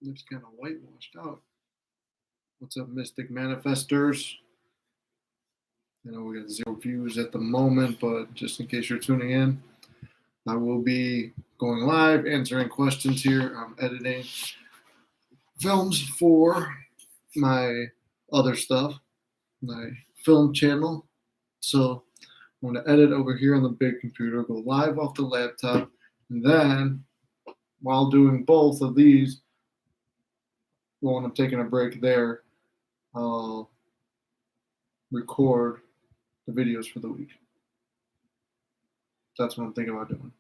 Looks kind of whitewashed out. What's up, Mystic Manifestors? I know we got 0 views at the moment, but just in case you're tuning in, I will be going live, answering questions here. I'm editing films for my other stuff, my film channel. So I'm going to edit over here on the big computer, go live off the laptop, and then while doing both of these, when I'm taking a break there, I'll record the videos for the week. That's what I'm thinking about doing.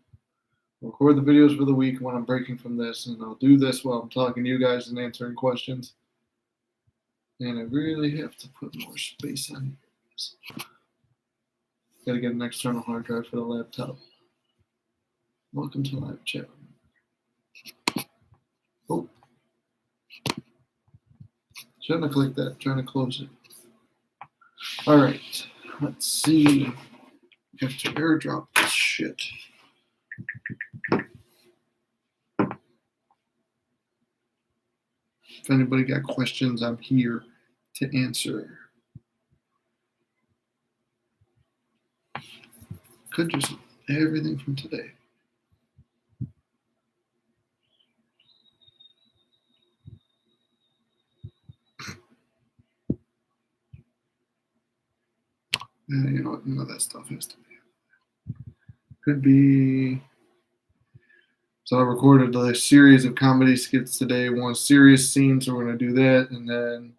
I'll record the videos for the week when I'm breaking from this, and I'll do this while I'm talking to you guys and answering questions. And I really have to put more space on here. Gotta get an external hard drive for the laptop. Welcome to live chat. Oh. Shouldn't have clicked that. Trying to close it. All right. Let's see. I have to airdrop this shit. If anybody got questions, I'm here to answer. Could just everything from today. You know what? None of that stuff has to be. Could be. So I recorded a series of comedy skits today. One serious scene, so we're going to do that. And then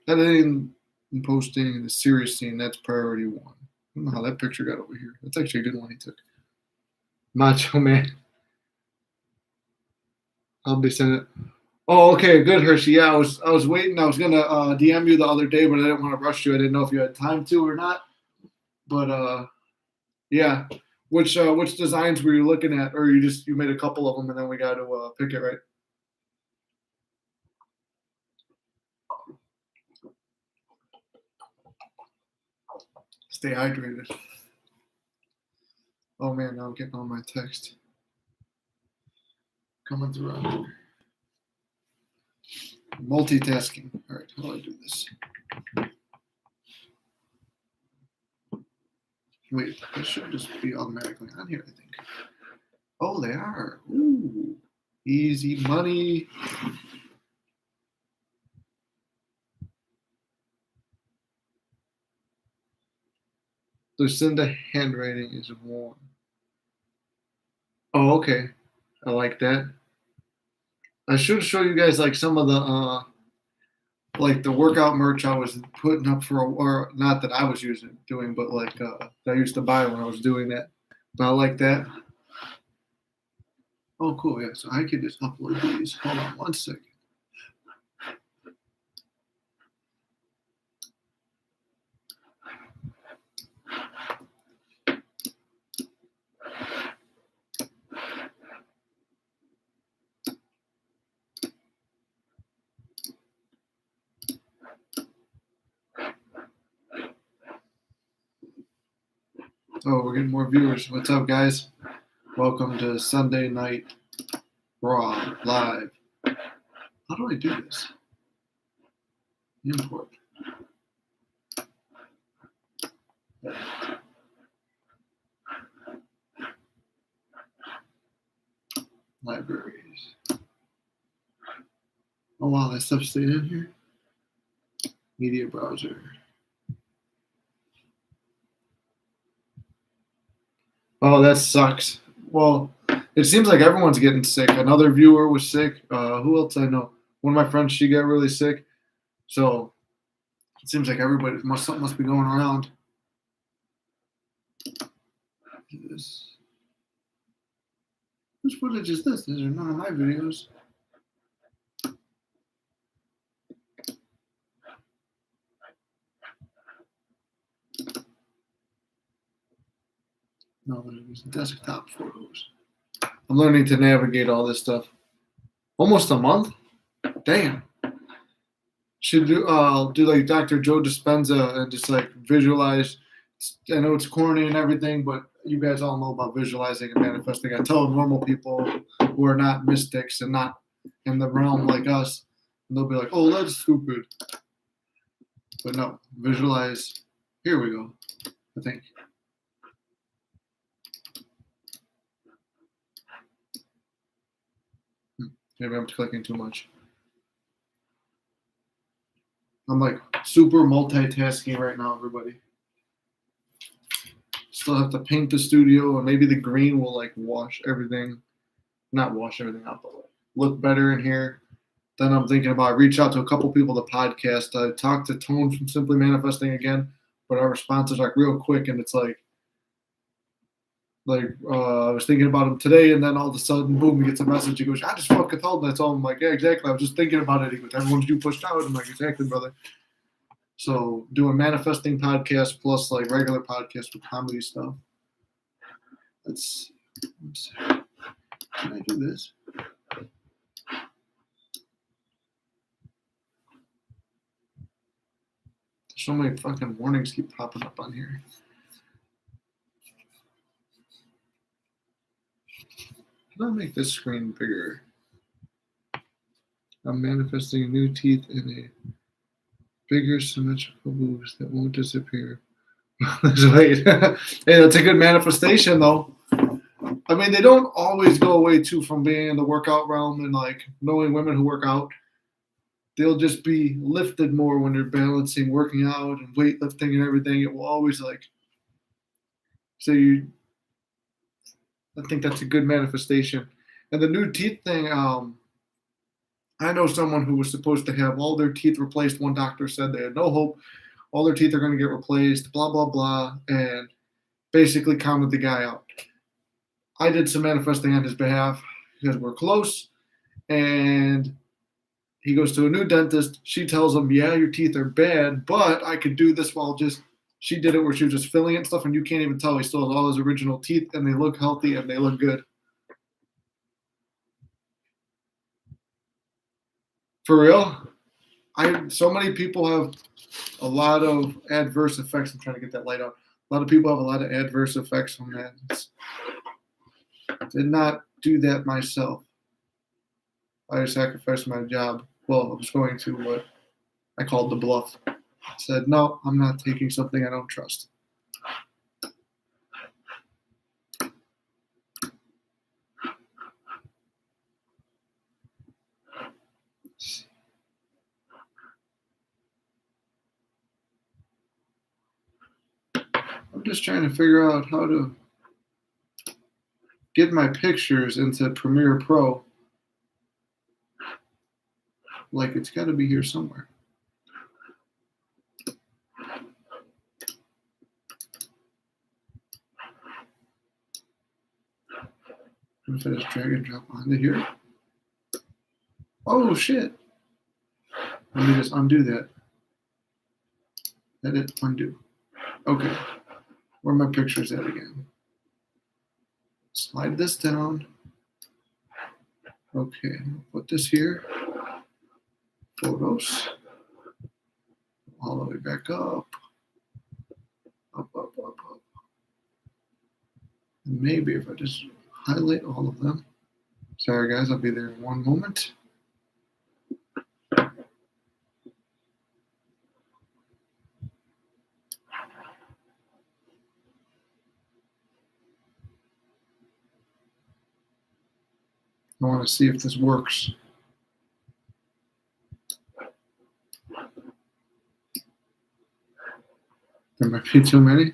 editing and posting the serious scene, that's priority 1. I don't know how that picture got over here. That's actually a good one he took. Macho Man. I'll be sending it. Oh, okay, good, Hershey. Yeah, I was waiting. I was gonna DM you the other day, but I didn't want to rush you. I didn't know if you had time to or not. But yeah. Which designs were you looking at, or you made a couple of them and then we got to pick it, right? Stay hydrated. Oh man, now I'm getting all my text coming through on here. Multitasking. All right, how do I do this? Wait, they should just be automatically on here, I think. Oh, they are. Ooh, easy money. Lucinda handwriting is warm. Oh, okay. I like that. I should show you guys like some of the like the workout merch I was putting up or not that I was doing, but like that I used to buy when I was doing that. But I like that. Oh, cool. Yeah, so I could just upload these. Hold on 1 second. Oh, we're getting more viewers. What's up, guys? Welcome to Sunday Night Raw Live. How do I do this? Import. Libraries. Oh, wow, that stuff stayed in here? Media browser. Oh, that sucks. Well, it seems like everyone's getting sick. Another viewer was sick. Who else I know? One of my friends, she got really sick. So it seems like something must be going around. This. Whose footage is this? These are none of my videos. No, it was desktop photos. I'm learning to navigate all this stuff. Almost a month? Damn. Should do like Dr. Joe Dispenza and just like visualize I know it's corny and everything, but you guys all know about visualizing and manifesting. I tell normal people who are not mystics and not in the realm like us, and they'll be like, "Oh, that's stupid." But no, visualize. Here we go. I think. Maybe I'm clicking too much. I'm like super multitasking right now, everybody. Still have to paint the studio, and maybe the green will like wash everything, not wash everything out, but like look better in here. Then I'm thinking about reach out to a couple people to podcast. I talked to Tone from Simply Manifesting again, but our response is like real quick, and it's like I was thinking about him today, and then all of a sudden, boom, he gets a message. He goes, "I just fucking told him." I told him like, "Yeah, exactly. I was just thinking about it." He goes, "Everyone's you pushed out." I'm like, "Exactly, brother." So doing manifesting podcast plus like regular podcast with comedy stuff. Let's can I do this? So many fucking warnings keep popping up on here. How do I make this screen bigger? I'm manifesting new teeth in a bigger symmetrical moves that won't disappear. Wait. Hey, that's a good manifestation though. I mean, they don't always go away too from being in the workout realm and like knowing women who work out. They'll just be lifted more when they're balancing, working out and weightlifting and everything. It will always like say you. I think that's a good manifestation. And the new teeth thing, I know someone who was supposed to have all their teeth replaced. One doctor said they had no hope. All their teeth are going to get replaced, blah, blah, blah, and basically counted the guy out. I did some manifesting on his behalf because we're close. And he goes to a new dentist. She tells him, "Yeah, your teeth are bad, but I could do this while just." She did it where she was just filling it and stuff, and you can't even tell. He still has all his original teeth, and they look healthy and they look good. For real, so many people have a lot of adverse effects. I'm trying to get that light out. A lot of people have a lot of adverse effects from that. Did not do that myself. I sacrificed my job. Well, I was going to, but I called the bluff. I said, "No, I'm not taking something I don't trust." I'm just trying to figure out how to get my pictures into Premiere Pro. Like, it's got to be here somewhere. If I just drag and drop onto here. Oh, shit. Let me just undo that. Edit, undo. Okay. Where are my pictures at again? Slide this down. Okay. Put this here. Photos. All the way back up. Up, up, up, up. And maybe if I just highlight all of them. Sorry, guys. I'll be there in one moment. I want to see if this works. There might be too many.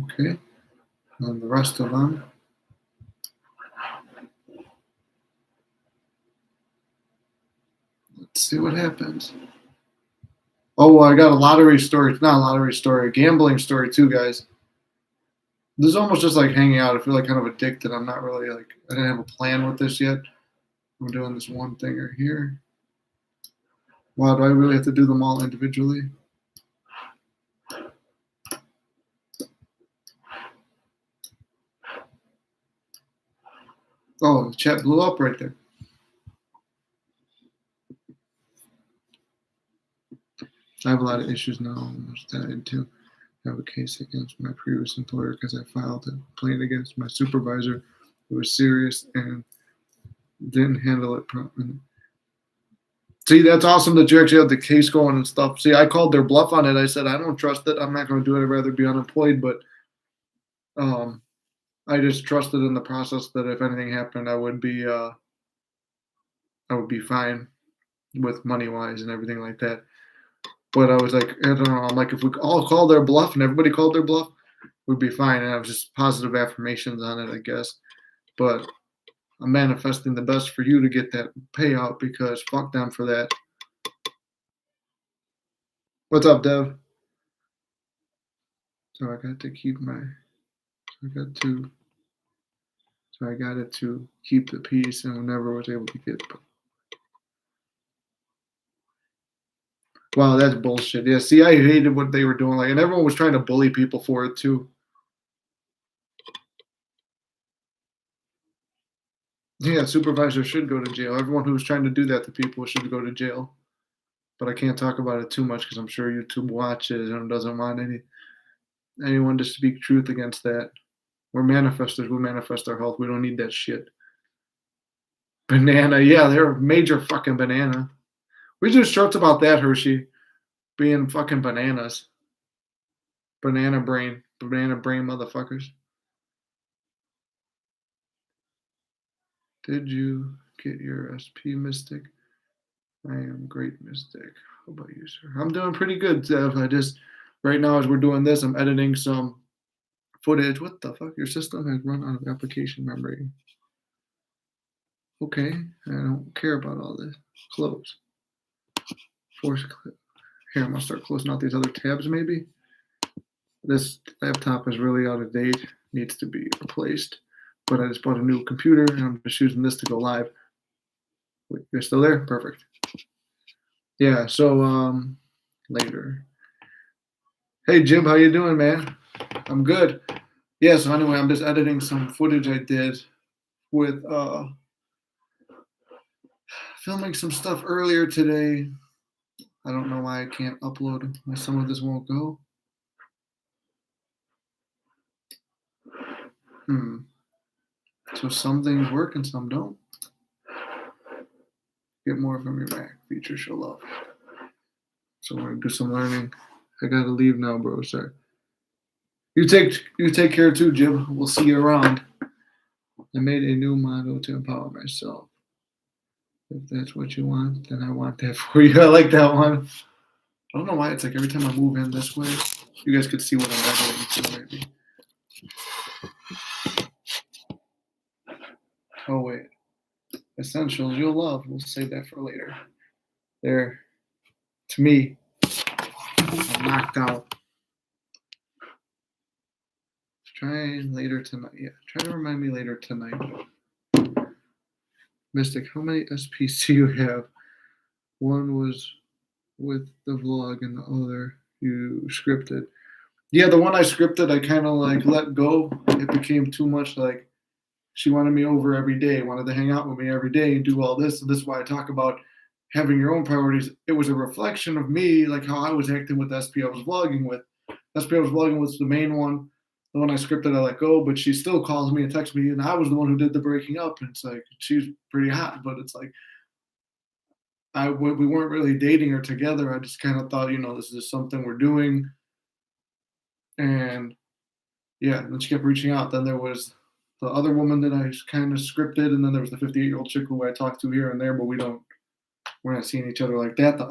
Okay. And the rest of them. Let's see what happens. Oh, I got a lottery story. Not a lottery story, a gambling story too, guys. This is almost just like hanging out. I feel like kind of addicted. I'm not really like, I didn't have a plan with this yet. I'm doing this one thing right here. Wow, do I really have to do them all individually? Oh, the chat blew up right there. I have a lot of issues now. That I do have a case against my previous employer because I filed a complaint against my supervisor who was serious and didn't handle it properly. See, that's awesome that you actually have the case going and stuff. See, I called their bluff on it. I said I don't trust it. I'm not going to do it. I'd rather be unemployed. But um, I just trusted in the process that if anything happened, I would be fine with money wise and everything like that. But I was like, I don't know. I'm like, if we all call their bluff and everybody called their bluff, we'd be fine. And I was just positive affirmations on it, I guess. But I'm manifesting the best for you to get that payout because fuck them for that. What's up, Dev? So I got to keep my. I got it to keep the peace and never was able to get. Wow, that's bullshit. Yeah, see, I hated what they were doing. Like, and everyone was trying to bully people for it too. Yeah, supervisor should go to jail. Everyone who was trying to do that to people should go to jail. But I can't talk about it too much because I'm sure YouTube watches and doesn't want anyone to speak truth against that. We're manifestors. We manifest our health. We don't need that shit. Banana. Yeah, they're a major fucking banana. We do shorts about that, Hershey. Being fucking bananas. Banana brain. Banana brain motherfuckers. Did you get your SP, Mystic? I am great, Mystic. How about you, sir? I'm doing pretty good, Zev. Right now, as we're doing this, I'm editing some footage. What the fuck? Your system has run out of application memory. Okay, I don't care about all this. Close. Force clip. Here, I'm gonna start closing out these other tabs, maybe. This laptop is really out of date. Needs to be replaced. But I just bought a new computer, and I'm just using this to go live. Wait, you're still there? Perfect. Yeah, so later. Hey Jim, how you doing, man? I'm good. Yeah, so anyway, I'm just editing some footage I did with filming some stuff earlier today. I don't know why I can't upload. Some of this won't go. So some things work and some don't. Get more from your Mac. Features you'll love. So we're gonna do some learning. I gotta leave now, bro. Sorry. You take care too, Jim. We'll see you around. I made a new motto to empower myself. If that's what you want, then I want that for you. I like that one. I don't know why it's like every time I move in this way, you guys could see what I'm editing to maybe. Oh wait. Essentials you'll love. We'll save that for later. There. To me, I'm knocked out. Try later tonight. Yeah, try to remind me later tonight. Mystic, how many SPs do you have? One was with the vlog and the other you scripted. Yeah, the one I scripted, I kind of like let go. It became too much. Like she wanted me over every day, wanted to hang out with me every day and do all this. And this is why I talk about having your own priorities. It was a reflection of me, like how I was acting with the SP I was vlogging with. SP I was vlogging was the main one. The one I scripted, I let go, but she still calls me and texts me, and I was the one who did the breaking up. And it's like she's pretty hot, but it's like we weren't really dating or together. I just kind of thought, this is something we're doing, and yeah. And then she kept reaching out. Then there was the other woman that I kind of scripted, and then there was the 58-year-old chick who I talked to here and there, but we're not seeing each other like that. The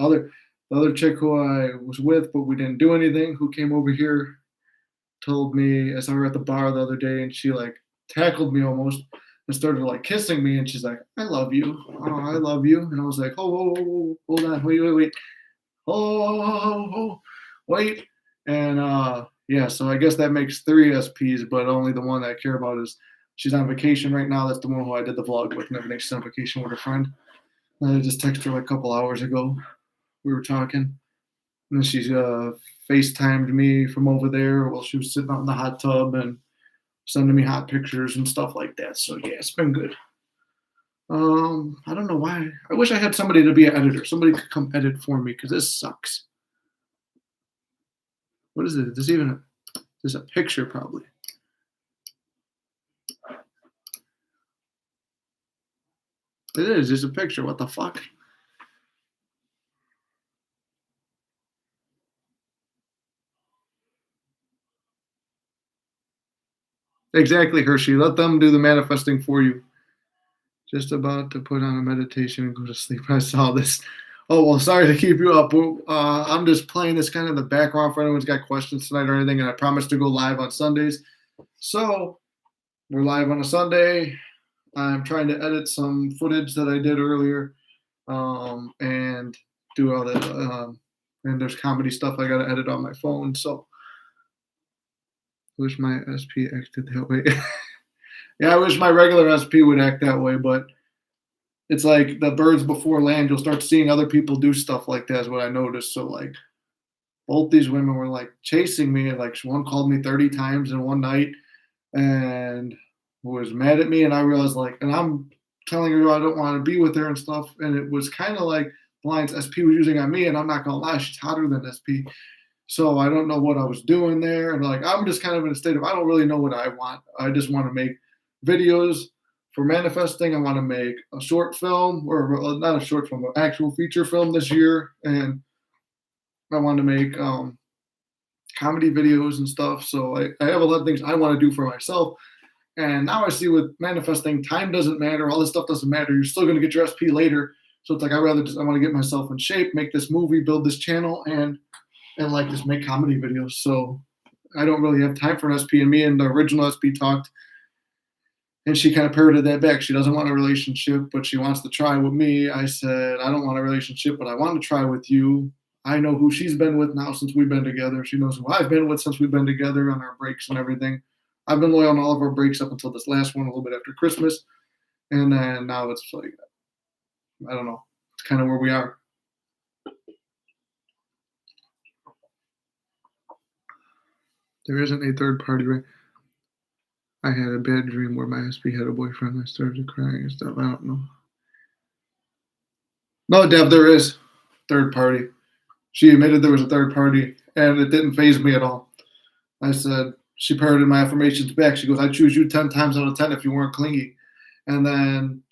other chick who I was with, but we didn't do anything, who came over here, told me as I were at the bar the other day, and she like tackled me almost and started like kissing me, and she's like, "I love you. Oh, I love you." And I was like, "Oh, hold on, wait. Oh, wait." And yeah, so I guess that makes 3 SPs, but only the one that I care about is she's on vacation right now. That's the one who I did the vlog with and everything. She's on vacation with her friend. And I just texted her like a couple hours ago. We were talking. And then she FaceTimed me from over there while she was sitting out in the hot tub and sending me hot pictures and stuff like that. So yeah, it's been good. I don't know why. I wish I had somebody to be an editor. Somebody could come edit for me because this sucks. What is it? There's a picture probably. It is. There's a picture. What the fuck? Exactly, Hershey. Let them do the manifesting for you. Just about to put on a meditation and go to sleep. I saw this. Oh, well, sorry to keep you up. I'm just playing this kind of in the background for anyone's got questions tonight or anything, and I promise to go live on Sundays. So we're live on a Sunday. I'm trying to edit some footage that I did earlier and do all that. And there's comedy stuff I got to edit on my phone. So I wish my SP acted that way. Yeah, I wish my regular SP would act that way, but it's like the birds before land. You'll start seeing other people do stuff like that is what I noticed. So like both these women were like chasing me, and like one called me 30 times in one night and was mad at me, and I realized like, and I'm telling her I don't want to be with her and stuff, and it was kind of like the lines SP was using on me, and I'm not gonna lie, she's hotter than SP. So I don't know what I was doing there, and like I'm just kind of in a state of I don't really know what I want. I just want to make videos for manifesting. I want to make a short film, or not a short film, an actual feature film this year, and I want to make comedy videos and stuff. So I have a lot of things I want to do for myself. And now I see with manifesting, time doesn't matter. All this stuff doesn't matter. You're still going to get your SP later. So it's like I want to get myself in shape, make this movie, build this channel, and like just make comedy videos. So I don't really have time for an SP. And me and the original SP talked, and she kind of parroted that back. She doesn't want a relationship, but she wants to try with me. I said, I don't want a relationship, but I want to try with you. I know who she's been with now since we've been together. She knows who I've been with since we've been together on our breaks and everything. I've been loyal on all of our breaks up until this last one, a little bit after Christmas. And then now it's like, I don't know. It's kind of where we are. There isn't a third party, right? I had a bad dream where my SP had a boyfriend. I started crying and stuff. I don't know. No, Deb, there is third party. She admitted there was a third party, and it didn't faze me at all. I said, she parroted my affirmations back. She goes, I'd choose you 10 times out of 10 if you weren't clingy. And then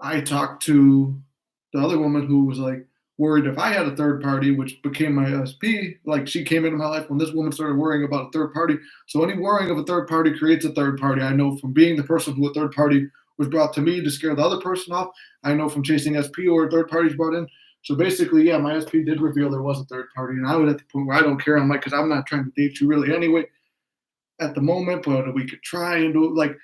I talked to the other woman who was like worried if I had a third party, which became my SP. Like she came into my life when this woman started worrying about a third party. So any worrying of a third party creates a third party. I know from being the person who a third party was brought to me to scare the other person off. I know from chasing SP or a third party's brought in. So basically, yeah, my SP did reveal there was a third party. And I was at the point where I don't care. I'm like, because I'm not trying to date you really anyway at the moment, but we could try and do it.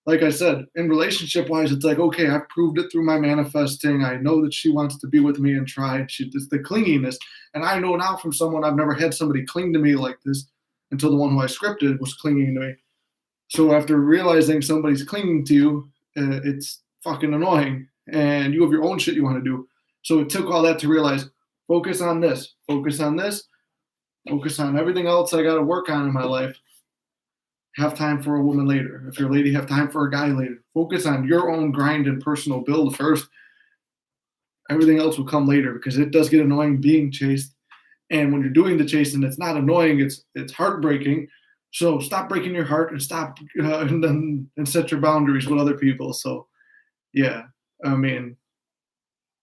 Like I said, in relationship wise, it's like, okay, I've proved it through my manifesting. I know that she wants to be with me and try. It's the clinginess. And I know now from someone, I've never had somebody cling to me like this until the one who I scripted was clinging to me. So after realizing somebody's clinging to you, it's fucking annoying. And you have your own shit you want to do. So it took all that to realize, focus on this, focus on this, focus on everything else I got to work on in my life. Have time for a woman later. If you're a lady, have time for a guy later. Focus on your own grind and personal build first. Everything else will come later because it does get annoying being chased. And when you're doing the chasing, it's not annoying. It's heartbreaking. So stop breaking your heart and stop and set your boundaries with other people. So yeah, I mean,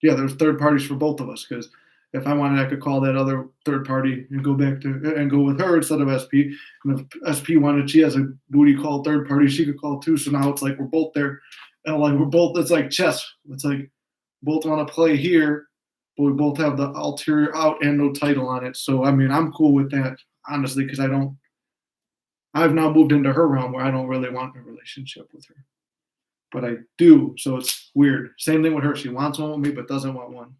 yeah, there's third parties for both of us because if I wanted, I could call that other third party and go back to and go with her instead of SP. And if SP wanted, she has a booty call third party, she could call too. So now it's like we're both there, and like we're both. It's like chess. It's like both want to play here, but we both have the ulterior out and no title on it. So I mean, I'm cool with that honestly because I've now moved into her realm where I don't really want a relationship with her, but I do. So it's weird. Same thing with her. She wants one with me, but doesn't want one.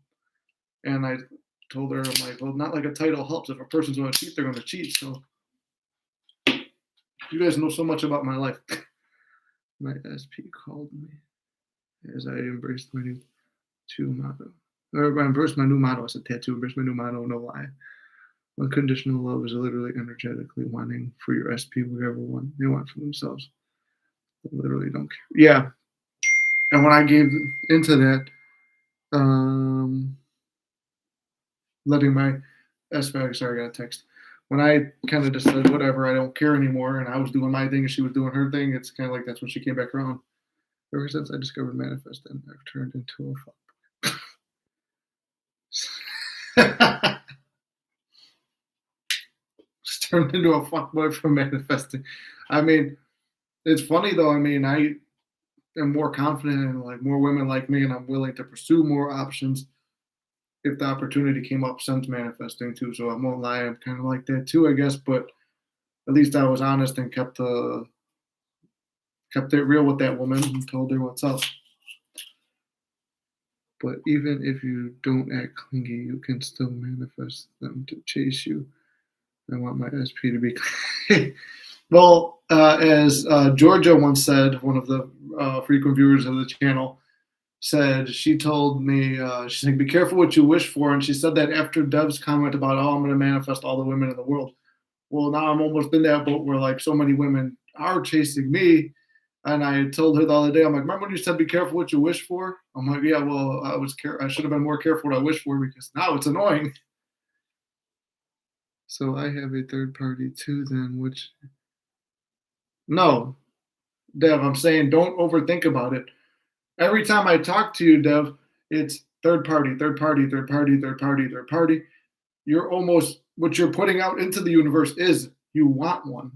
And I told her, I'm like, well, not like a title helps. If a person's going to cheat, they're going to cheat. So you guys know so much about my life. My SP called me as I embraced my new motto. Or I embraced my new motto. I said tattoo, embrace my new motto, no lie. Unconditional love is literally energetically wanting for your SP whatever one they want for themselves. They literally don't care. Yeah. And when I gave into that, letting my sorry, I got a text. when I kind of just said, whatever, I don't care anymore, and I was doing my thing and she was doing her thing, it's kind of like that's when she came back around. Ever since I discovered manifesting, I've turned into a just turned into a fuckboy from manifesting. I mean, it's funny though. I mean, I am more confident in like more women like me, and I'm willing to pursue more options if the opportunity came up since manifesting too. So I won't lie, I'm kind of like that too, I guess. But at least I was honest and kept it real with that woman and told her what's up. But even if you don't act clingy, you can still manifest them to chase you. I want my SP to be clean. Well, as Georgia once said, one of the frequent viewers of the channel said, she told me, she's like, be careful what you wish for. And she said that after Dev's comment about, oh, I'm going to manifest all the women in the world. Well, now I'm almost in that boat where like so many women are chasing me. And I told her the other day, I'm like, remember when you said be careful what you wish for? I'm like, yeah, well, I should have been more careful what I wish for because now it's annoying. So I have a third party too, then, which. No, Dev, I'm saying don't overthink about it. Every time I talk to you, Dev, it's third party, third party, third party, third party, third party. You're almost, what you're putting out into the universe is you want one.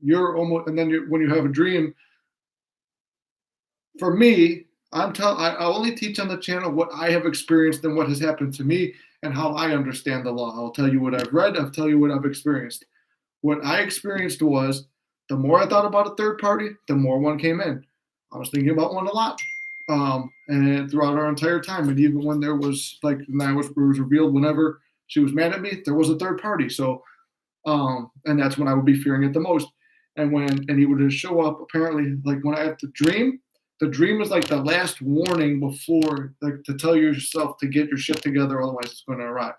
You're almost, and then when you have a dream, for me, I only teach on the channel what I have experienced and what has happened to me and how I understand the law. I'll tell you what I've read. I'll tell you what I've experienced. What I experienced was the more I thought about a third party, the more one came in. I was thinking about one a lot. And throughout our entire time, and even when there was like, when it was revealed, whenever she was mad at me, there was a third party. So, and that's when I would be fearing it the most. And he would just show up apparently, like when I have the dream is like the last warning before, like to tell yourself to get your shit together, otherwise it's going to arrive.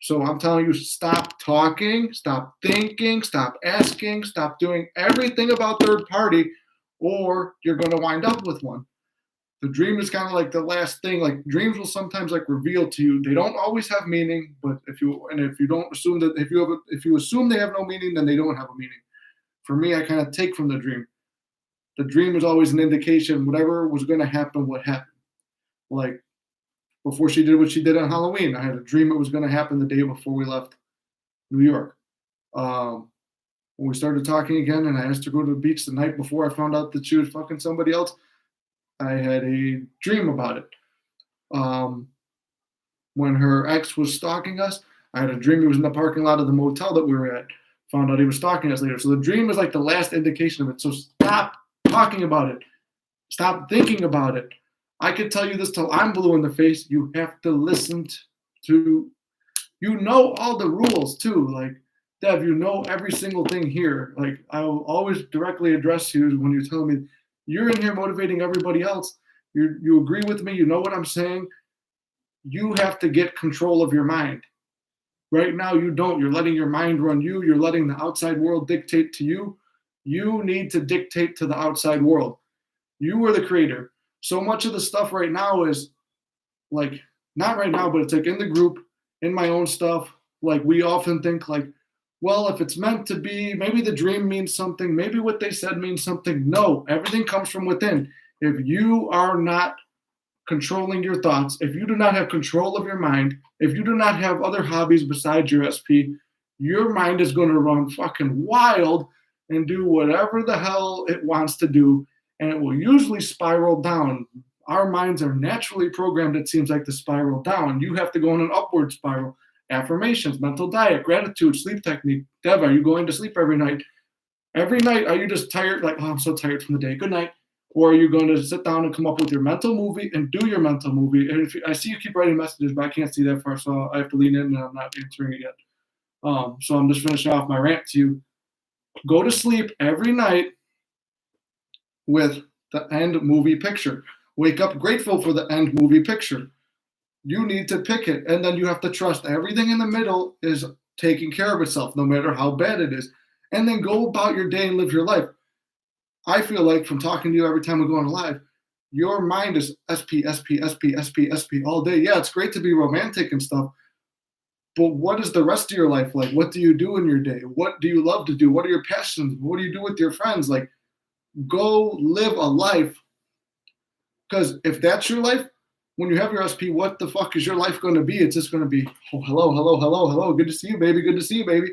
So I'm telling you, stop talking, stop thinking, stop asking, stop doing everything about third party, or you're going to wind up with one. The dream is kind of like the last thing. Like dreams will sometimes like reveal to you. They don't always have meaning, but if you don't assume that if you assume they have no meaning, then they don't have a meaning. For me, I kind of take from the dream. The dream is always an indication whatever was going to happen, what happened. Like before she did what she did on Halloween, I had a dream it was going to happen the day before we left New York. When we started talking again and I asked her to go to the beach the night before I found out that she was fucking somebody else, I had a dream about it. When her ex was stalking us, I had a dream he was in the parking lot of the motel that we were at. Found out he was stalking us later. So the dream is like the last indication of it. So stop talking about it. Stop thinking about it. I could tell you this till I'm blue in the face. You have to listen to, you know all the rules too. Like, Dev, you know every single thing here. Like, I will always directly address you when you're telling me you're in here motivating everybody else. You agree with me. You know what I'm saying. You have to get control of your mind. Right now, you don't. You're letting your mind run you. You're letting the outside world dictate to you. You need to dictate to the outside world. You are the creator. So much of the stuff right now is like, not right now, but it's like in the group, in my own stuff. Like we often think like, well, if it's meant to be, maybe the dream means something. Maybe what they said means something. No, everything comes from within. If you are not controlling your thoughts, if you do not have control of your mind, if you do not have other hobbies besides your SP, your mind is going to run fucking wild and do whatever the hell it wants to do. And it will usually spiral down. Our minds are naturally programmed, it seems like, to spiral down. You have to go in an upward spiral. Affirmations, mental diet, gratitude, sleep technique. Dev, are you going to sleep every night? Every night, are you just tired? Like, oh, I'm so tired from the day. Good night. Or are you going to sit down and come up with your mental movie and do your mental movie? And I see you keep writing messages, but I can't see that far, so I have to lean in and I'm not answering it yet. So I'm just finishing off my rant to you. Go to sleep every night with the end movie picture. Wake up grateful for the end movie picture. You need to pick it, and then you have to trust everything in the middle is taking care of itself, no matter how bad it is. And then go about your day and live your life. I feel like from talking to you every time we go on live, your mind is SP, SP, SP, SP, SP all day. Yeah, it's great to be romantic and stuff, But what is the rest of your life like? What do you do in your day? What do you love to do? What are your passions? What do you do with your friends? Like, go live a life. Because if that's your life, when you have your SP, what the fuck is your life going to be? It's just going to be, oh, hello, hello, hello, hello. Good to see you, baby. Good to see you, baby.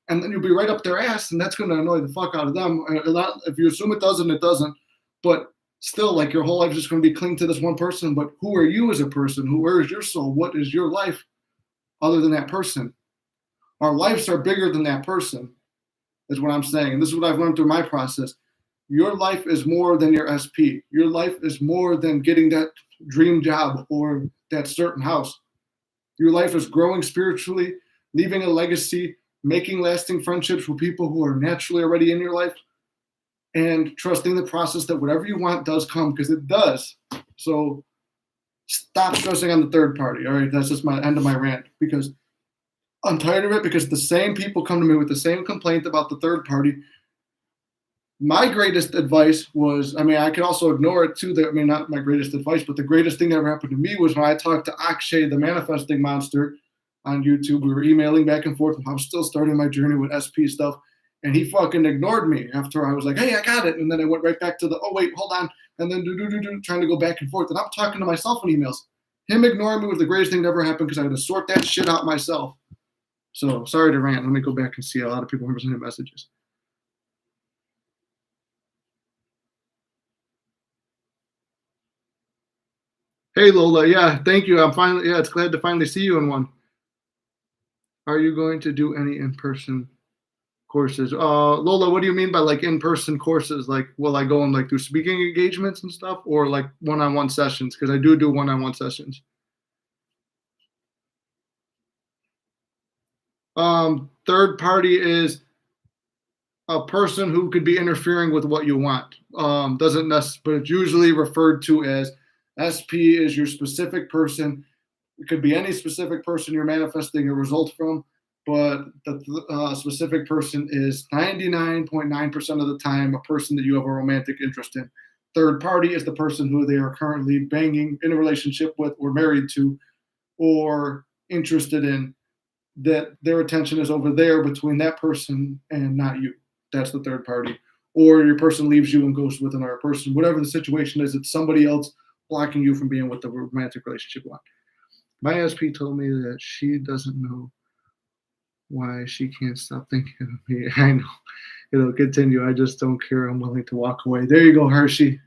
And then you'll be right up their ass, and that's going to annoy the fuck out of them. If you assume it doesn't, it doesn't. But still, like, your whole life is just going to be clinging to this one person. But who are you as a person? Where is your soul? What is your life other than that person? Our lives are bigger than that person, is what I'm saying. And this is what I've learned through my process. Your life is more than your SP. Your life is more than getting that dream job or that certain house. Your life is growing spiritually, leaving a legacy, making lasting friendships with people who are naturally already in your life, and trusting the process that whatever you want does come, because it does. So stop stressing on the third party. All right, that's just my end of my rant, because I'm tired of it, because the same people come to me with the same complaint about the third party. My greatest advice was, I mean, I could also ignore it too. I mean, not my greatest advice, but the greatest thing that ever happened to me was when I talked to Akshay, the manifesting monster, on YouTube. We were emailing back and forth. I was still starting my journey with SP stuff. And he fucking ignored me after I was like, hey, I got it. And then I went right back to the, oh, wait, hold on. And then trying to go back and forth. And I'm talking to myself in emails. Him ignoring me was the greatest thing that ever happened, because I had to sort that shit out myself. So sorry to rant. Let me go back and see a lot of people remember sending messages. Hey, Lola. Yeah, thank you. It's glad to finally see you in one. Are you going to do any in-person courses? Lola, what do you mean by like in-person courses? Like, will I go and like do speaking engagements and stuff, or like one-on-one sessions? Because I do one-on-one sessions. Third party is a person who could be interfering with what you want. Doesn't necessarily, but it's usually referred to as SP is your specific person. It could be any specific person you're manifesting a result from, but the specific person is 99.9% of the time a person that you have a romantic interest in. Third party is the person who they are currently banging, in a relationship with, or married to, or interested in, that their attention is over there between that person and not you. That's the third party. Or your person leaves you and goes with another person. Whatever the situation is, it's somebody else blocking you from being with the romantic relationship you want. My SP told me that she doesn't know why she can't stop thinking of me. I know. It'll continue. I just don't care. I'm willing to walk away. There you go, Hershey.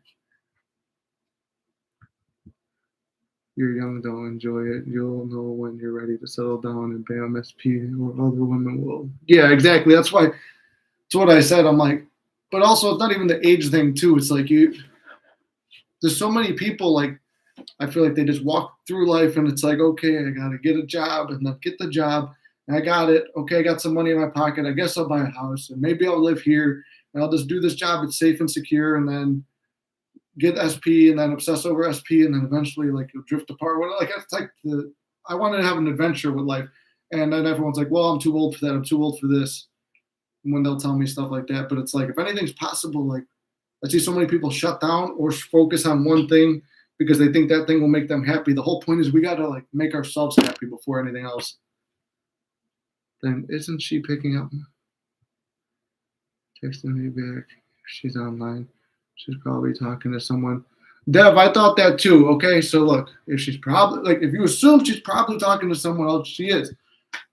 You're young, don't enjoy it. You'll know when you're ready to settle down, and bam, SP or other women will. Yeah, exactly. That's why. That's what I said. I'm like, but also it's not even the age thing too. It's like there's so many people, like, I feel like they just walk through life and it's like, okay, I got to get a job, and then get the job. And I got it. Okay, I got some money in my pocket. I guess I'll buy a house, and maybe I'll live here, and I'll just do this job. It's safe and secure, and then get SP, and then obsess over SP, and then eventually like you'll drift apart. Like, it's like I wanted to have an adventure with life, and then everyone's like, well, I'm too old for that. I'm too old for this. When they'll tell me stuff like that, but it's like, if anything's possible, like, I see so many people shut down or focus on one thing because they think that thing will make them happy. The whole point is we got to like make ourselves happy before anything else. Then isn't she picking up? Texting me back. She's online. She's probably talking to someone. Dev, I thought that too. Okay, so look, if she's probably, like, if you assume she's probably talking to someone else, she is.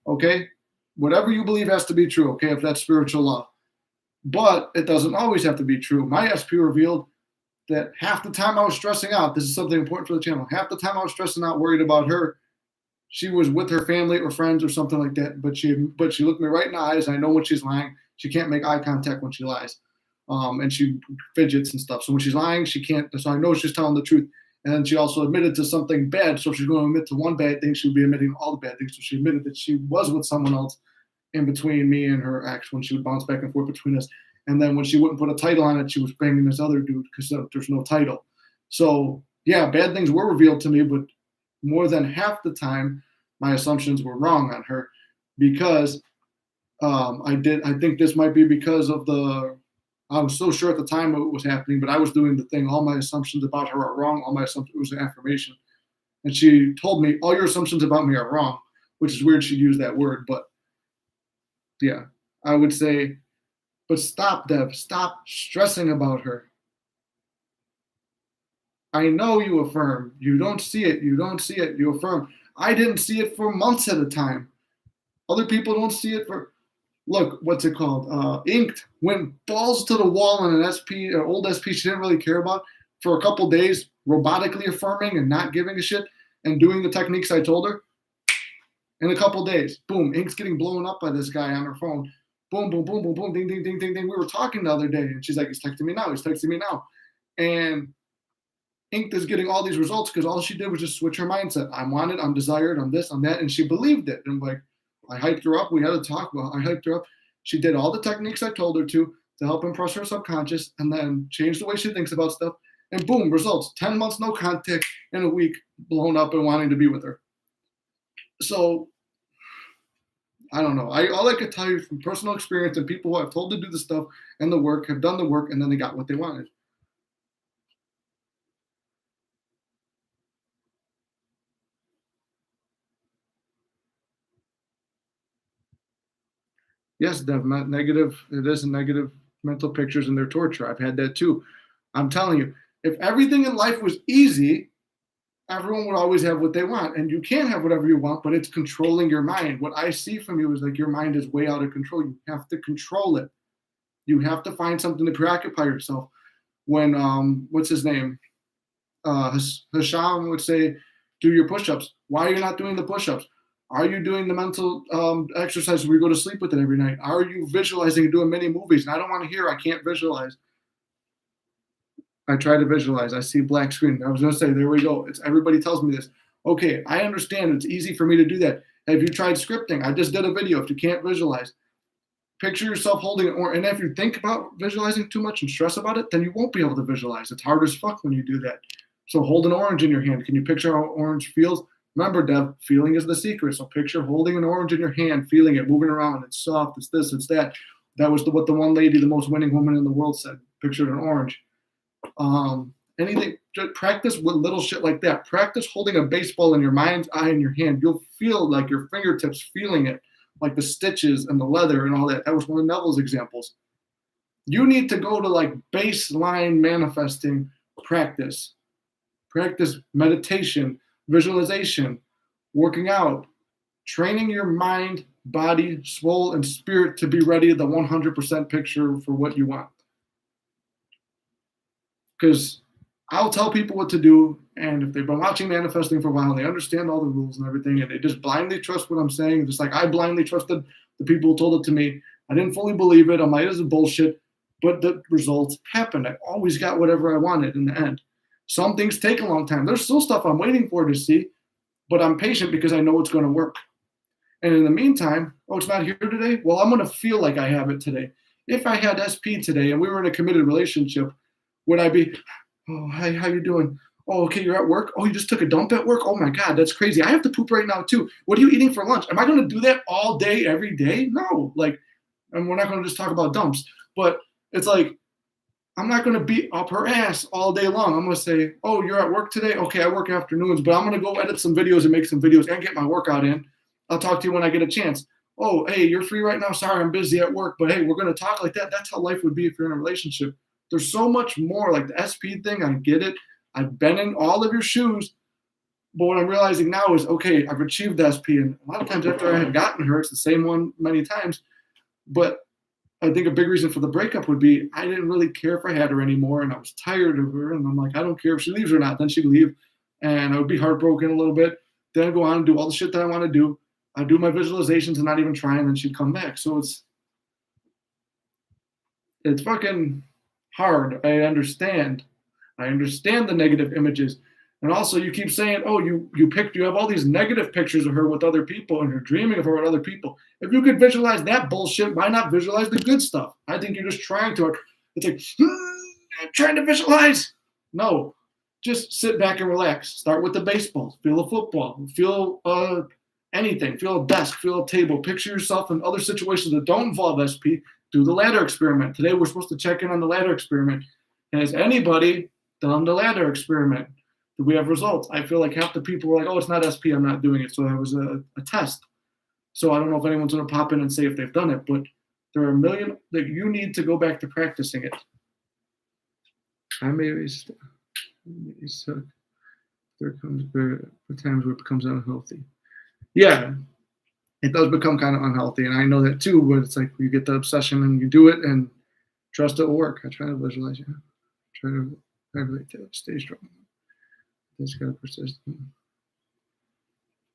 Okay, whatever you believe has to be true. Okay, if that's spiritual law, but it doesn't always have to be true. My SP revealed that half the time I was stressing out. This is something important for the channel. Half the time I was stressing out, worried about her, she was with her family or friends or something like that. But she looked me right in the eyes. And I know when she's lying. She can't make eye contact when she lies. And she fidgets and stuff. So when she's lying, she can't. So I know she's telling the truth. And then she also admitted to something bad. So if she's going to admit to one bad thing, she would be admitting all the bad things. So she admitted that she was with someone else in between me and her ex, when she would bounce back and forth between us. And then when she wouldn't put a title on it, she was banging this other dude because there's no title. So yeah, bad things were revealed to me, but more than half the time, my assumptions were wrong on her, because I think this might be because of I was so sure at the time it was happening, but I was doing the thing. All my assumptions about her are wrong. All my assumptions, it was an affirmation. And she told me, all your assumptions about me are wrong. which is weird she used that word, but yeah, I would say, but stop, Dev. Stop stressing about her. I know you affirm. You don't see it. You don't see it. You affirm. I didn't see it for months at a time. Other people don't see it for. Look, what's it called? Inked went balls to the wall in an SP, an old SP she didn't really care about for a couple days, robotically affirming and not giving a shit and doing the techniques I told her. In a couple days, boom, Ink's getting blown up by this guy on her phone. Boom, boom, boom, boom, boom, ding, ding, ding, ding, ding. We were talking the other day, and she's like, he's texting me now. He's texting me now. And Inked is getting all these results because all she did was just switch her mindset. I'm wanted, I'm desired, I'm this, I'm that. And she believed it. And like, I hyped her up. We had a talk about I hyped her up. She did all the techniques I told her to help impress her subconscious and then change the way she thinks about stuff. And boom, results. 10 months, no contact, in a week, blown up and wanting to be with her. So, I don't know. All I could tell you from personal experience and people who I've told to do the stuff and the work have done the work and then they got what they wanted. Yes, Dev, negative. It is a negative mental pictures and their torture. I've had that too. I'm telling you, if everything in life was easy, everyone would always have what they want. And you can have whatever you want, but it's controlling your mind. What I see from you is like your mind is way out of control. You have to control it. You have to find something to preoccupy yourself. When what's his name? Hisham would say, do your push-ups. Why are you not doing the push-ups? Are you doing the mental exercises where you go to sleep with it every night? Are you visualizing and doing many movies? And I don't want to hear, I can't visualize. I try to visualize. I see black screen. I was going to say, there we go. It's everybody tells me this. Okay, I understand. It's easy for me to do that. Have you tried scripting? I just did a video. If you can't visualize, picture yourself holding it. And if you think about visualizing too much and stress about it, then you won't be able to visualize. It's hard as fuck when you do that. So hold an orange in your hand. Can you picture how orange feels? Remember, Dev, feeling is the secret. So picture holding an orange in your hand, feeling it, moving around. It's soft. It's this. It's that. That was what the one lady, the most winning woman in the world, said. Pictured an orange. Anything, just practice with little shit like that. Practice holding a baseball in your mind's eye in your hand. You'll feel like your fingertips feeling it, like the stitches and the leather and all that. That was one of Neville's examples. You need to go to like baseline manifesting practice. Practice meditation, visualization, working out, training your mind, body, soul, and spirit to be ready, the 100% picture for what you want. Because I'll tell people what to do, and if they've been watching manifesting for a while, they understand all the rules and everything, and they just blindly trust what I'm saying. Just like I blindly trusted the people who told it to me. I didn't fully believe it. I'm like, this is bullshit, but the results happened. I always got whatever I wanted in the end. Some things take a long time. There's still stuff I'm waiting for to see, but I'm patient because I know it's going to work. And in the meantime, oh, it's not here today? Well, I'm going to feel like I have it today. If I had SP today and we were in a committed relationship, would I be, oh, hi, how you doing? Oh, okay, you're at work? Oh, you just took a dump at work? Oh my God, that's crazy. I have to poop right now too. What are you eating for lunch? Am I going to do that all day, every day? No, like, and we're not going to just talk about dumps, but it's like, I'm not going to beat up her ass all day long. I'm going to say, oh, you're at work today? Okay, I work afternoons, but I'm going to go edit some videos and make some videos and get my workout in. I'll talk to you when I get a chance. Oh, hey, you're free right now? Sorry, I'm busy at work, but hey, we're going to talk like that. That's how life would be if you're in a relationship. There's so much more, like the SP thing. I get it. I've been in all of your shoes. But what I'm realizing now is, okay, I've achieved the SP. And a lot of times after I had gotten her, it's the same one many times. But I think a big reason for the breakup would be I didn't really care if I had her anymore. And I was tired of her. And I'm like, I don't care if she leaves or not. Then she'd leave. And I would be heartbroken a little bit. Then I'd go on and do all the shit that I want to do. I'd do my visualizations and not even try. And then she'd come back. So it's fucking hard. I understand the negative images. And also you keep saying, oh, you have all these negative pictures of her with other people and you're dreaming of her with other people. If you could visualize that bullshit, why not visualize the good stuff? I think you're just trying to. It's like, I'm trying to visualize. No, just sit back and relax. Start with the baseball. Feel a football. Feel anything. Feel a desk. Feel a table. Picture yourself in other situations that don't involve SP. Do the ladder experiment. Today we're supposed to check in on the ladder experiment. Has anybody done the ladder experiment? Do we have results? I feel like half the people were like, oh, it's not SP, I'm not doing it. So it was a test. So I don't know if anyone's going to pop in and say if they've done it, but there are a million that you need to go back to practicing it. I may be stuck. There times where it becomes unhealthy. Yeah, it does become kind of unhealthy, and I know that too. But it's like you get the obsession and you do it, and trust it will work. I try to visualize. Yeah, try to stay strong. Just gotta persist.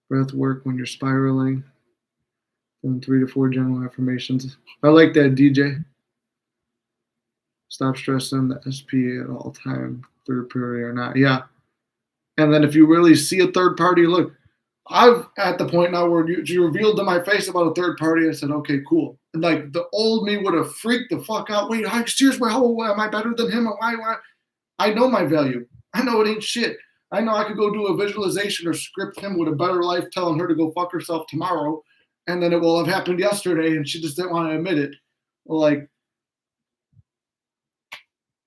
Breath work when you're spiraling. Then 3 to 4 general affirmations. I like that, DJ. Stop stressing the SP at all time, third party or not. Yeah. And then if you really see a third party, look, I've at the point now where you revealed to my face about a third party. I said, okay, cool. And like the old me would have freaked the fuck out. Wait, seriously, how am I better than him? Why? I know my value. I know it ain't shit. I know I could go do a visualization or script him with a better life telling her to go fuck herself tomorrow. And then it will have happened yesterday and she just didn't want to admit it. Like,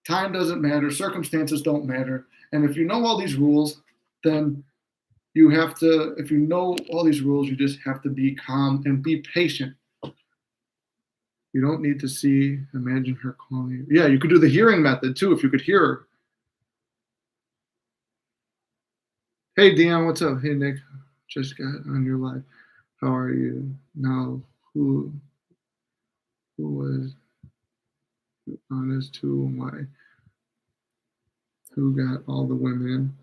time doesn't matter. Circumstances don't matter. And if you know all these rules, then you have to, if you know all these rules, you just have to be calm and be patient. You don't need to see, imagine her calling you. Yeah, you could do the hearing method too if you could hear her. Hey, Dion, what's up? Hey, Nick, just got on your live. How are you? Now, who was honest to why? Who got all the women?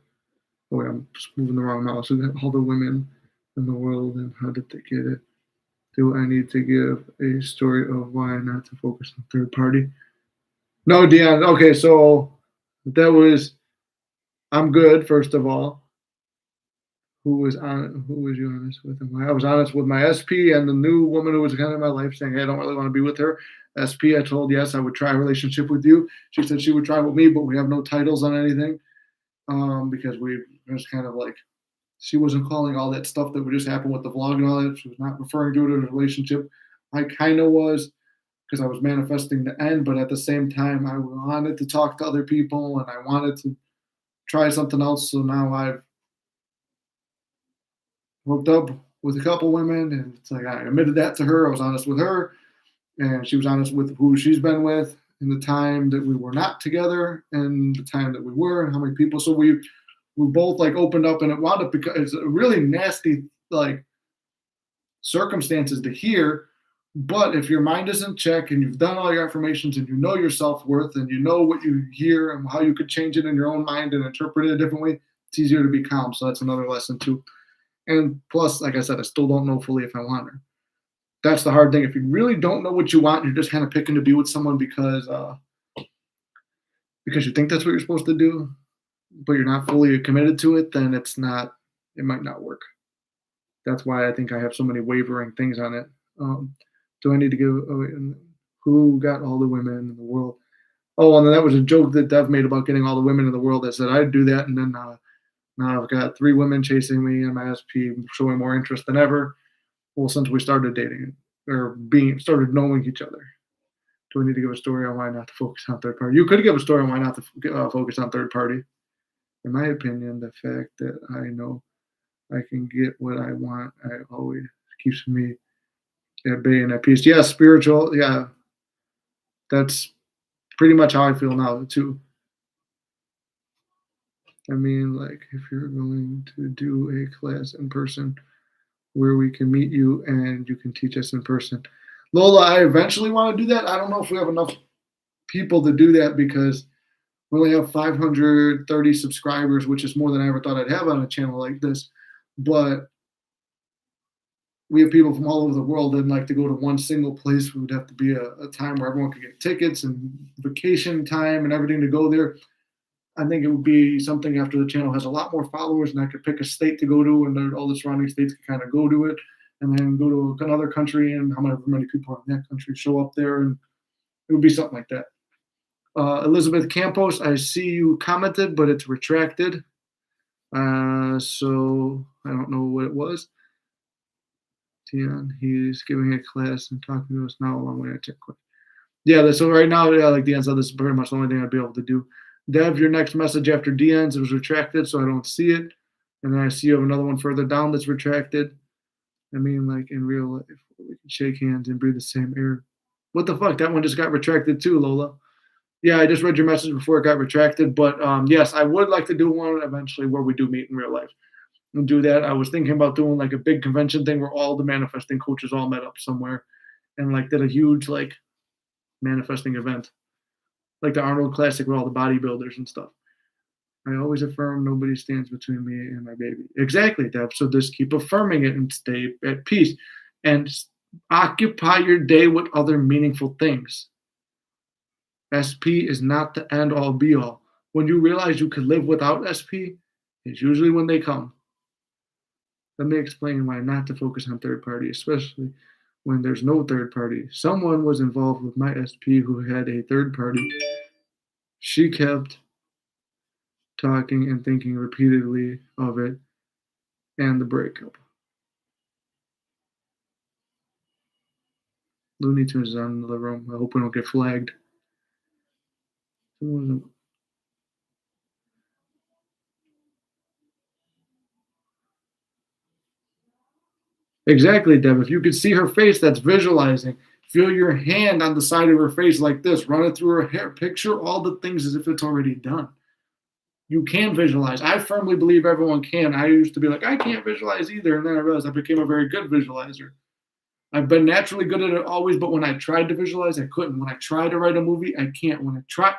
Oh, wait, I'm just moving the wrong mouse. Who got all the women in the world and how did they get it? Do I need to give a story of why not to focus on third party? No, Dion. Okay, so that was, I'm good, first of all. Who was you honest with? I was honest with my SP and the new woman who was kind of in my life saying, hey, I don't really want to be with her. SP, I told, yes, I would try a relationship with you. She said she would try with me, but we have no titles on anything because we was kind of like, she wasn't calling all that stuff that would just happen with the vlog and all that. She was not referring to it as a relationship. I kind of was because I was manifesting the end, but at the same time, I wanted to talk to other people and I wanted to try something else. So now I've hooked up with a couple women, and it's like I admitted that to her. I was honest with her, and she was honest with who she's been with in the time that we were not together and the time that we were and how many people. So we both like opened up, and it wound up because it's a really nasty like circumstances to hear. But if your mind is in check and you've done all your affirmations and you know your self-worth and you know what you hear and how you could change it in your own mind and interpret it differently, it's easier to be calm. So that's another lesson too. And plus, like I said, I still don't know fully if I want her. That's the hard thing. If you really don't know what you want, you're just kind of picking to be with someone because you think that's what you're supposed to do, but you're not fully committed to it, then it might not work. That's why I think I have so many wavering things on it. Do I need to give who got all the women in the world? Oh, and then that was a joke that Dev made about getting all the women in the world. I said I'd do that, and then now I've got 3 women chasing me and my SP showing more interest than ever. Well, since we started dating or started knowing each other. Do I need to give a story on why not to focus on third party? You could give a story on why not to focus on third party. In my opinion, the fact that I know I can get what I want, I always keeps me at bay and at peace. Yeah, spiritual. Yeah, that's pretty much how I feel now too. I mean, like if you're going to do a class in person where we can meet you and you can teach us in person. Lola, I eventually want to do that. I don't know if we have enough people to do that because we only have 530 subscribers, which is more than I ever thought I'd have on a channel like this. But we have people from all over the world that like to go to one single place. We would have to be a time where everyone could get tickets and vacation time and everything to go there. I think it would be something after the channel has a lot more followers and I could pick a state to go to and all the surrounding states can kind of go to it and then go to another country and however many people are in that country show up there. And it would be something like that. Elizabeth Campos, I see you commented, but it's retracted. So I don't know what it was. Tian, he's giving a class and talking to us now along with check quick. Yeah, so right now, yeah, like Dion said, this is pretty much the only thing I'd be able to do. Dev, your next message after Dion's, it was retracted, so I don't see it. And then I see you have another one further down that's retracted. I mean, like in real life, we can shake hands and breathe the same air. What the fuck? That one just got retracted too, Lola. Yeah, I just read your message before it got retracted. But yes, I would like to do one eventually where we do meet in real life and do that. I was thinking about doing like a big convention thing where all the manifesting coaches all met up somewhere and like did a huge like manifesting event, like the Arnold Classic with all the bodybuilders and stuff. I always affirm nobody stands between me and my baby. Exactly, Deb. So just keep affirming it and stay at peace and occupy your day with other meaningful things. SP is not the end all be all. When you realize you could live without SP, it's usually when they come. Let me explain why not to focus on third party, especially when there's no third party. Someone was involved with my SP who had a third party. She kept talking and thinking repeatedly of it and the breakup. Looney Tunes is on in the room. I hope we don't get flagged. Exactly, Deb. If you could see her face, that's visualizing. Feel your hand on the side of her face like this. Run it through her hair. Picture all the things as if it's already done. You can visualize. I firmly believe everyone can. I used to be like, I can't visualize either. And then I realized I became a very good visualizer. I've been naturally good at it always, but when I tried to visualize, I couldn't. When I try to write a movie, I can't. When I try,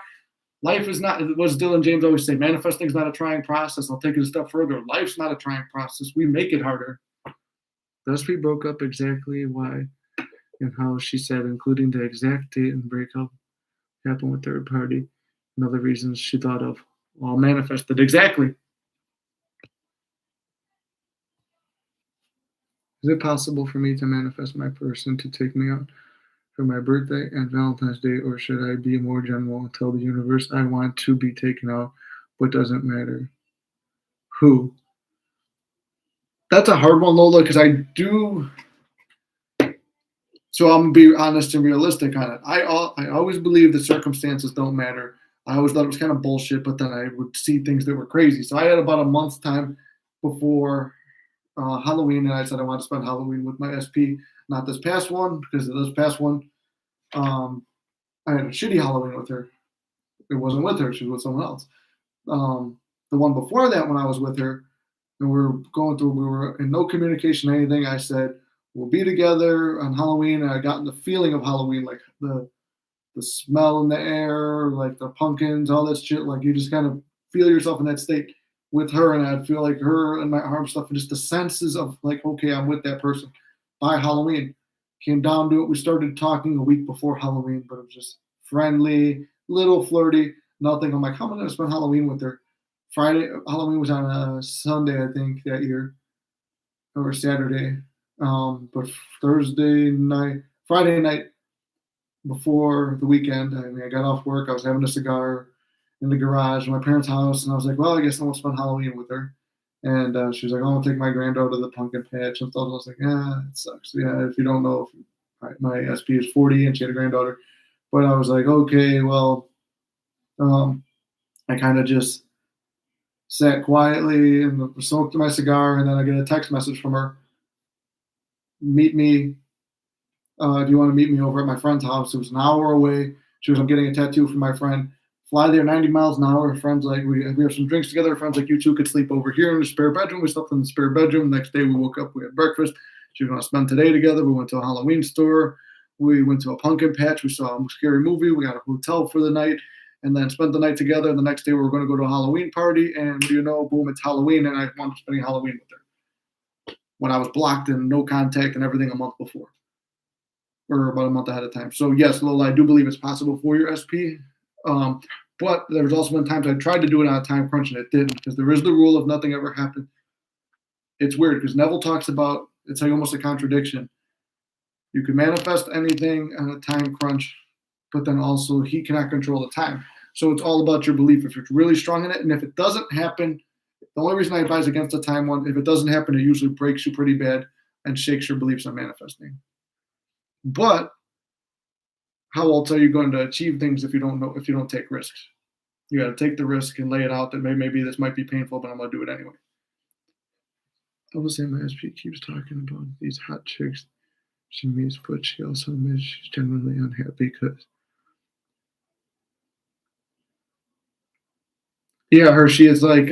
life is not, what does Dylan James always say? Manifesting is not a trying process. I'll take it a step further. Life's not a trying process. We make it harder. Thus, we broke up exactly why and how she said, including the exact date and breakup happened with third party and other reasons she thought of. All manifested. Exactly. Is it possible for me to manifest my person to take me out for my birthday and Valentine's Day, or should I be more general and tell the universe I want to be taken out, but doesn't matter who? That's a hard one, Lola, because I do. So I'm gonna be honest and realistic on it. I always believe that circumstances don't matter. I always thought it was kind of bullshit, but then I would see things that were crazy. So I had about a month's time before Halloween, and I said I want to spend Halloween with my SP. Not this past one, because this past one, I had a shitty Halloween with her. It wasn't with her; she was with someone else. The one before that, when I was with her, and we were in no communication, anything. I said we'll be together on Halloween, and I got the feeling of Halloween, like the smell in the air, like the pumpkins, all that shit. Like you just kind of feel yourself in that state with her, and I'd feel like her and my arm stuff, and just the senses of like, okay, I'm with that person. By Halloween, came down to it. We started talking a week before Halloween, but it was just friendly, little flirty, nothing. I'm like, how am I going to spend Halloween with her? Halloween was on a Sunday, I think, that year, or Saturday. But Friday night before the weekend, I got off work. I was having a cigar in the garage in my parents' house, and I was like, well, I guess I won't spend Halloween with her. And she was like, oh, I'll take my granddaughter to the pumpkin patch and stuff. I was like, yeah, it sucks. Yeah, if you don't know, my SP is 40 and she had a granddaughter. But I was like, okay, well, I kind of just sat quietly and smoked my cigar, and then I get a text message from her. Meet me. Do you want to meet me over at my friend's house? It was an hour away. She was, I'm getting a tattoo from my friend. Fly there 90 miles an hour. Her friend's like, we have some drinks together. Her friend's like, you two could sleep over here in the spare bedroom. We slept in the spare bedroom. Next day we woke up, we had breakfast. She was going to spend today together. We went to a Halloween store. We went to a pumpkin patch. We saw a scary movie. We got a hotel for the night and then spent the night together. The next day we were going to go to a Halloween party. And you know, boom, it's Halloween. And I wanted to spend Halloween with her when I was blocked and no contact and everything a month before, or about a month ahead of time. So yes, Lola, I do believe it's possible for your SP. But there's also been times I tried to do it on a time crunch and it didn't, because there is the rule of nothing ever happened. It's weird because Neville talks about, it's like almost a contradiction. You can manifest anything on a time crunch, but then also he cannot control the time. So it's all about your belief. If you're really strong in it, and if it doesn't happen, the only reason I advise against the time one, if it doesn't happen, it usually breaks you pretty bad and shakes your beliefs on manifesting. But how else are you going to achieve things if you don't take risks? You got to take the risk and lay it out that maybe this might be painful, but I'm going to do it anyway. I will say my SP keeps talking about these hot chicks she meets, but she also admits she's genuinely unhappy because, yeah, Hershey, it's like,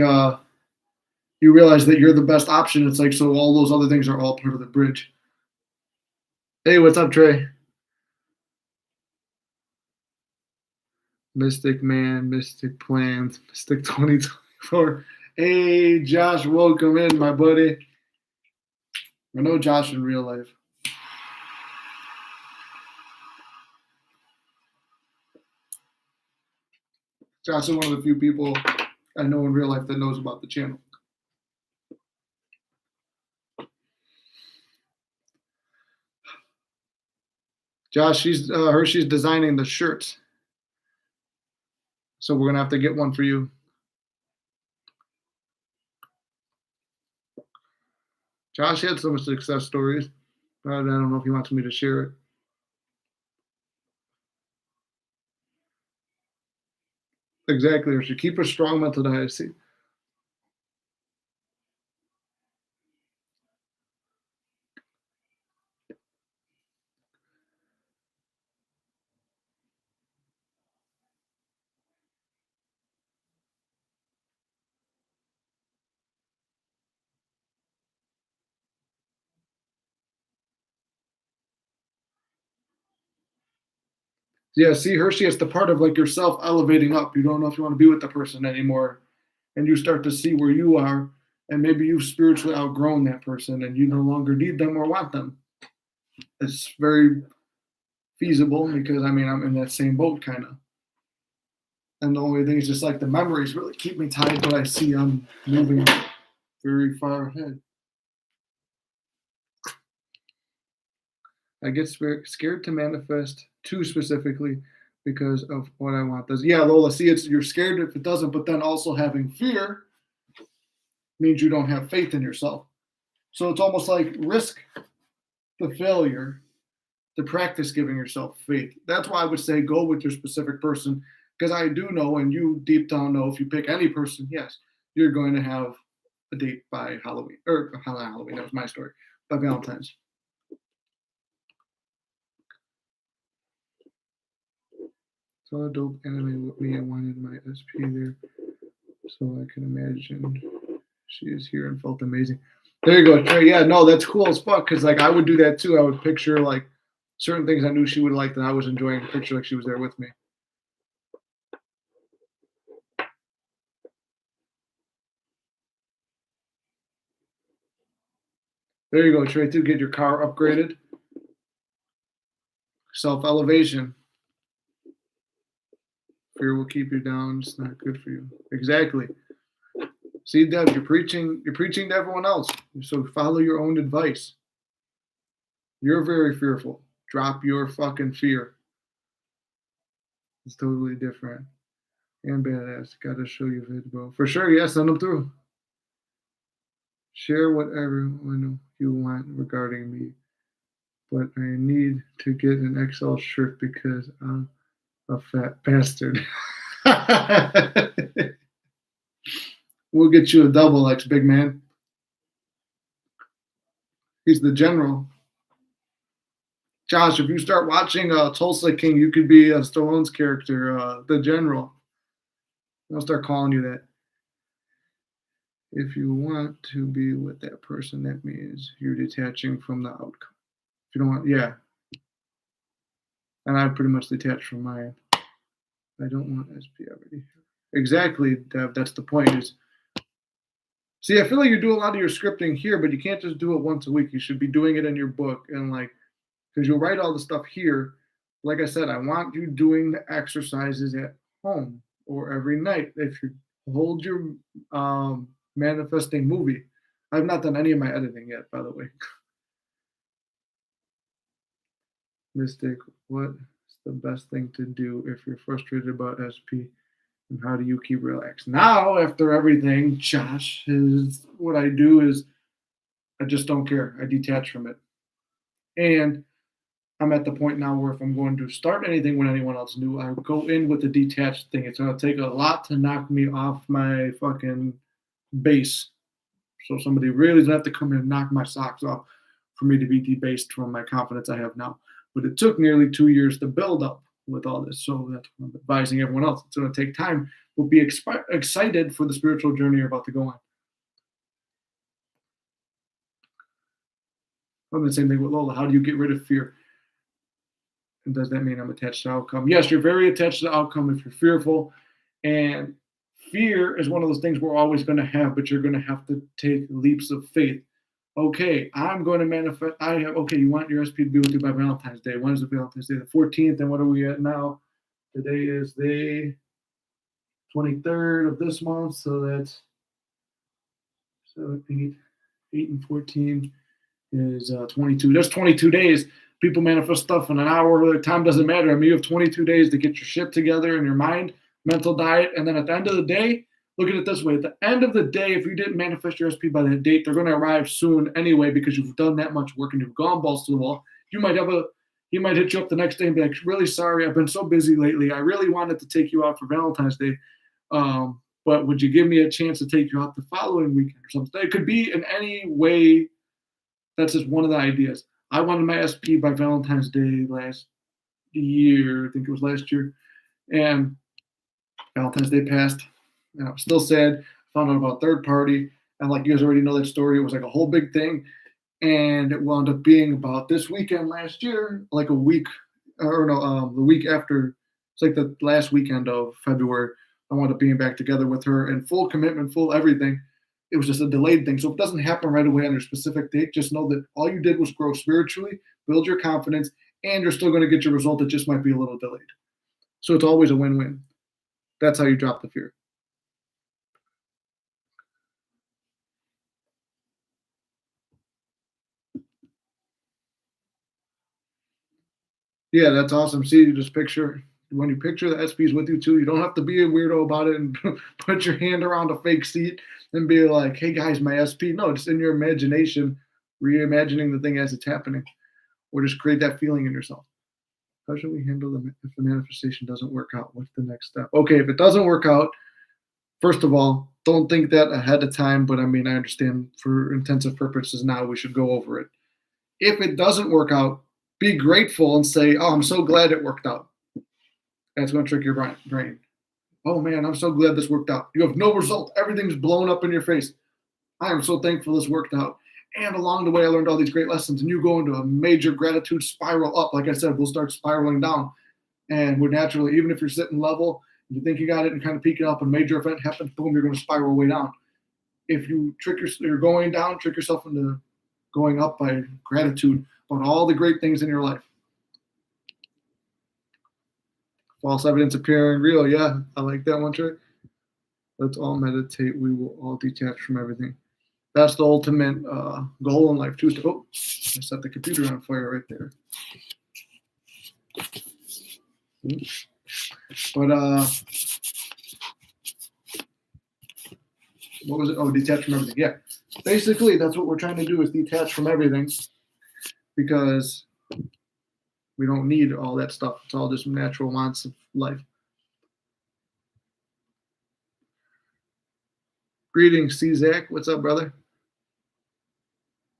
you realize that you're the best option. It's like, so all those other things are all part of the bridge. Hey, what's up, Trey? Mystic Man, Mystic Plans, Mystic 2024. Hey, Josh, welcome in, my buddy. I know Josh in real life. Josh is one of the few people I know in real life that knows about the channel. Josh, she's designing the shirts, so we're gonna have to get one for you. Josh had some success stories, but I don't know if he wants me to share it. Exactly, or should keep a strong mental diet. Yeah, see, Hershey, it's the part of like yourself elevating up. You don't know if you want to be with the person anymore, and you start to see where you are, and maybe you've spiritually outgrown that person, and you no longer need them or want them. It's very feasible because I mean I'm in that same boat kind of. And the only thing is just like the memories really keep me tied, but I see I'm moving very far ahead. I get scared to manifest too specifically because of what I want. Yeah, Lola, see, it's you're scared if it doesn't, but then also having fear means you don't have faith in yourself. So it's almost like risk the failure to practice giving yourself faith. That's why I would say go with your specific person, because I do know, and you deep down know, if you pick any person, yes, you're going to have a date by Halloween, or Halloween, that was my story, by Valentine's. Saw a dope anime with me. I wanted my SP there so I can imagine she is here and felt amazing. There you go, Trey. Yeah, no, that's cool as fuck. Cause like I would do that too. I would picture like certain things I knew she would like that I was enjoying. Picture like she was there with me. There you go, Trey. To get your car upgraded. Self elevation. Fear will keep you down. It's not good for you. Exactly. See, Deb, you're preaching to everyone else. So follow your own advice. You're very fearful. Drop your fucking fear. It's totally different. And badass. Gotta show you vid, bro. For sure, yeah, send them through. Share whatever you want regarding me. But I need to get an XL shirt because I'm a fat bastard. We'll get you a double X, big man. He's the general. Josh, if you start watching Tulsa King, you could be Stallone's character, the general. I'll start calling you that. If you want to be with that person, that means you're detaching from the outcome. If you don't want, yeah. And I pretty much detached from mine. I don't want SP already. Exactly, Dev. That's the point. Is see, I feel like you do a lot of your scripting here, but you can't just do it once a week. You should be doing it in your book and like, because you'll write all the stuff here. Like I said, I want you doing the exercises at home or every night. If you hold your manifesting movie, I've not done any of my editing yet, by the way. Mystic, what's the best thing to do if you're frustrated about SP? And how do you keep relaxed? Now, after everything, Josh, is what I do is I just don't care. I detach from it. And I'm at the point now where if I'm going to start anything with anyone else new, I go in with the detached thing. It's going to take a lot to knock me off my fucking base. So somebody really doesn't have to come in and knock my socks off for me to be debased from my confidence I have now. But it took nearly 2 years to build up with all this. So that's what I'm advising everyone else. It's going to take time. But be excited for the spiritual journey you're about to go on. I'm the same thing with Lola. How do you get rid of fear? And does that mean I'm attached to outcome? Yes, you're very attached to the outcome if you're fearful. And fear is one of those things we're always going to have, but you're going to have to take leaps of faith. Okay, I'm going to manifest. Okay, you want your SP to be with you by Valentine's Day. When is it Valentine's Day? The 14th. And what are we at now? Today is the 23rd of this month. So that's 7, 8 and 14 is 22. That's 22 days. People manifest stuff in an hour. Time doesn't matter. I mean, you have 22 days to get your shit together in your mind, mental diet. And then at the end of the day, look at it this way. At the end of the day, if you didn't manifest your SP by that date, they're going to arrive soon anyway because you've done that much work and you've gone balls to the wall. He might hit you up the next day and be like, really sorry, I've been so busy lately. I really wanted to take you out for Valentine's Day. But would you give me a chance to take you out the following weekend or something? It could be in any way. That's just one of the ideas. I wanted my SP by Valentine's Day last year. I think it was last year. And Valentine's Day passed. And I was still sad. Found out about third party. And like you guys already know that story. It was like a whole big thing. And it wound up being about this weekend last year, like a week, the week after. It's like the last weekend of February. I wound up being back together with her in full commitment, full everything. It was just a delayed thing. So if it doesn't happen right away on your specific date, just know that all you did was grow spiritually, build your confidence, and you're still going to get your result. It just might be a little delayed. So it's always a win-win. That's how you drop the fear. Yeah, that's awesome. See, you just picture, when you picture the SPs with you too, you don't have to be a weirdo about it and put your hand around a fake seat and be like, hey guys, my SP. No, just in your imagination, reimagining the thing as it's happening. Or just create that feeling in yourself. How should we handle if the manifestation doesn't work out? What's the next step? Okay, if it doesn't work out, first of all, don't think that ahead of time, but I mean, I understand for intensive purposes now, we should go over it. If it doesn't work out, be grateful and say, oh, I'm so glad it worked out. That's going to trick your brain. Oh man, I'm so glad this worked out. You have no result. Everything's blown up in your face. I am so thankful this worked out. And along the way, I learned all these great lessons. And you go into a major gratitude spiral up. Like I said, we'll start spiraling down. And we're naturally, even if you're sitting level, you think you got it and kind of peeking up, a major event happens, boom, you're going to spiral way down. If you you're going down, trick yourself into going up by gratitude about all the great things in your life. False evidence appearing real. Yeah, I like that one trick. Let's all meditate. We will all detach from everything. That's the ultimate goal in life too. Oh, I set the computer on fire right there. But what was it? Oh, detach from everything. Yeah, basically that's what we're trying to do, is detach from everything, because we don't need all that stuff. It's all just natural wants of life. Greetings, C-Zach. What's up, brother?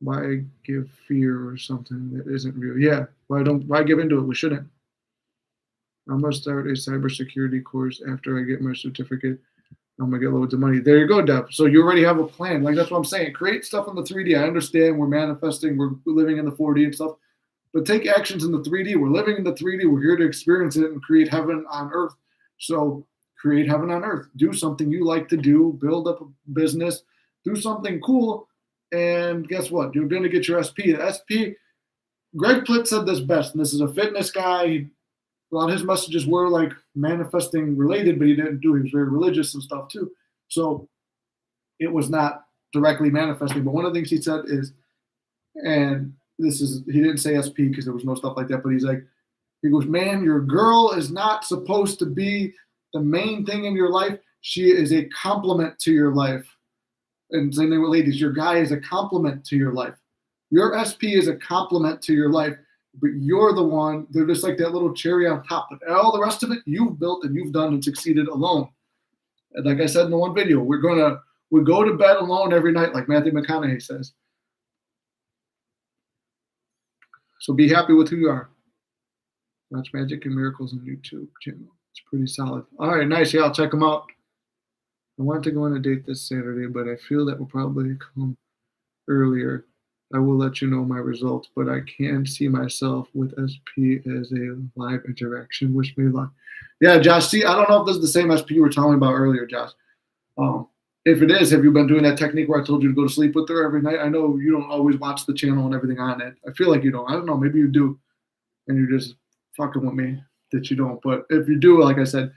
Why give fear or something that isn't real? Yeah, why give into it? We shouldn't. I'm gonna start a cybersecurity course after I get my certificate. I'm gonna get loads of money. There you go, Deb. So you already have a plan. Like, that's what I'm saying. Create stuff in the 3D. I understand we're manifesting, we're living in the 4D and stuff, but take actions in the 3D. We're living in the 3D. We're here to experience it and create heaven on earth. So create heaven on earth. Do something you like to do. Build up a business. Do something cool. And guess what? You're going to get your SP. The SP, Greg Plitt said this best, and this is a fitness guy. A lot of his messages were like manifesting related, but he didn't do. He was very religious and stuff too. So it was not directly manifesting. But one of the things he said is, and this is, he didn't say SP because there was no stuff like that, but he goes, man, your girl is not supposed to be the main thing in your life. She is a complement to your life. And same thing with ladies, your guy is a complement to your life. Your SP is a complement to your life, but you're the one, they're just like that little cherry on top. But all the rest of it, you've built and you've done and succeeded alone. And like I said in the one video, we're would go to bed alone every night, like Matthew McConaughey says. So be happy with who you are. Watch Magic and Miracles on YouTube channel. It's pretty solid. All right, nice. Yeah, I'll check them out. I want to go on a date this Saturday, but I feel that will probably come earlier. I will let you know my results, but I can see myself with SP as a live interaction. Wish me luck. Yeah, Josh, see, I don't know if this is the same SP you were talking about earlier, Josh. If it is, have you been doing that technique where I told you to go to sleep with her every night? I know you don't always watch the channel and everything on it. I feel like you don't. I don't know. Maybe you do, and you're just fucking with me that you don't. But if you do, like I said,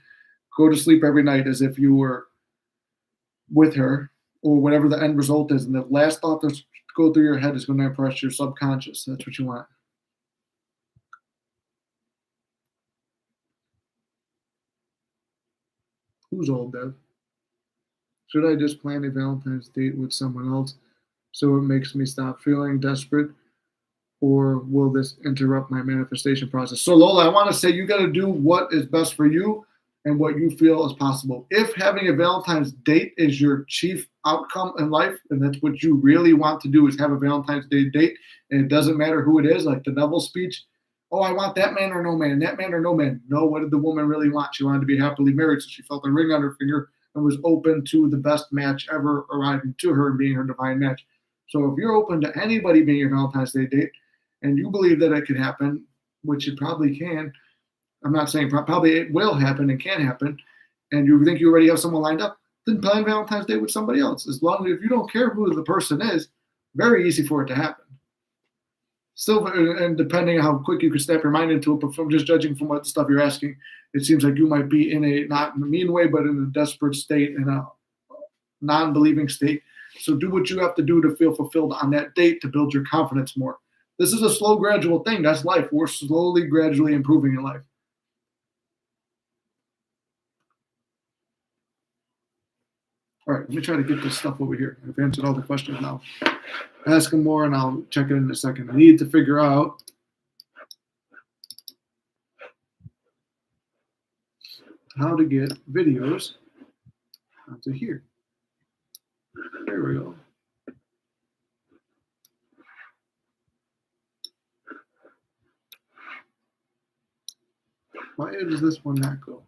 go to sleep every night as if you were with her or whatever the end result is. And the last thought that's go through your head is going to impress your subconscious. That's what you want. Who's old, Dev? Should I just plan a Valentine's date with someone else so it makes me stop feeling desperate? Or will this interrupt my manifestation process? So Lola, I want to say you got to do what is best for you and what you feel is possible. If having a Valentine's date is your chief outcome in life, and that's what you really want to do is have a Valentine's Day date, and it doesn't matter who it is, like the Neville speech, oh, I want that man or no man, that man or no man. No, what did the woman really want? She wanted to be happily married, so she felt a ring on her finger and was open to the best match ever arriving to her and being her divine match. So if you're open to anybody being your Valentine's Day date, and you believe that it could happen, which it probably can, I'm not saying probably it will happen and can happen, and you think you already have someone lined up, then plan Valentine's Day with somebody else. As long as if you don't care who the person is, very easy for it to happen. Still, and depending on how quick you can snap your mind into it, but from just judging from what the stuff you're asking, it seems like you might be in a, not in a mean way, but in a desperate state, in a non-believing state. So do what you have to do to feel fulfilled on that date to build your confidence more. This is a slow, gradual thing. That's life. We're slowly, gradually improving in life. All right, let me try to get this stuff over here. I've answered all the questions now. Ask them more, and I'll check it in a second. I need to figure out how to get videos onto here. There we go. Why does this one not go?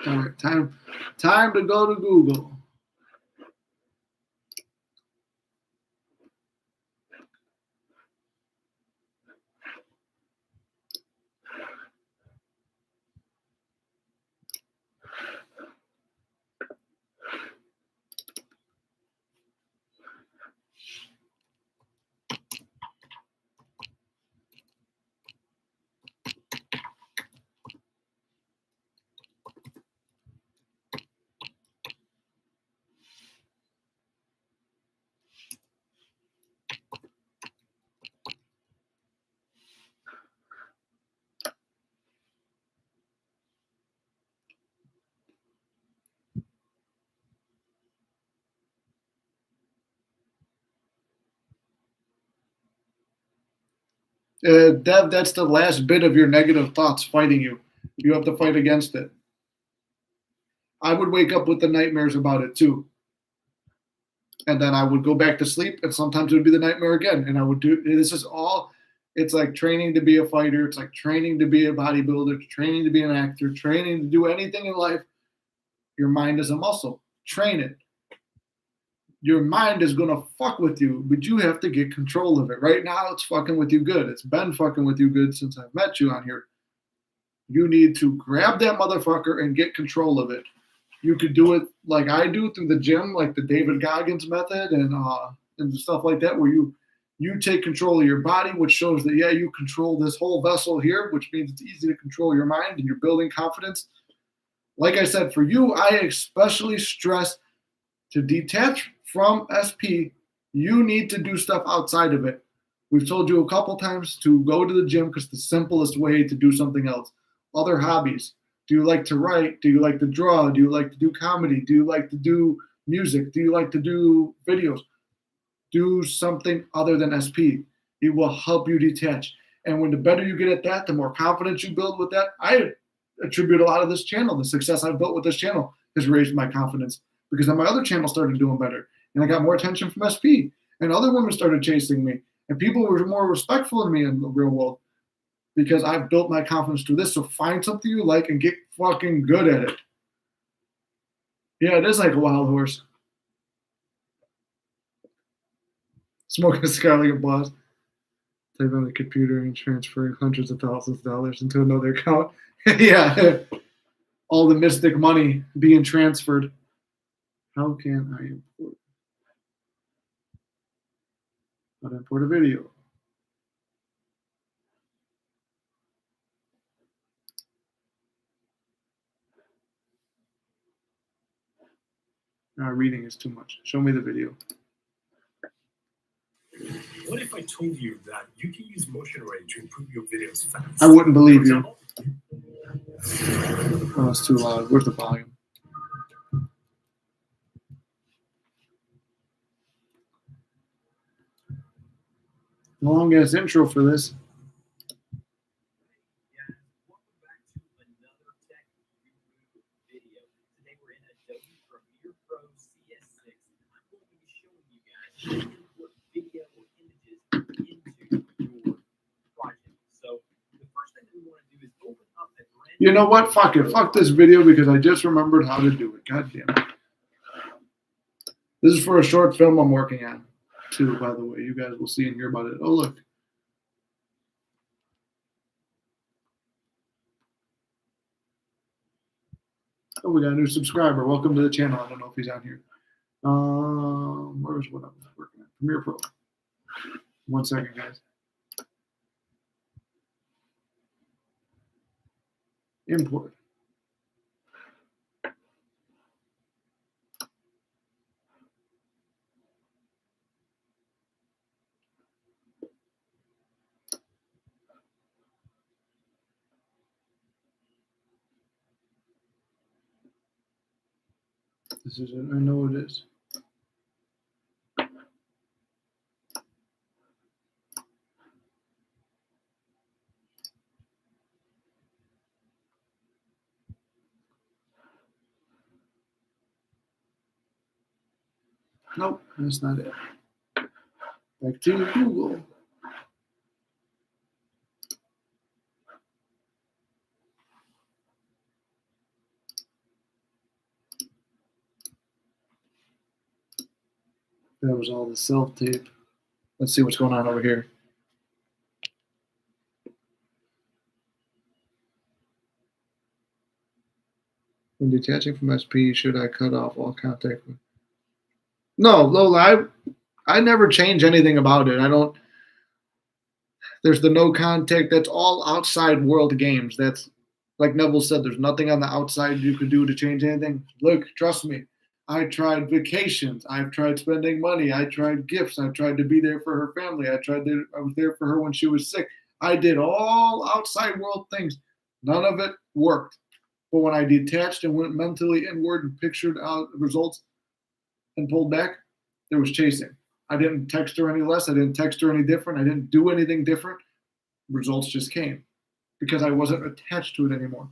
All right, time to go to Google. Dev, that's the last bit of your negative thoughts fighting you. You have to fight against it. I would wake up with the nightmares about it too. And then I would go back to sleep, and sometimes it would be the nightmare again. And I would do this is all, it's like training to be a fighter, it's like training to be a bodybuilder, training to be an actor, training to do anything in life. Your mind is a muscle. Train it. Your mind is going to fuck with you, but you have to get control of it. Right now, it's fucking with you good. It's been fucking with you good since I've met you on here. You need to grab that motherfucker and get control of it. You could do it like I do through the gym, like the David Goggins method and stuff like that, where you take control of your body, which shows that, yeah, you control this whole vessel here, which means it's easy to control your mind and you're building confidence. Like I said, for you, I especially stress to detach from SP, you need to do stuff outside of it. We've told you a couple times to go to the gym because the simplest way to do something else. Other hobbies. Do you like to write? Do you like to draw? Do you like to do comedy? Do you like to do music? Do you like to do videos? Do something other than SP. He will help you detach. And when the better you get at that, the more confidence you build with that. I attribute a lot of this channel, the success I've built with this channel has raised my confidence because then my other channel started doing better. And I got more attention from SP. And other women started chasing me. And people were more respectful of me in the real world because I've built my confidence through this. So find something you like and get fucking good at it. Yeah, it is like a wild horse. Smoking a cigar like a boss. Type on the computer and transferring hundreds of thousands of dollars into another account. Yeah. All the mystic money being transferred. How can I import? How to import a video? Reading is too much. Show me the video. What if I told you that you can use Motion Array to improve your videos fast? I wouldn't believe you. Oh, it's too loud. Where's the volume? Long ass intro for this. You know what? Fuck it. Fuck this video because I just remembered how to do it. God damn it. This is for a short film I'm working on, too, by the way. You guys will see and hear about it. Oh, look. Oh, we got a new subscriber. Welcome to the channel. I don't know if he's on here. Where's what I was working on? Premiere Pro. 1 second, guys. Import. This is it. I know it is. Nope, that's not it. Back to Google. That was all the self-tape. Let's see what's going on over here. When detaching from SP, should I cut off all contact with? No, Lola, I never change anything about it. I don't. There's the no contact. That's all outside world games. That's like Neville said. There's nothing on the outside you could do to change anything. Look, trust me. I tried vacations. I've tried spending money. I tried gifts. I tried to be there for her family. I was there for her when she was sick. I did all outside world things. None of it worked. But when I detached and went mentally inward and pictured out results and pulled back, there was chasing. I didn't text her any less. I didn't text her any different. I didn't do anything different. Results just came because I wasn't attached to it anymore.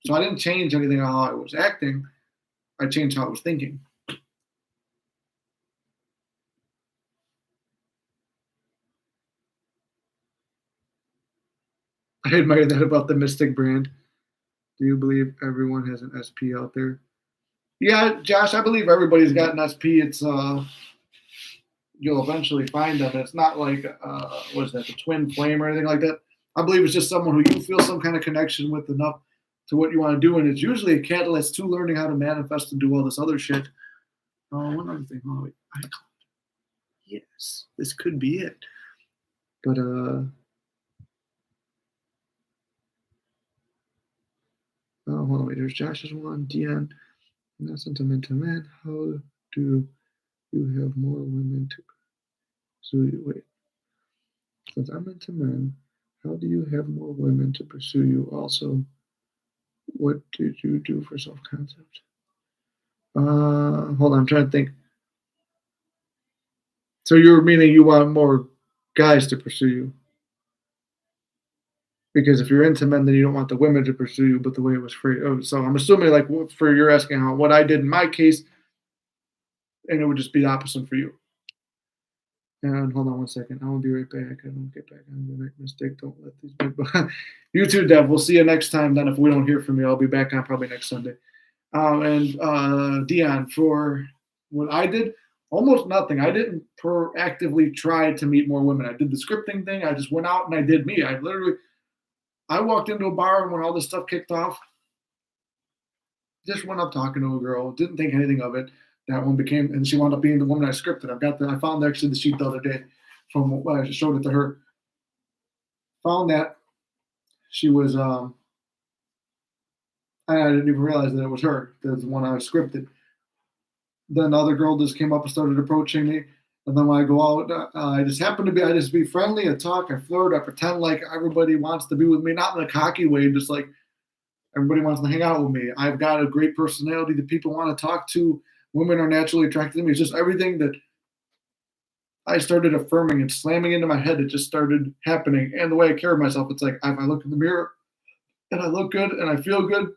So I didn't change anything on how I was acting. I changed how I was thinking. I admire that about the Mystic brand. Do you believe everyone has an SP out there? Yeah, Josh, I believe everybody's got an SP. It's you'll eventually find them. It's not like what is that, the twin flame or anything like that. I believe it's just someone who you feel some kind of connection with enough to what you want to do, and it's usually a catalyst to learning how to manifest and do all this other shit. One other thing. Oh, wait. iCloud. Yes, this could be it. But oh, hold on, wait. There's Josh's one. Dion, not sentiment man. How do you have more women to pursue you? Wait. Since I'm into men, how do you have more women to pursue you? Also, what did you do for self-concept? Hold on, I'm trying to think. So you're meaning you want more guys to pursue you. Because if you're into men, then you don't want the women to pursue you, but the way it was for you. Oh, so I'm assuming, like, for you're asking how what I did in my case, and it would just be the opposite for you. And hold on one second. I will be right back. I don't get back on the next mistake. Don't let these people. You too, Dev. We'll see you next time. Then, if we don't hear from you, I'll be back on probably next Sunday. And Dion, for what I did, almost nothing. I didn't proactively try to meet more women. I did the scripting thing. I just went out and I did me. I walked into a bar and when all this stuff kicked off, just went up talking to a girl. Didn't think anything of it. That one became, and she wound up being the woman I scripted. I found actually the sheet the other day from when I showed it to her. Found that she was, I didn't even realize that it was her. That's the one I scripted. Then the other girl just came up and started approaching me. And then when I go out, I just be friendly. I talk, I flirt, I pretend like everybody wants to be with me, not in a cocky way, just like everybody wants to hang out with me. I've got a great personality that people want to talk to. Women are naturally attracted to me. It's just everything that I started affirming and slamming into my head. It just started happening. And the way I carry myself, it's like if I look in the mirror and I look good and I feel good,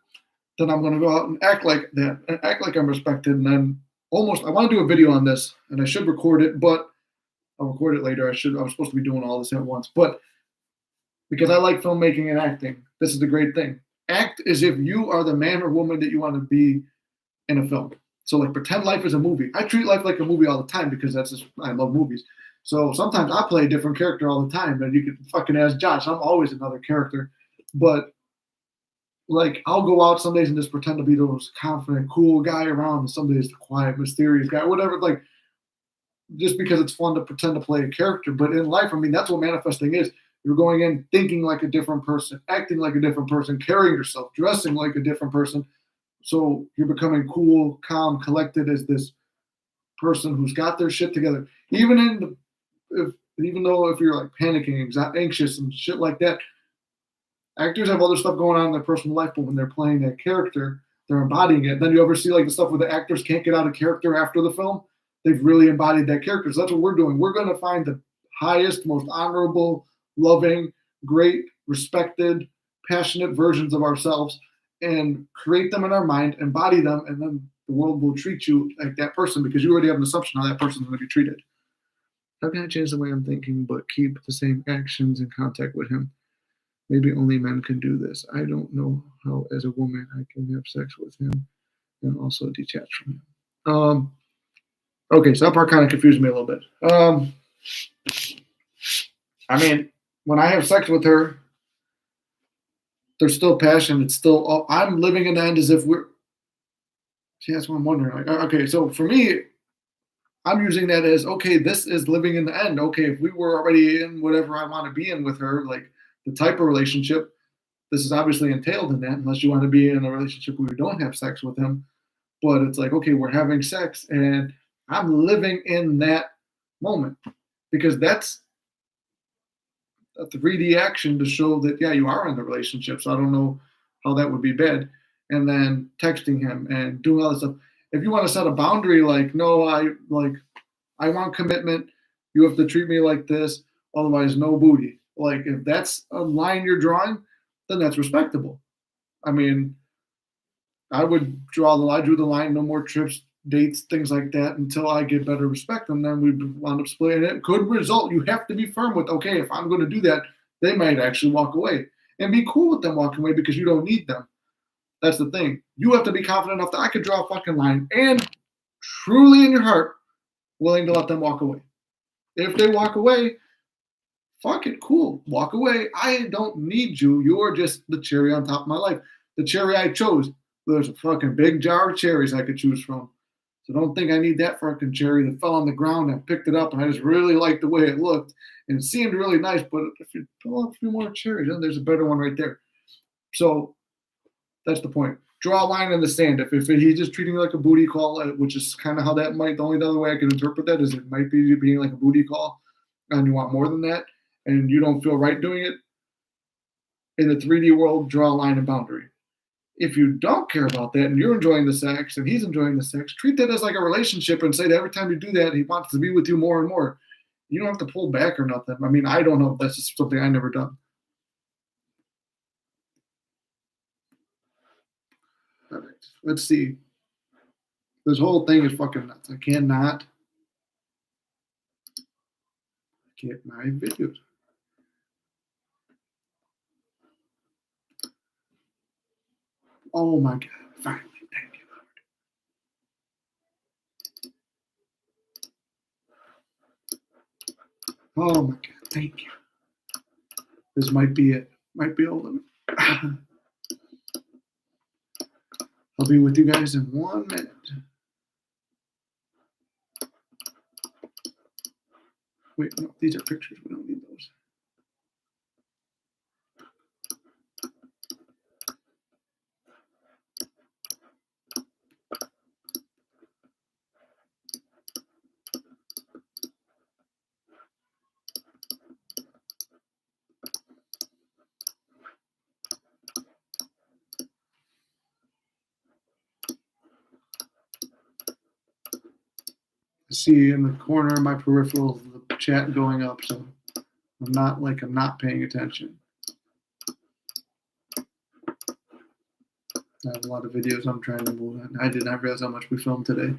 then I'm going to go out and act like that and act like I'm respected. And then I want to do a video on this and I should record it, but I'll record it later. I was supposed to be doing all this at once, but because I like filmmaking and acting, this is the great thing. Act as if you are the man or woman that you want to be in a film. So like pretend life is a movie. I treat life like a movie all the time because I love movies. So sometimes I play a different character all the time. And you can fucking ask Josh. I'm always another character. But like I'll go out some days and just pretend to be the most confident, cool guy around, and some days the quiet, mysterious guy, whatever. Like just because it's fun to pretend to play a character. But in life, I mean, that's what manifesting is. You're going in thinking like a different person, acting like a different person, carrying yourself, dressing like a different person. So you're becoming cool, calm, collected as this person who's got their shit together. Even though if you're like panicking, anxious, and shit like that, actors have other stuff going on in their personal life. But when they're playing that character, they're embodying it. Then you ever see like the stuff where the actors can't get out of character after the film? They've really embodied that character. So that's what we're doing. We're going to find the highest, most honorable, loving, great, respected, passionate versions of ourselves and create them in our mind, embody them, and then the world will treat you like that person because you already have an assumption how that person's going to be treated. How can I change the way I'm thinking but keep the same actions and contact with him? Maybe only men can do this. I don't know how, as a woman, I can have sex with him and also detach from him. Okay, so that part kind of confused me a little bit. I mean, when I have sex with her, there's still passion. It's still, I'm living in the end as if we're, see, that's what I'm wondering. Like, okay, so for me, I'm using that as, okay, this is living in the end. Okay, if we were already in whatever I want to be in with her, like the type of relationship, this is obviously entailed in that, unless you want to be in a relationship where you don't have sex with him. But it's like, okay, we're having sex and I'm living in that moment because that's a 3D action to show that, yeah, you are in the relationship. So I don't know how that would be bad. And then texting him and doing all this stuff. If you want to set a boundary, like, no, I want commitment. You have to treat me like this. Otherwise, no booty. Like, if that's a line you're drawing, then that's respectable. I mean, I drew the line, no more trips, dates, things like that until I get better respect. And then we wound up splitting it. Could result, you have to be firm with, okay, if I'm going to do that, they might actually walk away and be cool with them walking away because you don't need them. That's the thing. You have to be confident enough that I could draw a fucking line and truly in your heart willing to let them walk away. If they walk away, fuck it, cool. Walk away. I don't need you. You're just the cherry on top of my life. The cherry I chose. There's a fucking big jar of cherries I could choose from. So don't think I need that fucking cherry that fell on the ground and I picked it up and I just really liked the way it looked and it seemed really nice. But if you pull up a few more cherries, then there's a better one right there. So that's the point. Draw a line in the sand. If he's just treating you like a booty call, which is kind of how that might, the only other way I can interpret that is it might be being like a booty call and you want more than that and you don't feel right doing it, in the 3D world, draw a line and boundary. If you don't care about that and you're enjoying the sex and he's enjoying the sex, treat that as like a relationship and say that every time you do that, he wants to be with you more and more. You don't have to pull back or nothing. I mean, I don't know. That's just something I never done. All right, let's see. This whole thing is fucking nuts. I cannot get my videos. Oh my God. Finally. Thank you, Lord. Oh my God. Thank you. This might be it. Might be all of it. I'll be with you guys in 1 minute. Wait, no, these are pictures. We don't need those. I see in the corner of my peripheral the chat going up, so I'm not paying attention. I have a lot of videos I'm trying to move on. I did not realize how much we filmed today.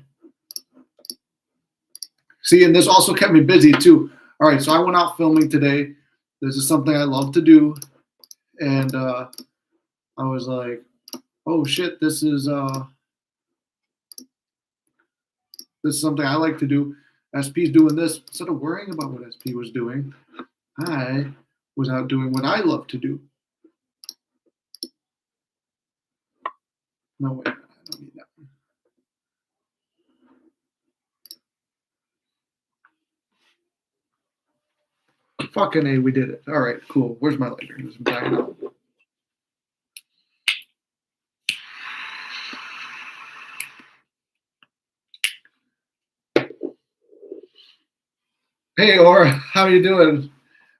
See, and this also kept me busy too. All right, so I went out filming today. This is something I love to do. And I was like, oh shit, this is something I like to do. SP's doing this. Instead of worrying about what SP was doing, I was out doing what I love to do. No, wait, I don't need that one. Fucking A, we did it. All right, cool. Where's my lighter? It's blacking out. Hey, Aura, how you doing?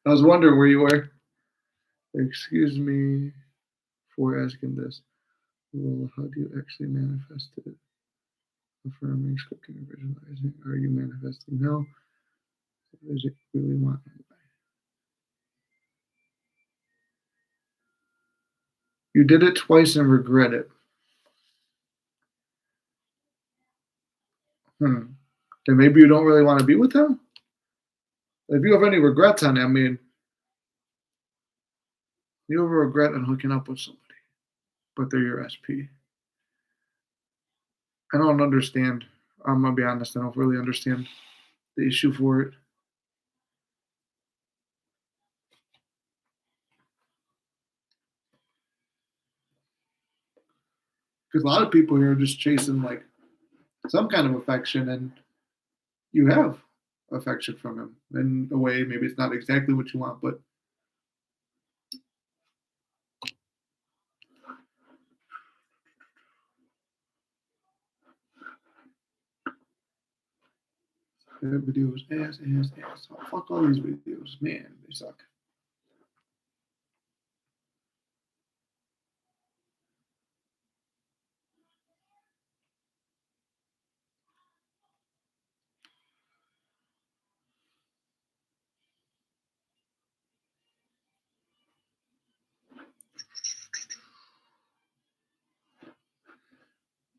I was wondering where you were. Excuse me for asking this. Well, how do you actually manifest it? Affirming, scripting, and visualizing. Are you manifesting now? What does it really want? You did it twice and regret it. Then maybe you don't really want to be with him? If you have any regrets on it, I mean, you have a regret on hooking up with somebody, but they're your SP. I don't understand. I'm going to be honest, I don't really understand the issue for it. Because a lot of people here are just chasing like some kind of affection, and you have affection from him in a way. Maybe it's not exactly what you want, but that video is ass. Oh, fuck all these videos, man, they suck.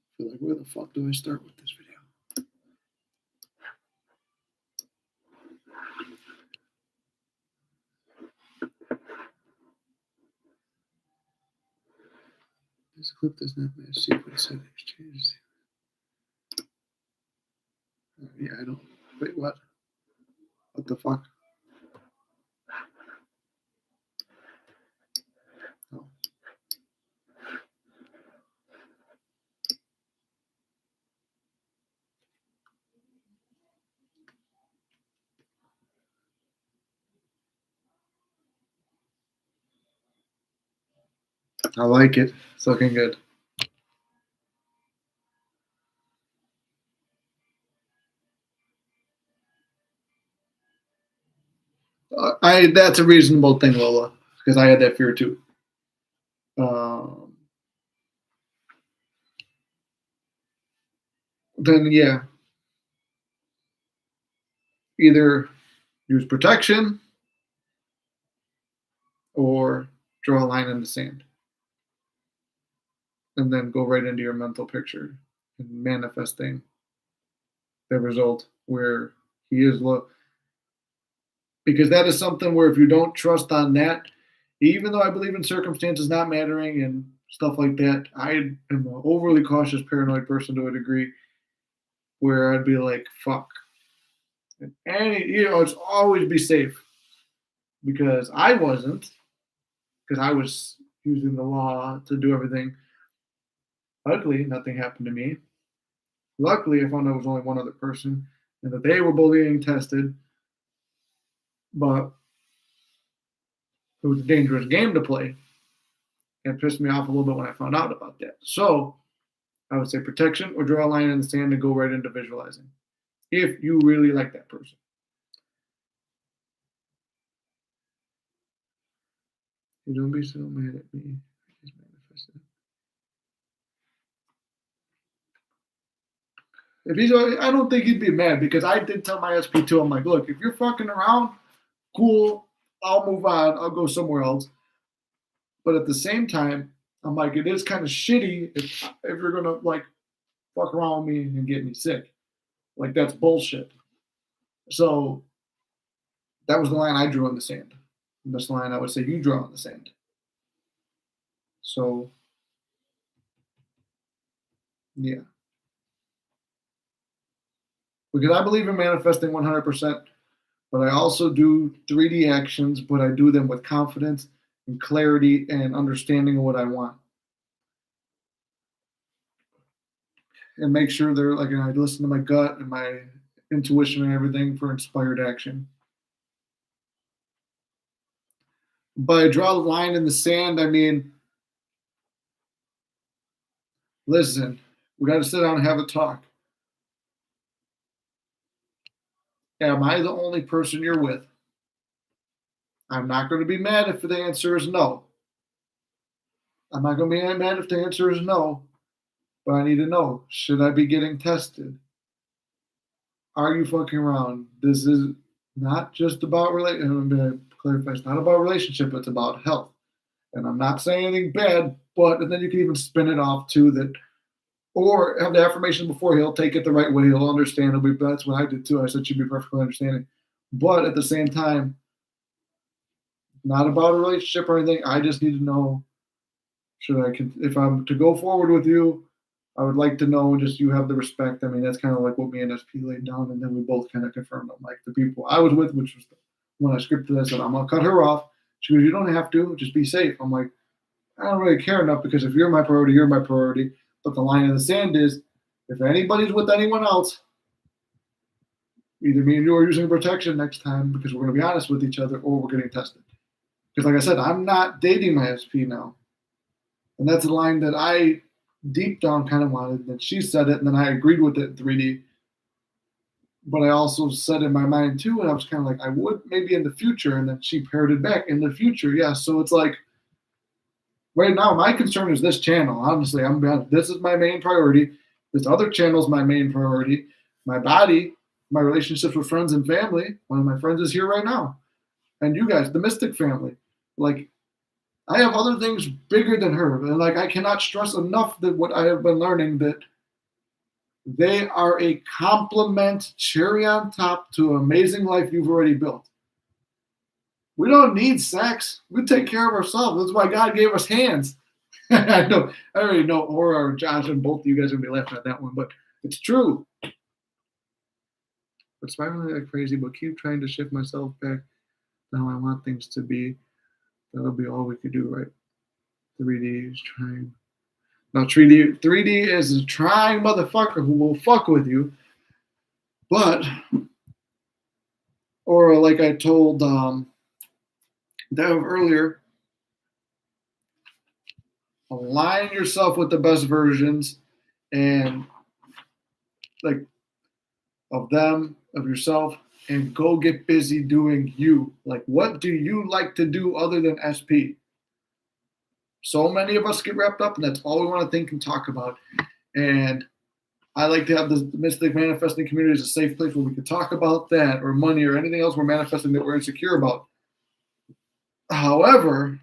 I feel like, where the fuck do I start with this video? This clip does not match sequence settings changes. Yeah, I don't. Wait, what? What the fuck? Oh. I like it. It's looking good. That's a reasonable thing, Lola, because I had that fear too. Then yeah, either use protection, or draw a line in the sand. And then go right into your mental picture and manifesting the result where he is low. Because that is something where if you don't trust on that, even though I believe in circumstances not mattering and stuff like that, I am an overly cautious, paranoid person to a degree where I'd be like, fuck. And it's always be safe. Because I wasn't, because I was using the law to do everything. Luckily, nothing happened to me. Luckily, I found out it was only one other person and that they were both getting tested. But it was a dangerous game to play. It pissed me off a little bit when I found out about that. So I would say protection or draw a line in the sand and go right into visualizing if you really like that person. You don't be so mad at me. If he's, I don't think he'd be mad because I did tell my SP too. I'm like, look, if you're fucking around, cool, I'll move on. I'll go somewhere else. But at the same time, I'm like, it is kind of shitty if you're gonna like fuck around with me and get me sick. Like that's bullshit. So that was the line I drew in the sand. And that's the line I would say you draw in the sand. So yeah. Because I believe in manifesting 100%, but I also do 3D actions, but I do them with confidence and clarity and understanding of what I want. And make sure they're like, I listen to my gut and my intuition and everything for inspired action. But I draw the line in the sand, I mean, listen, we got to sit down and have a talk. Am I the only person you're with? I'm not going to be mad if the answer is no. I'm not going to be mad if the answer is no, but I need to know, should I be getting tested? Are you fucking around? This is not just about relationship. I'm going to clarify, it's not about relationship, it's about health. And I'm not saying anything bad, but and then you can even spin it off too that, or have the affirmation before, he'll take it the right way, he'll understand. That's what I did too. I said she'd be perfectly understanding. But at the same time, not about a relationship or anything. I just need to know, if I'm to go forward with you, I would like to know just you have the respect. I mean, that's kind of like what me and SP laid down, and then we both kind of confirmed them. Like the people I was with, which was when I scripted, I said, I'm going to cut her off. She goes, you don't have to, just be safe. I'm like, I don't really care enough because if you're my priority, you're my priority. But the line in the sand is, if anybody's with anyone else, either me and you are using protection next time because we're going to be honest with each other, or we're getting tested. Because like I said, I'm not dating my SP now. And that's a line that I deep down kind of wanted. And she said it, and then I agreed with it in 3D. But I also said in my mind too, and I was kind of like, I would maybe in the future. And then she parroted back, in the future, yeah. So it's like, right now, my concern is this channel. Honestly, this is my main priority. This other channel is my main priority. My body, my relationships with friends and family. One of my friends is here right now. And you guys, the Mystic family. Like, I have other things bigger than her. And like, I cannot stress enough that what I have been learning, that they are a compliment, cherry on top to an amazing life you've already built. We don't need sex. We take care of ourselves. That's why God gave us hands. I know. I already know Aura or Josh and both of you guys are going to be laughing at that one, but it's true. But spiraling like crazy, but keep trying to shift myself back to how I want things to be. That'll be all we could do, right? 3D is trying. Now 3D is a trying motherfucker who will fuck with you. But, or like I told Dev earlier, align yourself with the best versions and like of them, of yourself, and go get busy doing you. Like, what do you like to do other than SP? So many of us get wrapped up, and that's all we want to think and talk about. And I like to have the Mystic Manifesting community as a safe place where we can talk about that or money or anything else we're manifesting that we're insecure about. However,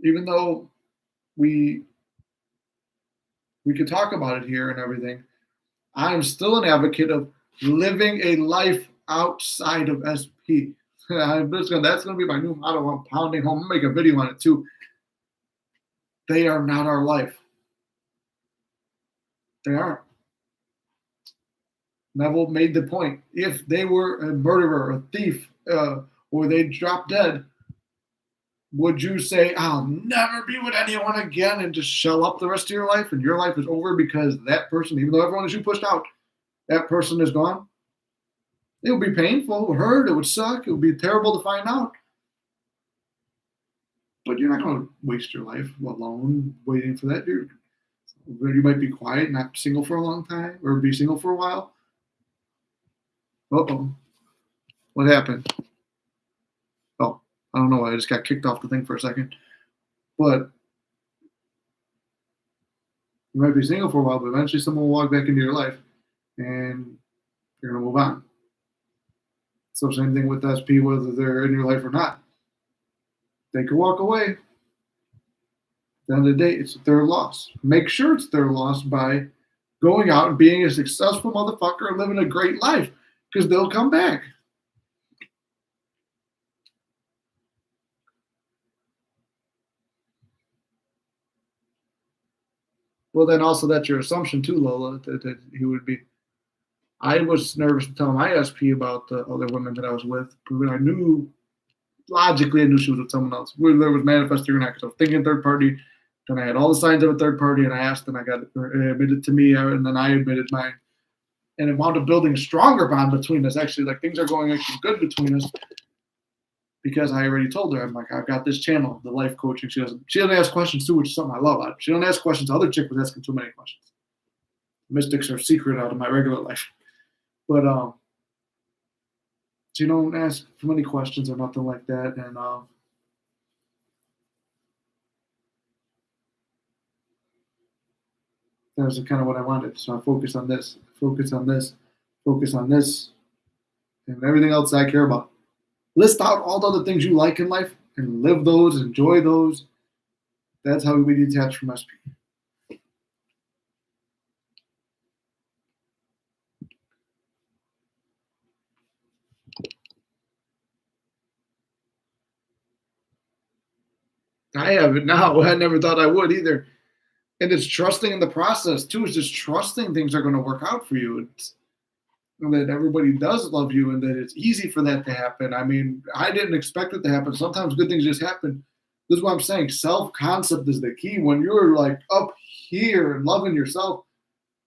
even though we could talk about it here and everything, I am still an advocate of living a life outside of SP. That's going to be my new motto. I'm pounding home. I'm going to make a video on it too. They are not our life. They aren't. Neville made the point. If they were a murderer, a thief, or they dropped dead, would you say, I'll never be with anyone again and just shell up the rest of your life and your life is over because that person, even though everyone is you pushed out, that person is gone? It would be painful, it would hurt, it would suck, it would be terrible to find out. But you're not going to waste your life alone waiting for that. You might be quiet, not single for a long time, or be single for a while. Uh-oh. What happened? Oh, I don't know. I just got kicked off the thing for a second. But you might be single for a while, but eventually someone will walk back into your life and you're going to move on. So same thing with SP, whether they're in your life or not. They could walk away. At the end of the day, it's their loss. Make sure it's their loss by going out and being a successful motherfucker and living a great life, because they'll come back. Well, then also that's your assumption too, Lola, that he would be. I was nervous to tell my SP about the other women that I was with, but I knew, logically, I knew she was with someone else. Whether there was manifesting or not, because I was thinking third party. Then I had all the signs of a third party, and I asked, and I got admitted to me, and then I admitted mine. And it wound up building a stronger bond between us. Actually, like things are going actually good between us because I already told her, I'm like, I've got this channel, the life coaching. She doesn't ask questions too, which is something I love. She don't ask questions. The other chick was asking too many questions. Mystics are secret out of my regular life. But she don't ask too many questions or nothing like that. And that was kind of what I wanted. So I focus on this, focus on this, focus on this, and everything else I care about. List out all the other things you like in life and live those, enjoy those. That's how we detach from SP. I have it now. I never thought I would either. And it's trusting in the process too. It's just trusting things are going to work out for you. It's that everybody does love you and that it's easy for that to happen. I mean, I didn't expect it to happen. Sometimes good things just happen. This is what I'm saying. Self-concept is the key. When you're like up here and loving yourself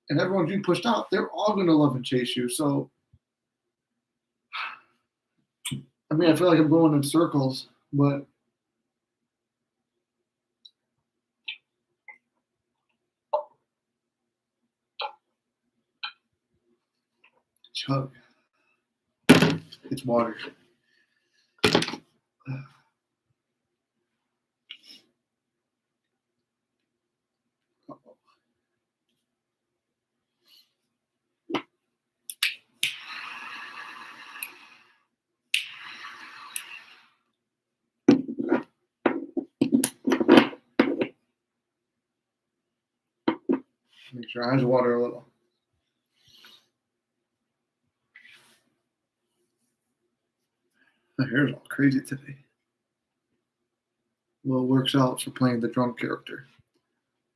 and everyone's being pushed out, they're all going to love and chase you. So, I mean, I feel like I'm going in circles, but chug. It's water. Make sure your eyes water a little. My hair's all crazy today. Well, it works out for playing the drunk character.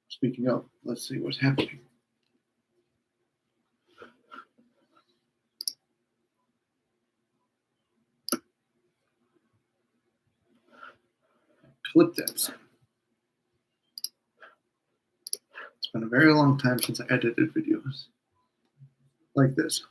Speaking of, let's see what's happening. Clip that. It's been a very long time since I edited videos like this.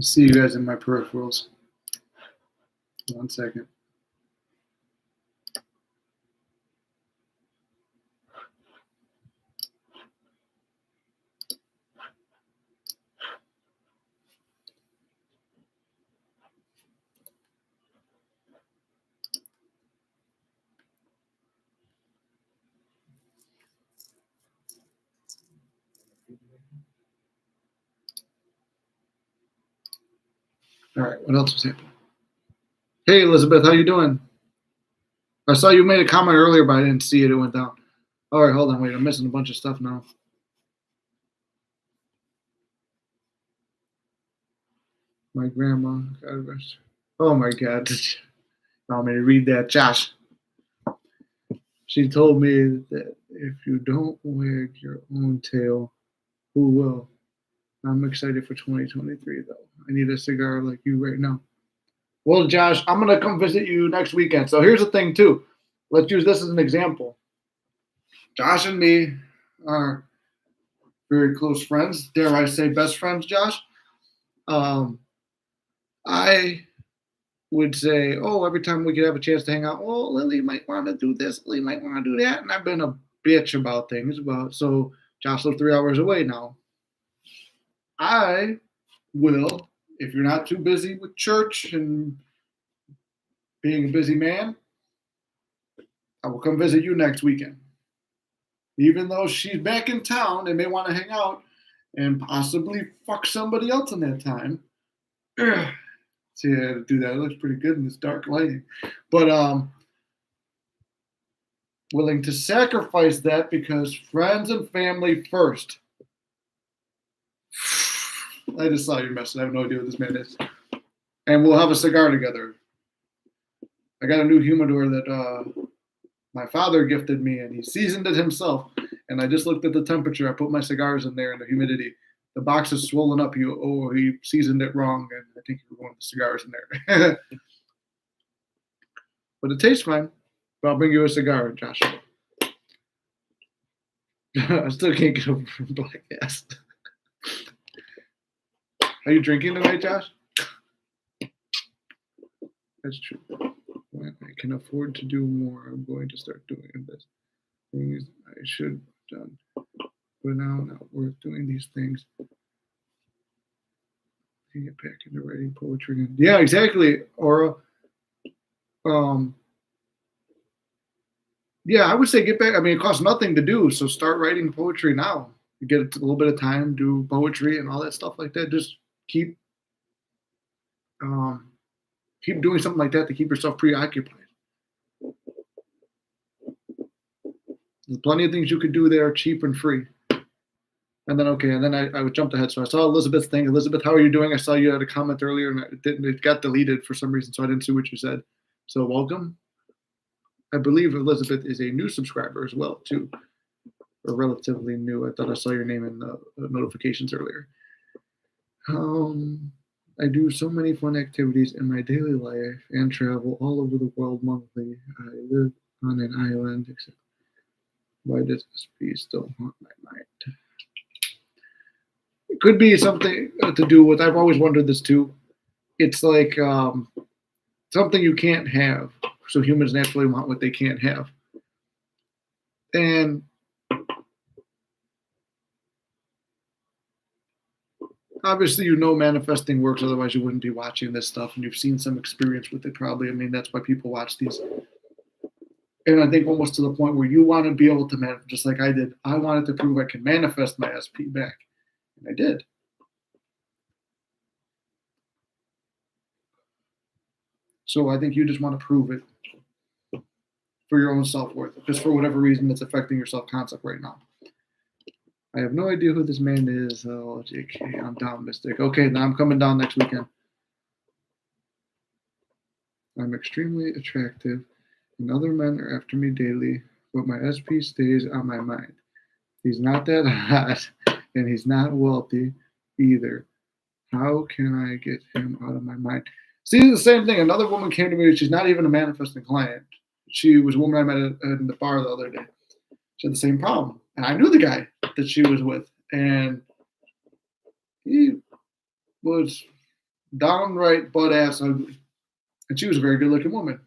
see you guys in my peripherals. 1 second. All right, what else was happening? Hey, Elizabeth, how you doing? I saw you made a comment earlier, but I didn't see it. It went down. All right, hold on. Wait, I'm missing a bunch of stuff now. My grandma. God rest. Oh my God. I want me to read that, Josh. She told me that if you don't wag your own tail, who will? I'm excited for 2023, though. I need a cigar like you right now. Well, Josh, I'm going to come visit you next weekend. So here's the thing, too. Let's use this as an example. Josh and me are very close friends. Dare I say best friends, Josh? I would say, oh, every time we could have a chance to hang out, oh, Lily might want to do this, Lily might want to do that. And I've been a bitch about things. So Josh lives 3 hours away now. I will, if you're not too busy with church and being a busy man, I will come visit you next weekend. Even though she's back in town and may want to hang out and possibly fuck somebody else in that time. See how to do that. It looks pretty good in this dark lighting. But willing to sacrifice that because friends and family first. I just saw your message. I have no idea what this man is. And we'll have a cigar together. I got a new humidor that my father gifted me, and he seasoned it himself. And I just looked at the temperature. I put my cigars in there and the humidity. The box is swollen up. He seasoned it wrong, and I think he wanted the cigars in there. But it tastes fine. But I'll bring you a cigar, Joshua. I still can't get over black ass. Are you drinking tonight, Josh? That's true. When I can afford to do more, I'm going to start doing this. Things I should have done, but now not worth doing these things. Get back into writing poetry. Yeah, exactly, Aura. Yeah, I would say get back. I mean, it costs nothing to do, so start writing poetry now. You get a little bit of time, do poetry and all that stuff like that. Just keep doing something like that to keep yourself preoccupied. There's plenty of things you could do there, cheap and free. And then I would jump ahead. So I saw Elizabeth's thing. Elizabeth, how are you doing? I saw you had a comment earlier, and it got deleted for some reason, so I didn't see what you said. So welcome. I believe Elizabeth is a new subscriber as well, too, or relatively new. I thought I saw your name in the notifications earlier. I do so many fun activities in my daily life and travel all over the world monthly. I live on an island. Except why does SP still haunt my mind? It could be something to do with, I've always wondered this too. It's like something you can't have. So humans naturally want what they can't have. And obviously, manifesting works, otherwise you wouldn't be watching this stuff, and you've seen some experience with it probably. I mean, that's why people watch these. And I think almost to the point where you want to be able to manifest, just like I did. I wanted to prove I can manifest my SP back. And I did. So I think you just want to prove it for your own self-worth, just for whatever reason that's affecting your self-concept right now. I have no idea who this man is. Oh, JK, I'm down, Mystic. Okay, now I'm coming down next weekend. I'm extremely attractive, and other men are after me daily, but my SP stays on my mind. He's not that hot, and he's not wealthy either. How can I get him out of my mind? See, the same thing. Another woman came to me. She's not even a manifesting client. She was a woman I met in the bar the other day. She had the same problem. And I knew the guy that she was with. And he was downright butt ass ugly. And she was a very good looking woman.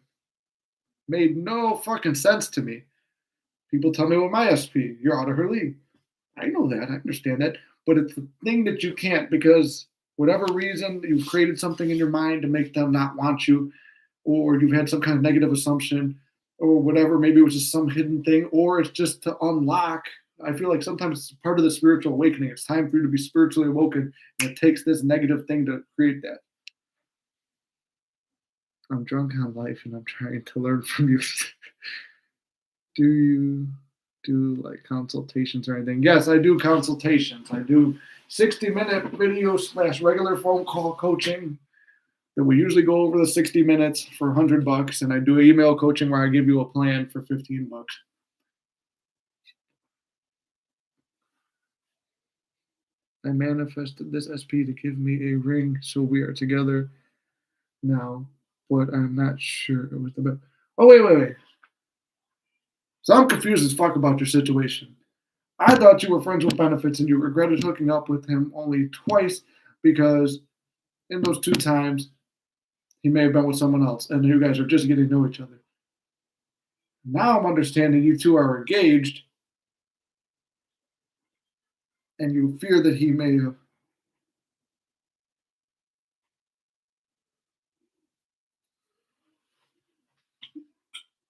Made no fucking sense to me. People tell me with my SP, you're out of her league. I know that, I understand that. But it's the thing that you can't because whatever reason you've created something in your mind to make them not want you, or you've had some kind of negative assumption, or whatever. Maybe it was just some hidden thing, or it's just to unlock. I feel like sometimes it's part of the spiritual awakening. It's time for you to be spiritually awoken, and it takes this negative thing to create that. I'm drunk on life and I'm trying to learn from you. Do you do like consultations or anything? Yes, I do consultations. I do 60-minute video / regular phone call coaching that we usually go over the 60 minutes for $100, and I do email coaching where I give you a plan for $15. I manifested this SP to give me a ring, so we are together now, but I'm not sure it was the best. Oh, wait. So I'm confused as fuck about your situation. I thought you were friends with benefits and you regretted hooking up with him only twice because in those 2 times he may have been with someone else and you guys are just getting to know each other. Now I'm understanding you two are engaged and you fear that he may have.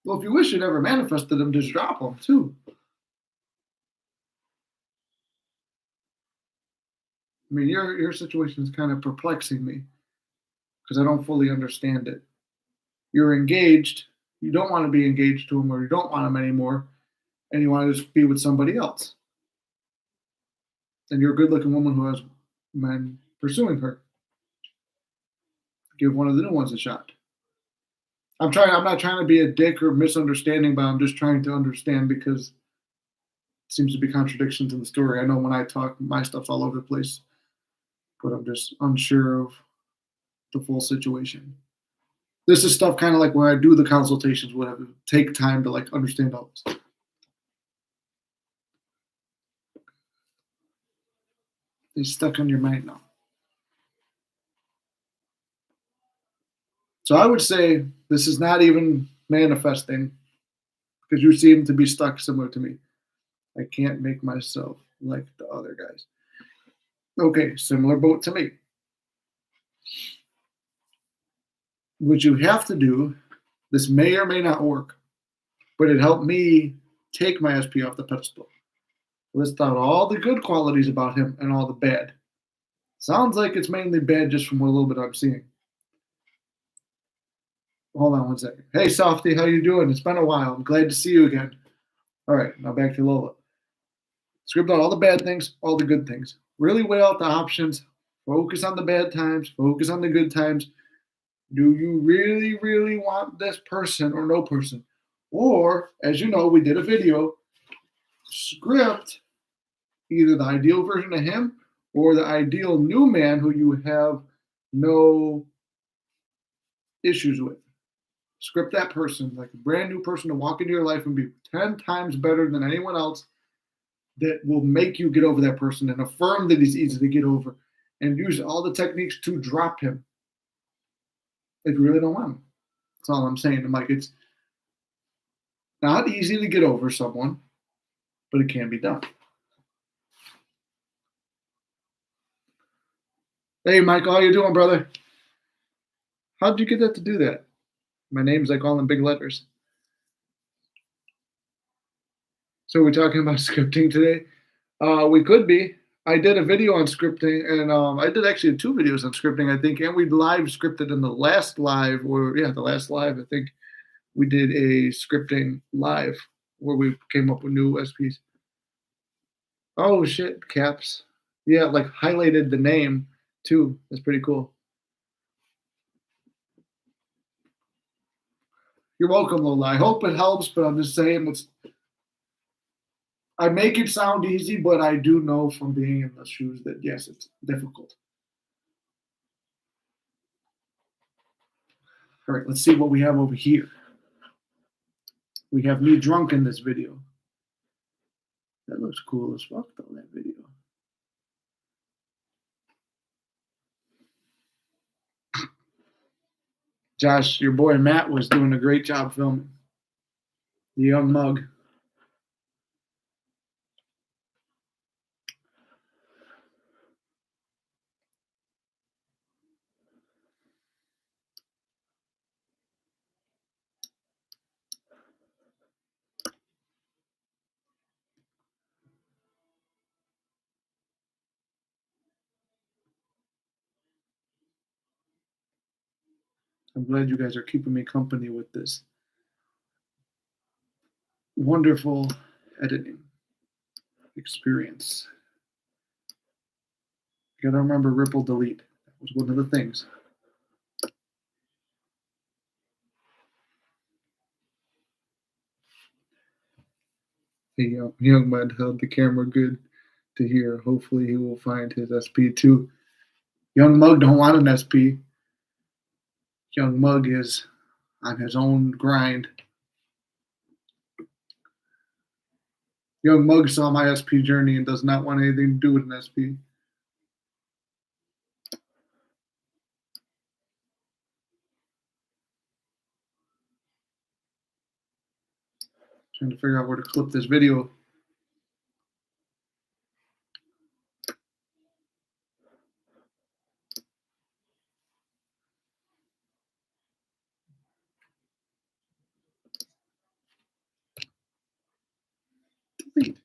Well, if you wish you never manifested him, just drop him too. I mean, your situation is kind of perplexing me because I don't fully understand it. You're engaged, you don't want to be engaged to him or you don't want him anymore, and you want to just be with somebody else. And you're a good looking woman who has men pursuing her. Give one of the new ones a shot. I'm not trying to be a dick or misunderstanding, but I'm just trying to understand because it seems to be contradictions in the story. I know when I talk, my stuff's all over the place, but I'm just unsure of the full situation. This is stuff kind of like when I do the consultations, whatever, take time to like understand all this. They stuck on your mind now. So I would say this is not even manifesting because you seem to be stuck similar to me. I can't make myself like the other guys. Okay, similar boat to me. What you have to do, this may or may not work, but it helped me take my SP off the pedestal. List out all the good qualities about him and all the bad. Sounds like it's mainly bad just from what a little bit I'm seeing. Hold on one second. Hey, Softy, how you doing? It's been a while. I'm glad to see you again. All right, now back to Lola. Script out all the bad things, all the good things. Really weigh out the options. Focus on the bad times. Focus on the good times. Do you really, really want this person or no person? Or, as you know, we did a video, script either the ideal version of him or the ideal new man who you have no issues with. Script that person, like a brand new person to walk into your life and be 10 times better than anyone else that will make you get over that person and affirm that he's easy to get over and use all the techniques to drop him if you really don't want him. That's all I'm saying. I'm like, it's not easy to get over someone, but it can be done. Hey, Michael, how you doing, brother? How'd you get that to do that? My name's like all in big letters. So we're talking about scripting today. We could be. I did a video on scripting, and I did actually 2 videos on scripting, I think, and we live scripted in the last live, the last live, I think we did a scripting live where we came up with new SPs. Oh shit, caps. Yeah, like highlighted the name too. That's pretty cool. You're welcome, Lola. I hope it helps, but I'm just saying I make it sound easy, but I do know from being in the shoes that yes, it's difficult. All right, let's see what we have over here. We have me drunk in this video. That looks cool as fuck, though, that video. Josh, your boy Matt was doing a great job filming. The young mug. I'm glad you guys are keeping me company with this wonderful editing experience. You gotta remember ripple delete. That was one of the things. The young man held the camera good to hear. Hopefully, he will find his SP too. Young Mug don't want an SP. Young Mug is on his own grind. Young Mug saw my SP journey and does not want anything to do with an SP. Trying to figure out where to clip this video. Delete.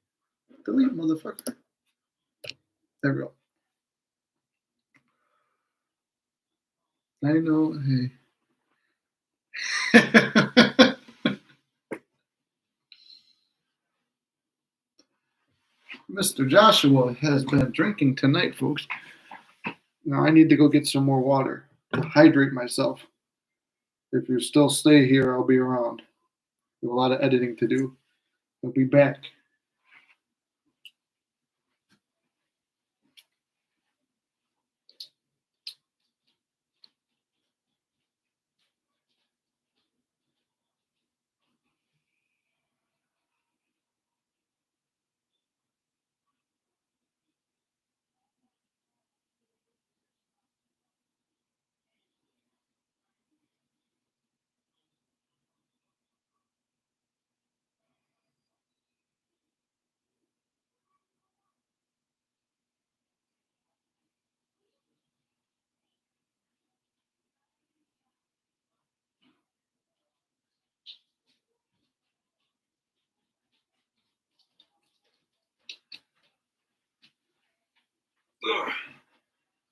Delete, motherfucker. There we go. I know. Hey. Mr. Joshua has been drinking tonight, folks. Now I need to go get some more water to hydrate myself. If you still stay here, I'll be around. We have a lot of editing to do. I'll be back.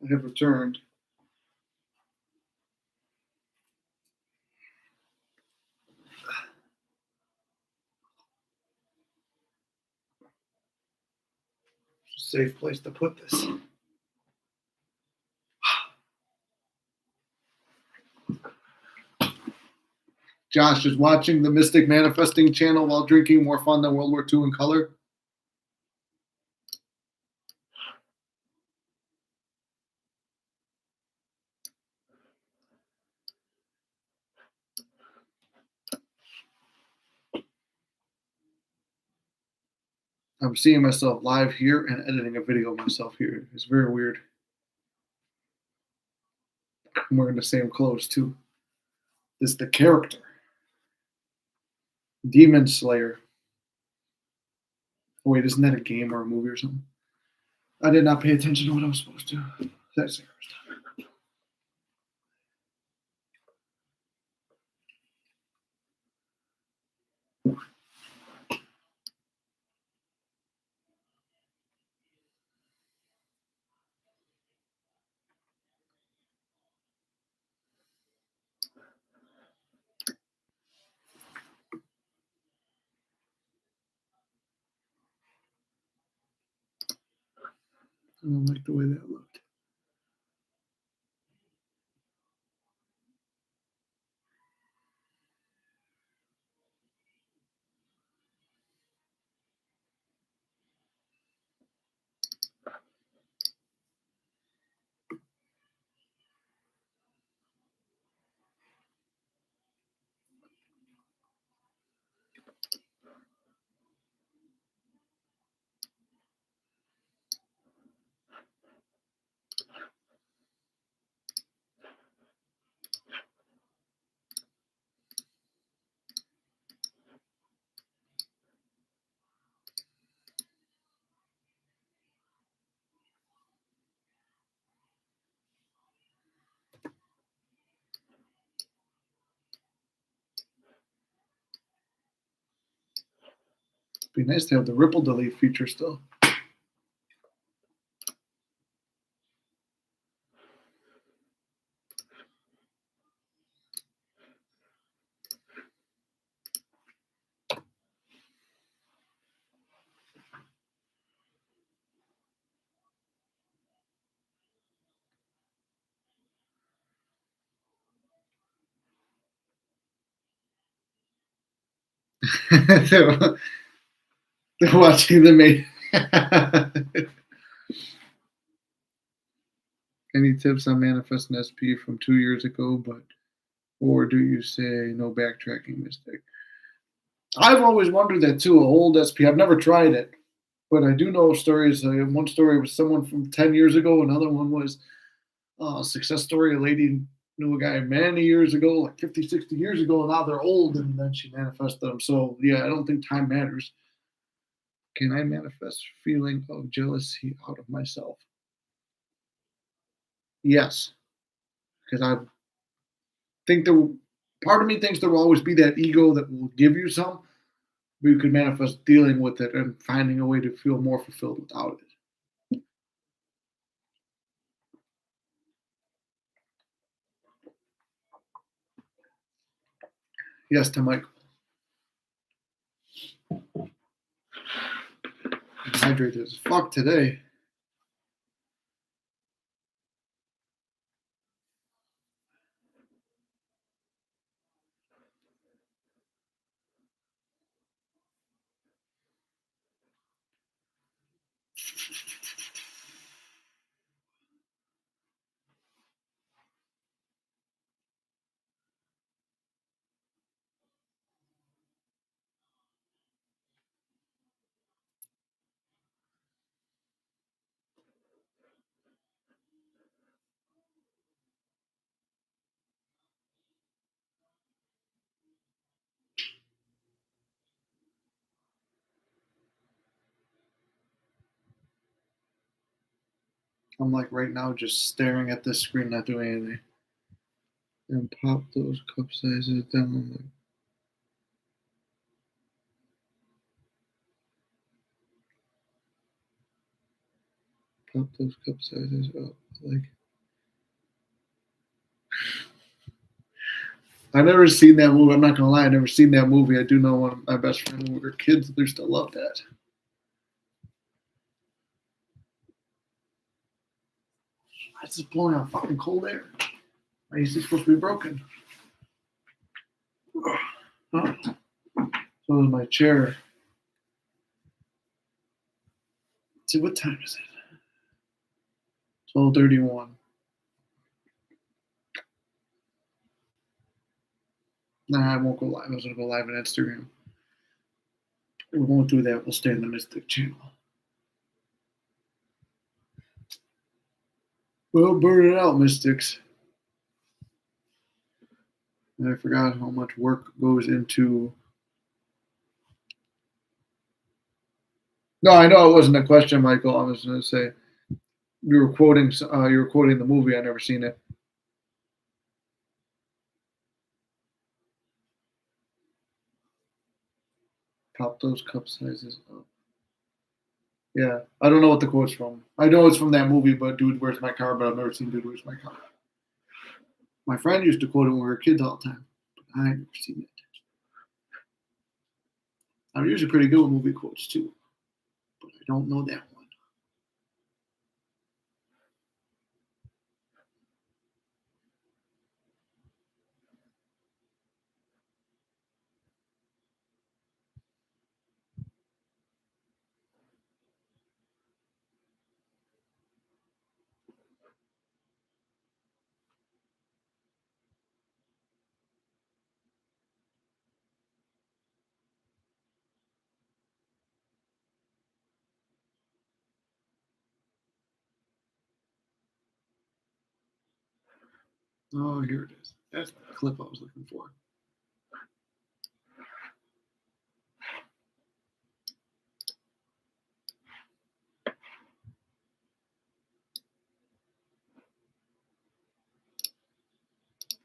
I have returned. It's a safe place to put this. Josh is watching the Mystic Manifesting channel while drinking. More fun than World War II in color. I'm seeing myself live here and editing a video of myself here. It's very weird. I'm wearing the same clothes too. This is the character. Demon Slayer. Oh, wait, isn't that a game or a movie or something? I did not pay attention to what I was supposed to. That's the first time. I don't like the way that looked. Be nice to have the ripple delete feature still. They're watching the main. Any tips on manifesting SP from 2 years ago, or do you say no backtracking mistake? I've always wondered that too. A old SP. I've never tried it, but I do know stories. One story was someone from 10 years ago. Another one was a success story. A lady knew a guy many years ago, like 50, 60 years ago, and now they're old, and then she manifested them. So yeah, I don't think time matters. Can I manifest feeling of jealousy out of myself? Yes, because I think part of me thinks there will always be that ego that will give you some, but you could manifest dealing with it and finding a way to feel more fulfilled without it. Yes to Michael. I'm hydrated as fuck today. I'm like right now just staring at this screen, not doing anything. And pop those cup sizes down. Pop those cup sizes up. Like, I never seen that movie. I'm not gonna lie, I never seen that movie. I do know one of my best friends when we were kids used to love that. Why is this blowing out fucking cold air? Why is this supposed to be broken? Huh? So is my chair. Let's see, what time is it? 12:31. Nah, I won't go live. I was gonna go live on Instagram. We won't do that. We'll stay in the Mystic channel. Well, burn it out, Mystics. And I forgot how much work goes into. No, I know it wasn't a question, Michael. I was going to say you were quoting. You were quoting the movie. I never seen it. Pop those cup sizes up. Yeah, I don't know what the quote's from. I know it's from that movie, but Dude, Where's My Car? But I've never seen Dude, Where's My Car? My friend used to quote it when we were kids all the time, but I never seen it. I'm usually pretty good with movie quotes too, but I don't know that one. Oh, here it is. That's the clip I was looking for.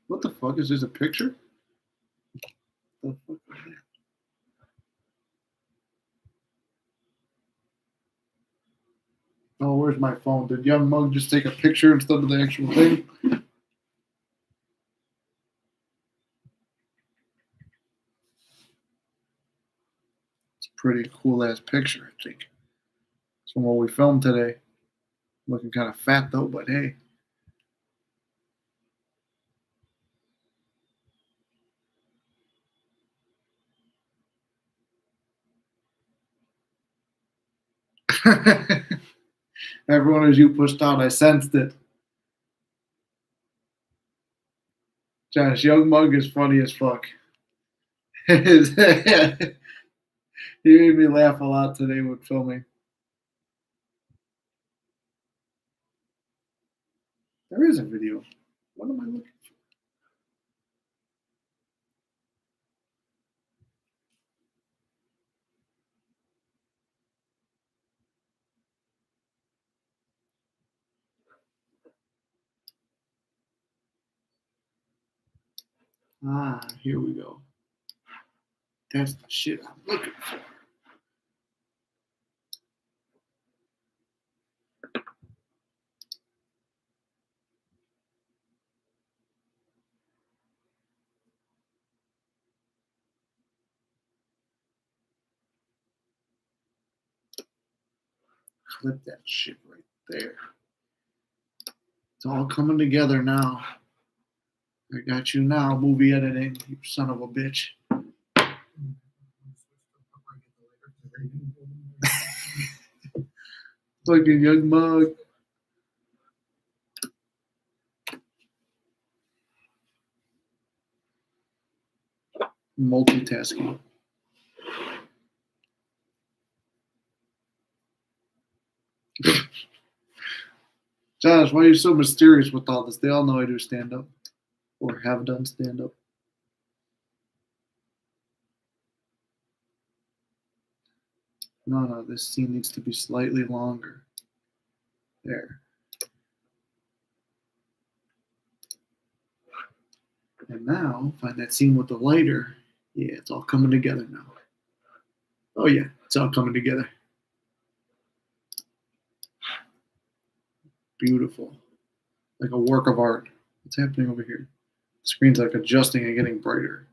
What the fuck is this? A picture? The fuck is that? Oh, where's my phone? Did Young Mug just take a picture instead of the actual thing? It's a pretty cool ass picture, I think. It's from what we filmed today. Looking kind of fat though, but hey. Everyone as you pushed out, I sensed it. Josh, Young Mug is funny as fuck. He made me laugh a lot today with filming. There is a video. What am I looking for? Ah, here we go. That's the shit I'm looking for. Clip that shit right there. It's all coming together now. I got you now, movie editing, you son of a bitch. Fucking Young Mug. Multitasking. Josh, why are you so mysterious with all this? They all know I do stand up or have done stand up. No, this scene needs to be slightly longer. There. And now, find that scene with the lighter. Yeah, it's all coming together now. Oh, yeah, it's all coming together. Beautiful. Like a work of art. What's happening over here? The screen's like adjusting and getting brighter.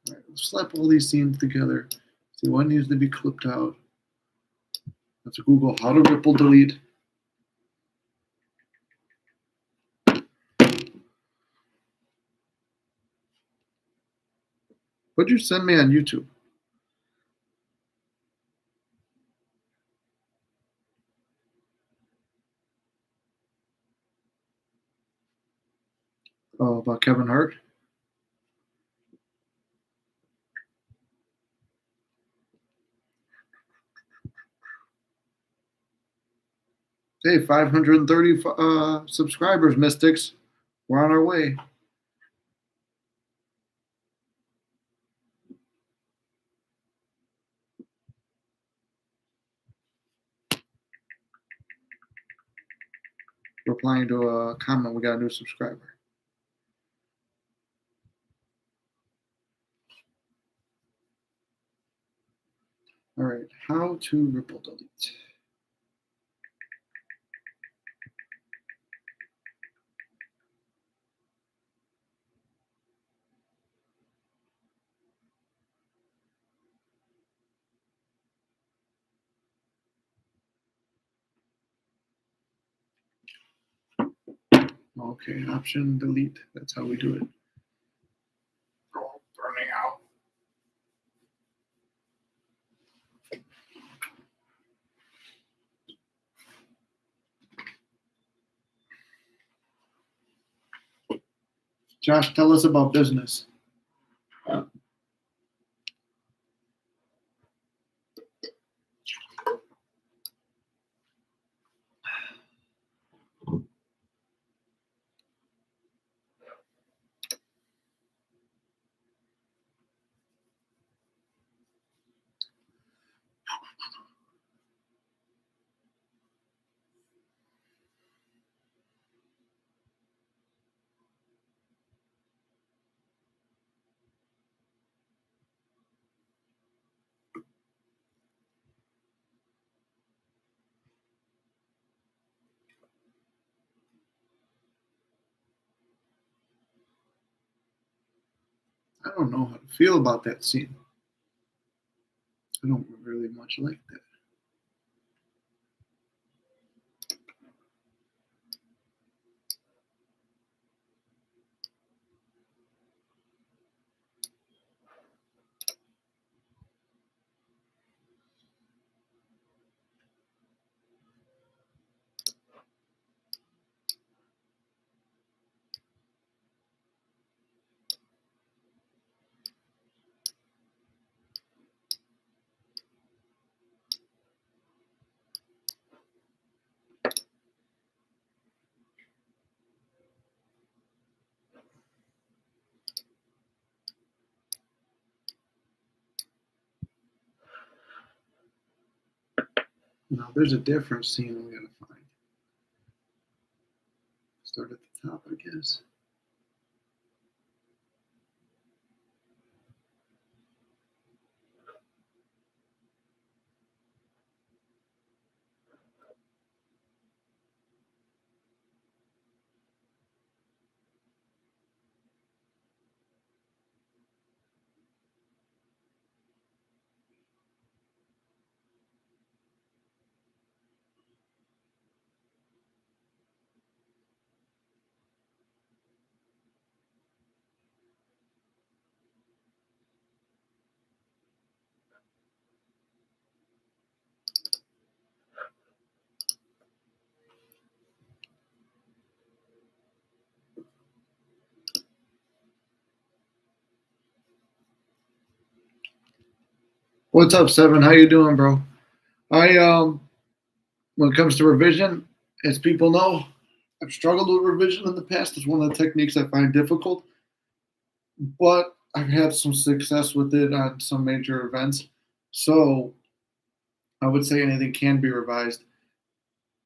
All right, let's slap all these scenes together. See what needs to be clipped out. Let's Google how to ripple delete. What'd you send me on YouTube? Oh, about Kevin Hart? Hey, 530 subscribers, Mystics. We're on our way. Replying to a comment, we got a new subscriber. All right, how to ripple delete. Okay, option delete. That's how we do it. Oh, burning out. Josh, tell us about business. I don't know how to feel about that scene. I don't really much like that. Now there's a different scene we gotta find. Start at the top, I guess. What's up, Seven? How you doing, bro? I when it comes to revision, as people know, I've struggled with revision in the past. It's one of the techniques I find difficult, but I've had some success with it on some major events. So I would say anything can be revised.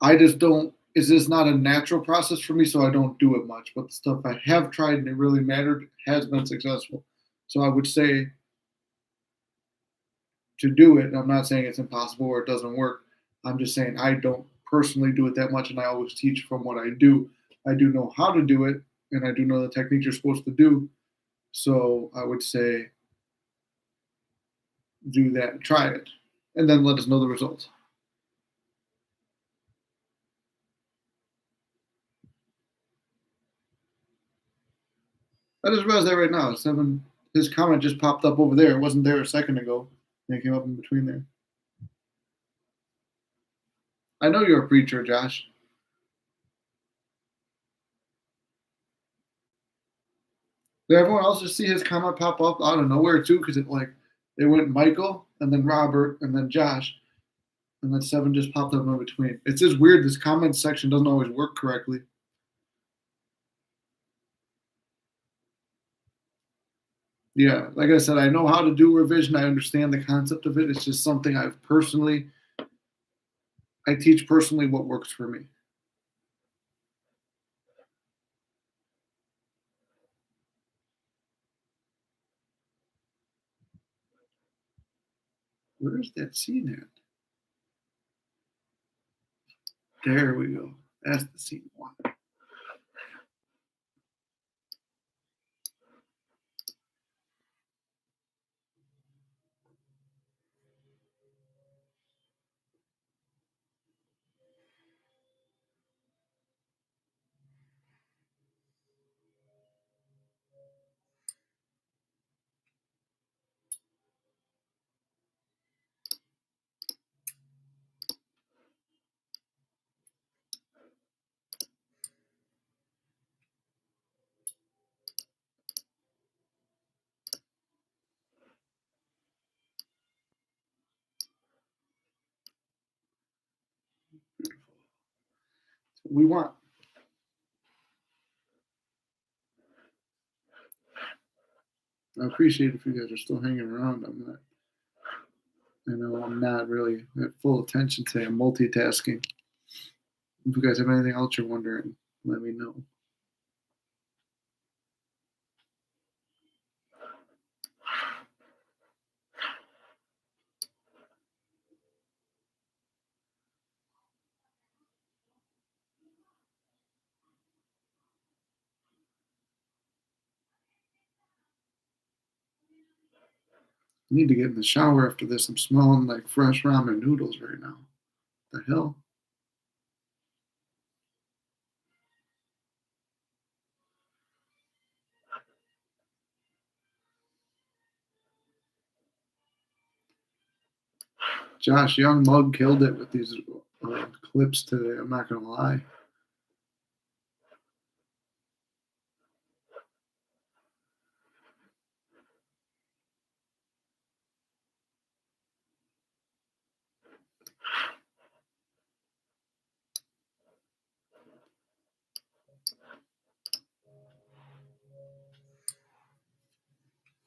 I just don't. It's just not a natural process for me, so I don't do it much. But the stuff I have tried and it really mattered has been successful. So I would say to do it. I'm not saying it's impossible or it doesn't work. I'm just saying I don't personally do it that much, and I always teach from what I do. I do know how to do it, and I do know the techniques you're supposed to do. So I would say do that, try it, and then let us know the results. I just realized that right now. Seven, his comment just popped up over there. It wasn't there a second ago. It came up in between there. I know you're a preacher, Josh. Did everyone else just see his comment pop up out of nowhere too? Because it went Michael and then Robert and then Josh, and then Seven just popped up in between. It's just weird. This comment section doesn't always work correctly. Yeah, like I said, I know how to do revision. I understand the concept of it. It's just something I teach personally what works for me. Where's that scene at? There we go. That's the scene one. Beautiful. That's what we want. I appreciate if you guys are still hanging around. I know I'm not really at full attention today. I'm multitasking. If you guys have anything else you're wondering, let me know. need to get in the shower after this. I'm smelling like fresh ramen noodles right now. The hell? Josh Young Mug killed it with these clips today. I'm not gonna lie.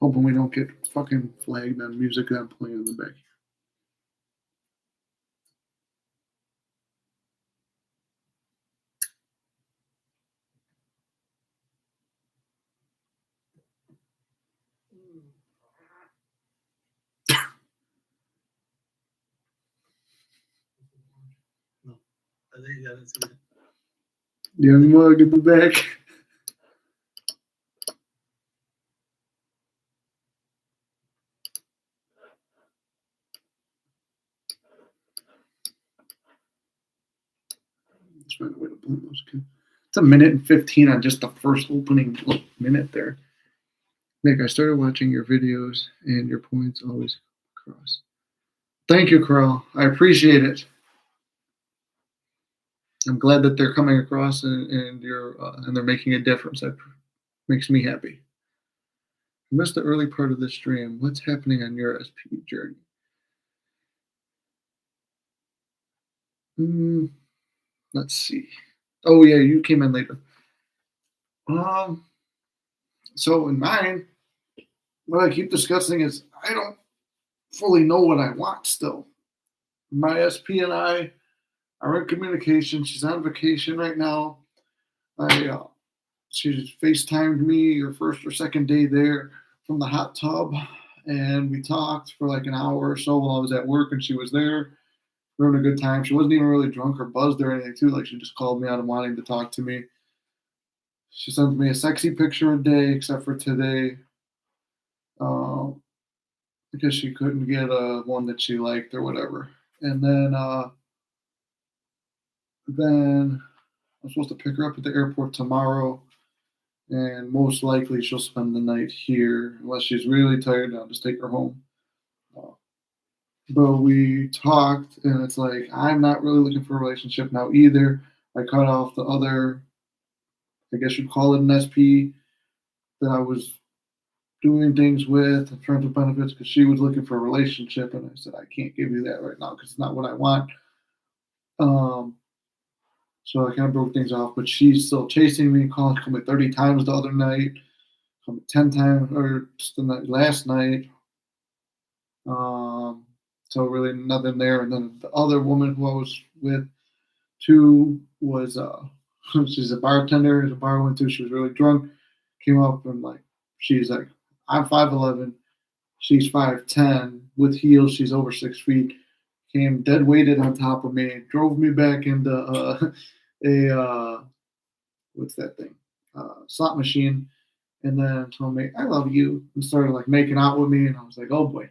Hoping we don't get fucking flagged on music that I'm playing in the back. I think you gotta see it. Young Mug in the back. Let's find a way to blend those. It's a minute and 15 on just the first opening minute there. Nick, I started watching your videos and your points always cross. Thank you, Carl. I appreciate it. I'm glad that they're coming across and they're making a difference. That makes me happy. I missed the early part of the stream. What's happening on your SP journey? Let's see. Oh yeah, you came in later. So in mine, what I keep discussing is I don't fully know what I want still. My SP and I are in communication. She's on vacation right now. She FaceTimed me her first or second day there from the hot tub, and we talked for like an hour or so while I was at work, and she was there. We were having a good time. She wasn't even really drunk or buzzed or anything too. Like she just called me out and wanting to talk to me. She sends me a sexy picture a day, except for today, because she couldn't get one that she liked or whatever. And then I'm supposed to pick her up at the airport tomorrow, and most likely she'll spend the night here unless she's really tired. I'll just take her home. But we talked, and it's like I'm not really looking for a relationship now either. I cut off the other, I guess you'd call it an SP, that I was doing things with and friends with benefits because she was looking for a relationship, and I said I can't give you that right now because it's not what I want. So I kind of broke things off, but she's still chasing me, called me 30 times the other night, called me 10 times, or just the last night. So really nothing there. And then the other woman who I was with, too, was she's a bartender at a bar I went to. She was really drunk. Came up and she's like, I'm 5'11", she's 5'10". With heels, she's over 6 feet. Came dead weighted on top of me, drove me back into a what's that thing? Slot machine, and then told me I love you and started making out with me, and I was like, oh boy.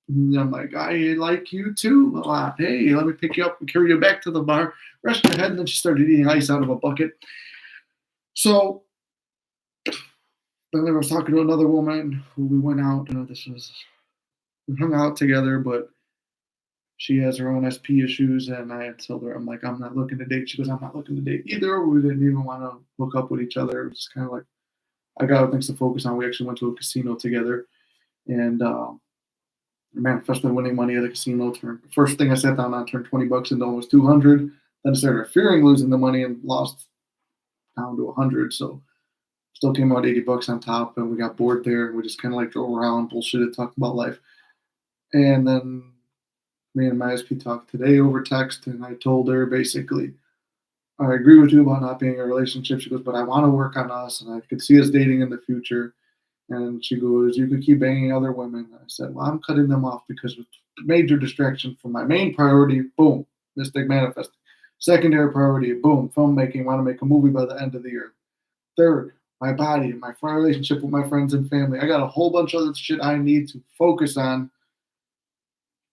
And I'm like, I like you too a lot. Hey, let me pick you up and carry you back to the bar. Rest your head, and then she started eating ice out of a bucket. So then I was talking to another woman who we went out. We hung out together, but she has her own SP issues, and I had told her, I'm not looking to date. She goes, I'm not looking to date either. We didn't even want to hook up with each other. It was kind of I got other things to focus on. We actually went to a casino together, and manifested winning money at the casino. First thing I sat down on turned $20 into almost 200. Then I started fearing losing the money and lost down to 100. So still came out $80 on top, and we got bored there. And we just kind of drove around, bullshitted, talked about life. And then me and my SP talked today over text, and I told her basically, I agree with you about not being in a relationship. She goes, but I want to work on us, and I could see us dating in the future. And she goes, you could keep banging other women. I said, well, I'm cutting them off because of major distraction from my main priority, boom, Mystic Manifesting. Secondary priority, boom, filmmaking, want to make a movie by the end of the year. Third, my body, my relationship with my friends and family. I got a whole bunch of other shit I need to focus on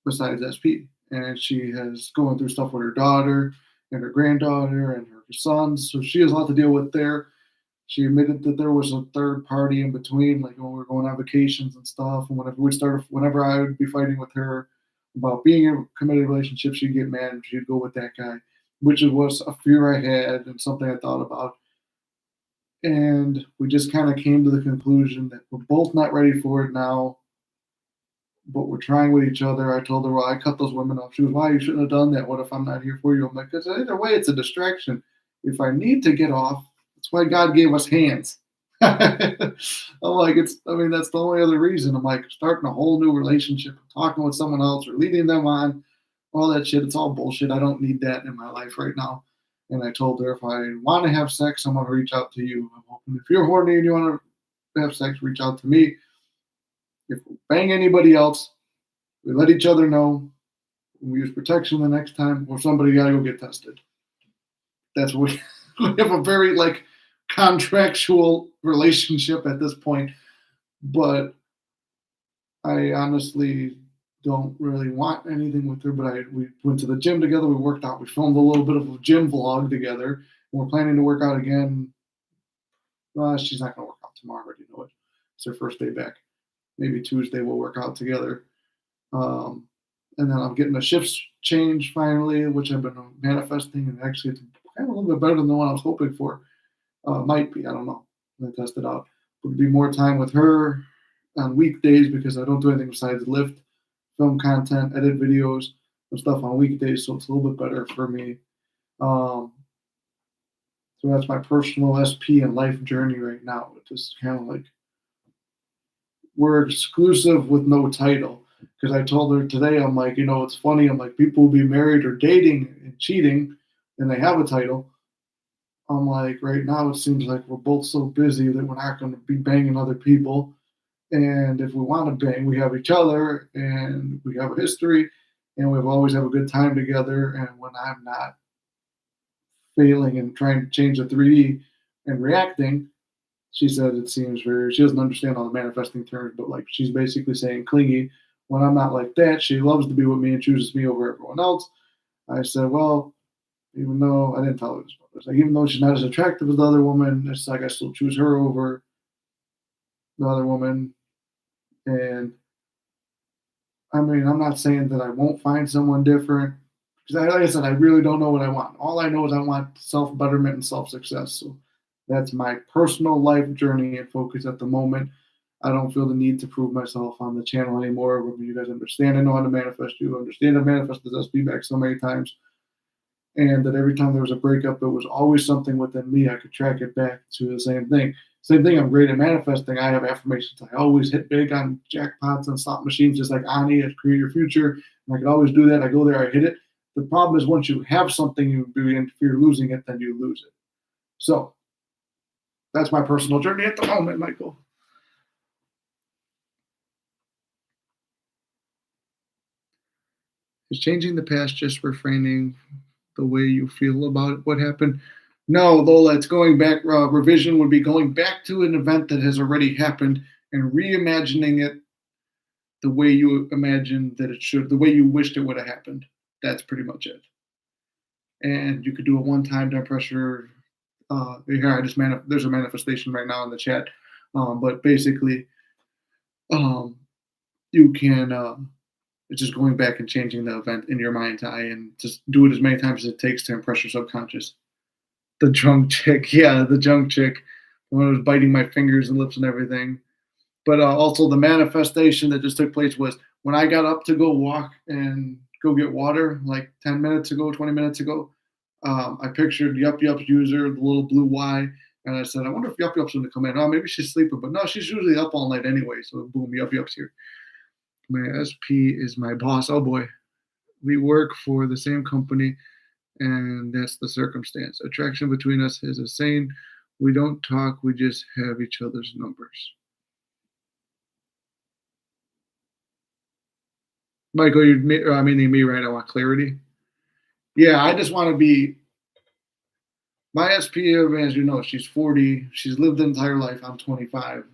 besides SP. And she has going through stuff with her daughter and her granddaughter and her sons. So she has a lot to deal with there. She admitted that there was a third party in between, like when we were going on vacations and stuff. And whenever I would be fighting with her about being in a committed relationship, she'd get mad and she'd go with that guy, which was a fear I had and something I thought about. And we just kind of came to the conclusion that we're both not ready for it now, but we're trying with each other. I told her, well, I cut those women off. She goes, why? You shouldn't have done that. What if I'm not here for you? I'm like, because either way, it's a distraction. If I need to get off, that's why God gave us hands. I'm like, that's the only other reason. I'm like, starting a whole new relationship, talking with someone else or leading them on, all that shit. It's all bullshit. I don't need that in my life right now. And I told her, if I want to have sex, I'm going to reach out to you. I'm hoping if you're horny and you want to have sex, reach out to me. If we bang anybody else, we let each other know. We use protection the next time, or somebody got to go get tested. That's what we have a very like contractual relationship at this point. But I honestly don't really want anything with her. But we went to the gym together. We worked out. We filmed a little bit of a gym vlog together. And we're planning to work out again. She's not going to work out tomorrow. I already know it. It's her first day back. Maybe Tuesday we'll work out together. And then I'm getting a shift change finally, which I've been manifesting, and actually it's kind of a little bit better than the one I was hoping for. Might be, I don't know. I'm gonna test it out. Would be more time with her on weekdays because I don't do anything besides lift, film content, edit videos, and stuff on weekdays, so it's a little bit better for me. So that's my personal SP and life journey right now. It's just kind of like we're exclusive with no title. Because I told her today, I'm like, it's funny. I'm like, people will be married or dating and cheating, and they have a title. I'm like, right now it seems like we're both so busy that we're not going to be banging other people. And if we want to bang, we have each other, and we have a history, and we've always have a good time together. And when I'm not failing and trying to change the 3D and reacting, she said it seems she doesn't understand all the manifesting terms, but like she's basically saying clingy. When I'm not like that, she loves to be with me and chooses me over everyone else. I said, well, even though I didn't tell her this, but it's like, even though she's not as attractive as the other woman, it's like I still choose her over the other woman. And I'm not saying that I won't find someone different. Because like I said, I really don't know what I want. All I know is I want self-betterment and self-success. So that's my personal life journey and focus at the moment. I don't feel the need to prove myself on the channel anymore. You guys understand I know how to manifest. You understand I manifested SP back so many times. And that every time there was a breakup, it was always something within me. I could track it back to the same thing. Same thing, I'm great at manifesting. I have affirmations. I always hit big on jackpots and slot machines, just like Ani at Create Your Future. And I could always do that. I go there, I hit it. The problem is once you have something, you begin to fear losing it, then you lose it. So that's my personal journey at the moment, Michael. Is changing the past just refraining the way you feel about what happened? No, Lola, it's going back. Revision would be going back to an event that has already happened and reimagining it the way you imagined that it should, the way you wished it would have happened. That's pretty much it. And you could do a one-time time pressure. Here, there's a manifestation right now in the chat. But basically, you can. It's just going back and changing the event in your mind's eye and just do it as many times as it takes to impress your subconscious. The drunk chick, yeah, the drunk chick, when I was biting my fingers and lips and everything. But also the manifestation that just took place was when I got up to go walk and go get water, like 10 minutes ago, 20 minutes ago, I pictured Yup Yup's user, the little blue Y, and I said, I wonder if Yup Yup's going to come in. Oh, maybe she's sleeping, but no, she's usually up all night anyway, so boom, Yup Yup's here. My SP is my boss. Oh boy, we work for the same company, and that's the circumstance. Attraction between us is insane. We don't talk, we just have each other's numbers. Michael, meaning me, right? I want clarity. Yeah, I just want to be my SP, as you know, she's 40. She's lived the entire life. I'm 25.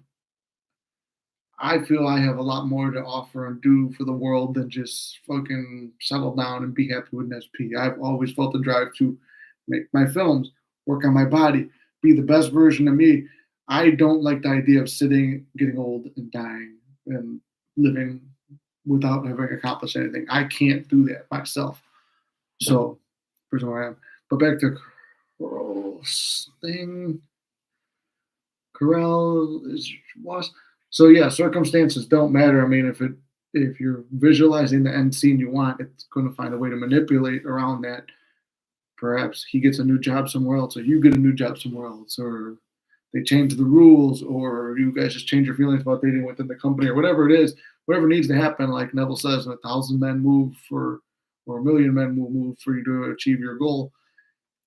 I feel I have a lot more to offer and do for the world than just fucking settle down and be happy with an SP. I've always felt the drive to make my films, work on my body, be the best version of me. I don't like the idea of sitting, getting old, and dying and living without having accomplished anything. I can't do that myself. So, here's where I am. But back to Carell's thing. Carell was. So yeah, circumstances don't matter. I mean, if you're visualizing the end scene you want, it's going to find a way to manipulate around that. Perhaps he gets a new job somewhere else, or you get a new job somewhere else, or they change the rules, or you guys just change your feelings about dating within the company, or whatever it is, whatever needs to happen. Like Neville says, 1,000 men move for, or 1,000,000 men will move for you to achieve your goal.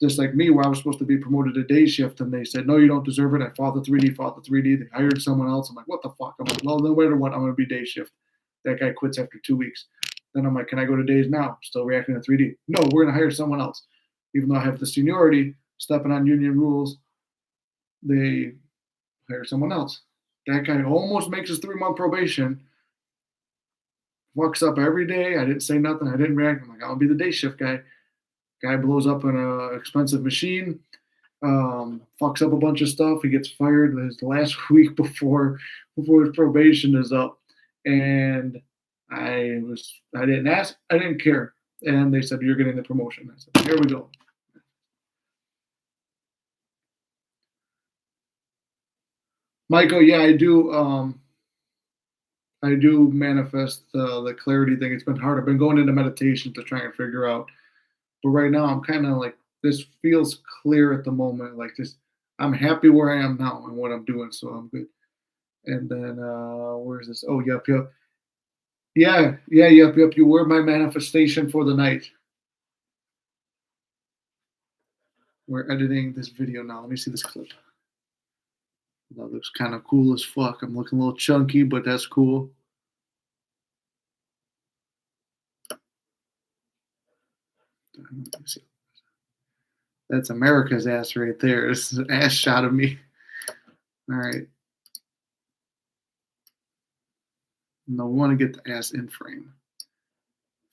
Just like me, where I was supposed to be promoted to day shift, and they said, no, you don't deserve it. I fought the 3D. They hired someone else. I'm like, what the fuck? I'm like, well, no matter what, I'm going to be day shift. That guy quits after 2 weeks. Then I'm like, can I go to days now? Still reacting to 3D. No, we're going to hire someone else. Even though I have the seniority, stepping on union rules, they hire someone else. That guy almost makes his 3-month probation. Fucks up every day. I didn't say nothing. I didn't react. I'm like, I'll be the day shift guy. Guy blows up in an expensive machine, fucks up a bunch of stuff. He gets fired his last week before his probation is up, and I didn't ask, I didn't care, and they said you're getting the promotion. I said here we go. Michael, yeah, I do. I do manifest the clarity thing. It's been hard. I've been going into meditation to try and figure out. But right now, I'm kind of like, this feels clear at the moment. Like, just, I'm happy where I am now and what I'm doing, so I'm good. And then, where's this? Oh, yep. Yeah, yep. You were my manifestation for the night. We're editing this video now. Let me see this clip. That looks kind of cool as fuck. I'm looking a little chunky, but that's cool. That's America's ass right there. This is an ass shot of me. All right. No, we want to get the ass in frame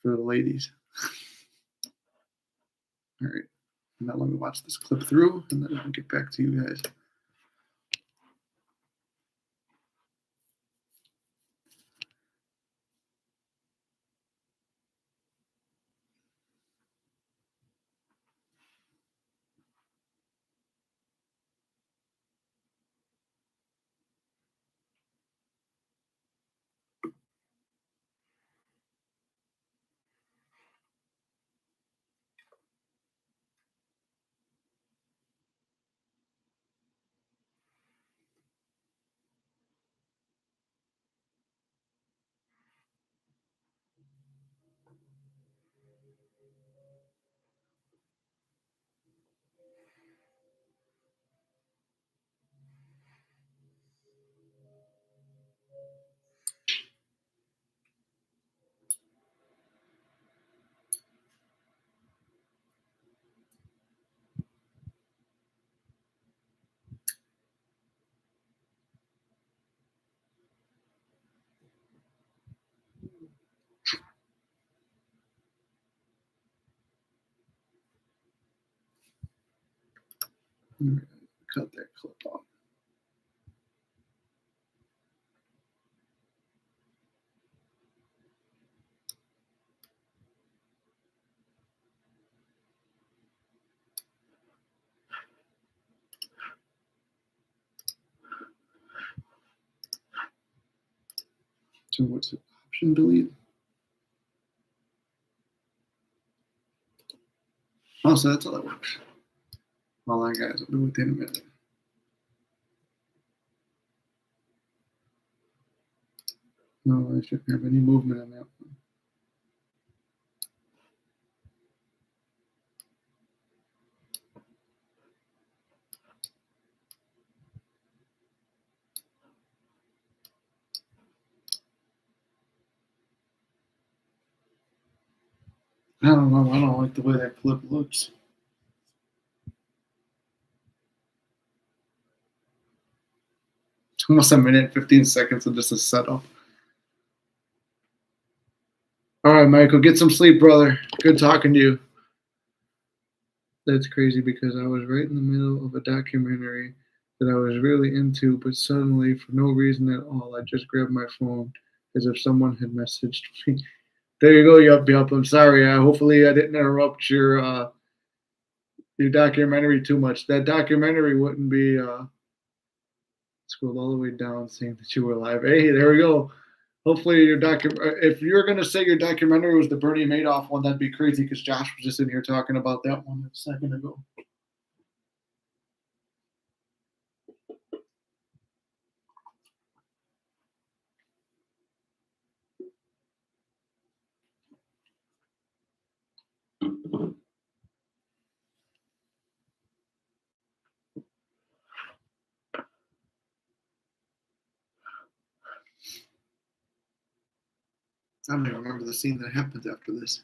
for the ladies. All right. Now let me watch this clip through, and then I'll get back to you guys. Cut that clip off. So what's it? Option delete. Oh, so that's how that works. All right, guys, I'll do it in a minute. No, I shouldn't have any movement on that one. I don't know. I don't like the way that clip looks. It's almost a minute, 15 seconds of just a setup. All right, Michael, get some sleep, brother. Good talking to you. That's crazy because I was right in the middle of a documentary that I was really into, but suddenly, for no reason at all, I just grabbed my phone as if someone had messaged me. There you go, yup. I'm sorry. Hopefully, I didn't interrupt your documentary too much. That documentary wouldn't be scrolled all the way down, saying that you were live. Hey, there we go. Hopefully, if you're gonna say your documentary was the Bernie Madoff one, that'd be crazy because Josh was just in here talking about that one a second ago. I don't even remember the scene that happened after this.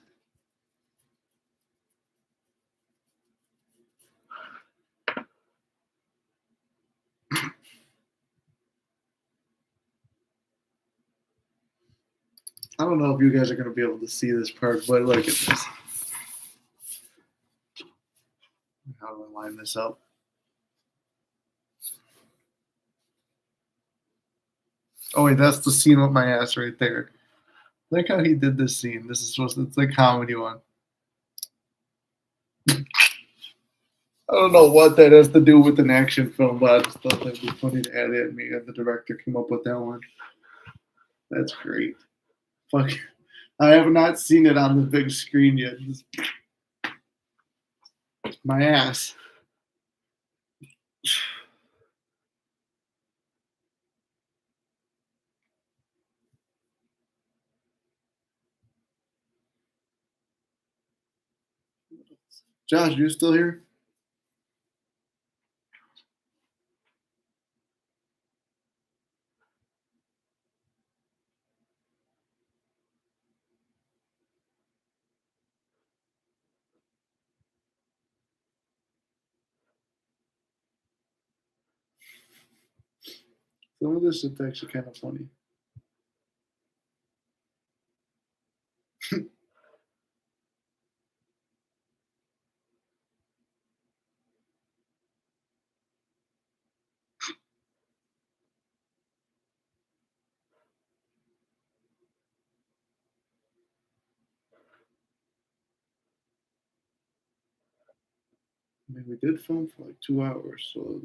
I don't know if you guys are going to be able to see this part, but look at this. How do I line this up? Oh wait, that's the scene with my ass right there. Look how he did this scene. This is it's the comedy one. I don't know what that has to do with an action film, but I just thought that'd be funny to add in. Me and the director came up with that one. That's great. Fuck. I have not seen it on the big screen yet. My ass. Josh, you still here? Some of this is actually kind of funny. I mean, we did film for like 2 hours, so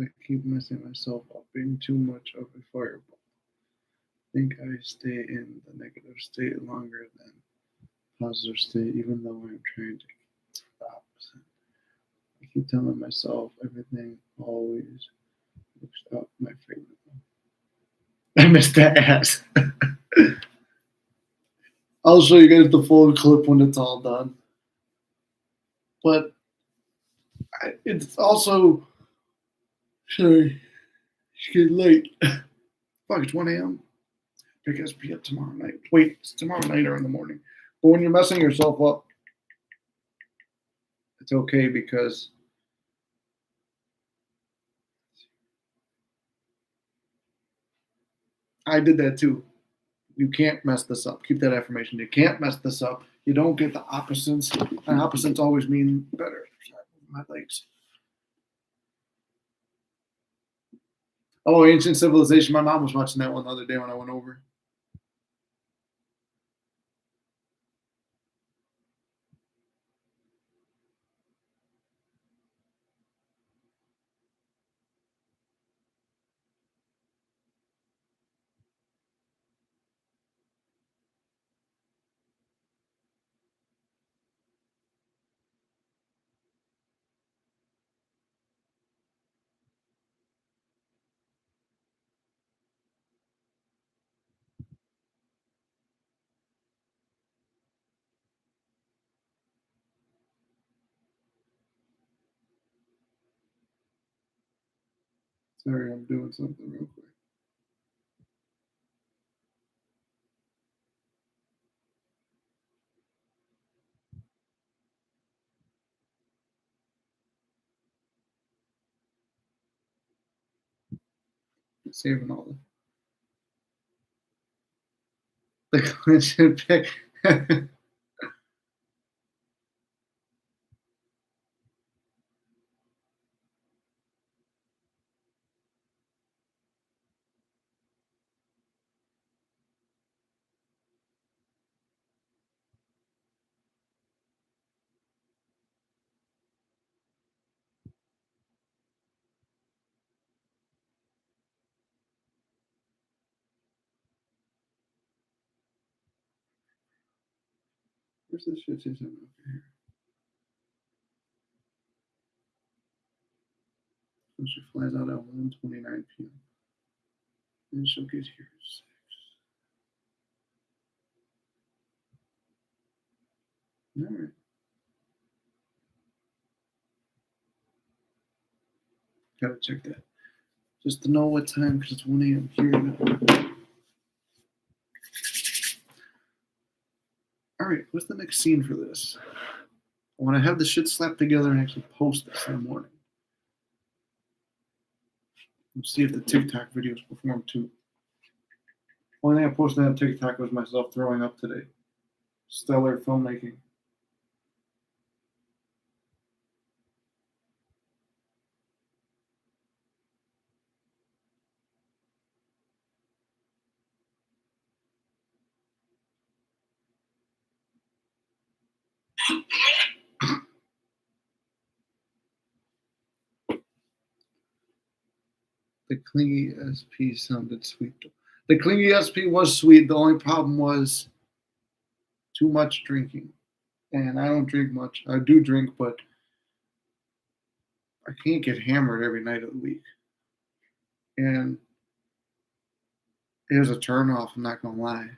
I keep messing myself up, being too much of a fireball. Think I stay in the negative state longer than positive state, even though I'm trying to get the opposite. I keep telling myself everything always looks out my favor. I missed that ass. I'll show you guys the full clip when it's all done. But it's also, sorry, it's getting late. Fuck, it's 1 a.m. I guess be up tomorrow night. Wait, it's tomorrow night or in the morning. But when you're messing yourself up, it's okay because I did that too. You can't mess this up. Keep that affirmation. You can't mess this up. You don't get the opposites. And opposites always mean better. Sorry, my legs. Oh, Ancient Civilization. My mom was watching that one the other day when I went over. Sorry, I'm doing something real quick. saving all the clinch and pick. Where's this shit? Over here. She flies out at 1:29 p.m. And she'll get here at 6. All right. Gotta check that. Just to know what time, because it's 1 a.m. here now. All right, what's the next scene for this? I want to have the shit slapped together and actually post this in the morning. Let's see if the TikTok videos perform too. Only thing I posted on TikTok was myself throwing up today. Stellar filmmaking. The clingy SP sounded sweet. The clingy SP was sweet. The only problem was too much drinking. And I don't drink much. I do drink, but I can't get hammered every night of the week. And it was a turnoff, I'm not going to lie.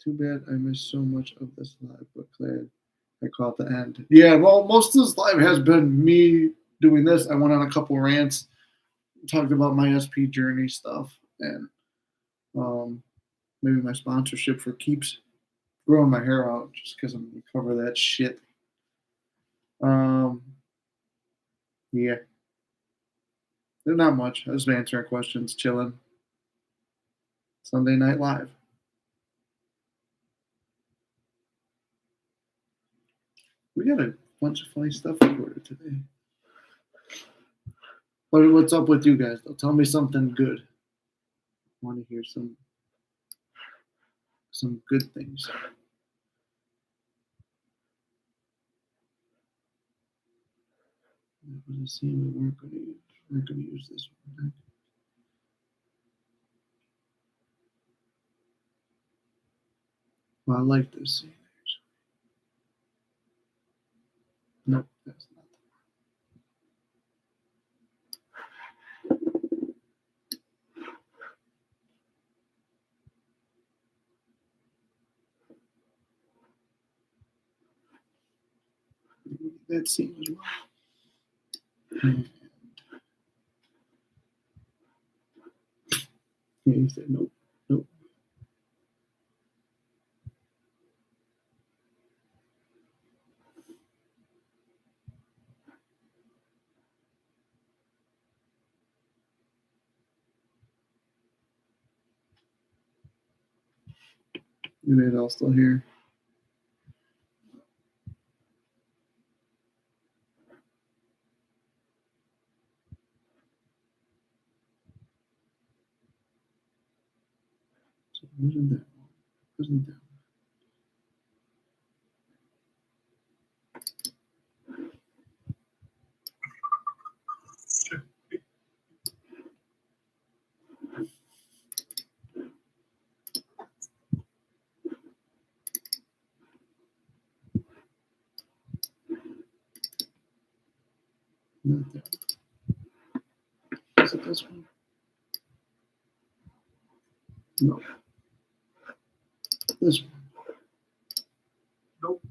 Too bad I missed so much of this live, but glad I caught the end. Yeah, well, most of this live has been me doing this. I went on a couple rants, talked about my SP journey stuff, and maybe my sponsorship for Keeps growing my hair out just because I'm going to cover that shit. Yeah. There's not much. I was answering questions, chilling. Sunday Night Live. We got a bunch of funny stuff recorded today. What's up with you guys, though? Tell me something good. I want to hear some good things. I was seeing we weren't going to use this one. Well, I like this scene. Nope, that's not that scene as well. And yeah, he said nope, nope. You guys all still here? So wasn't that one? Wasn't that one? Not that one. Is it this one? No. This one. Nope.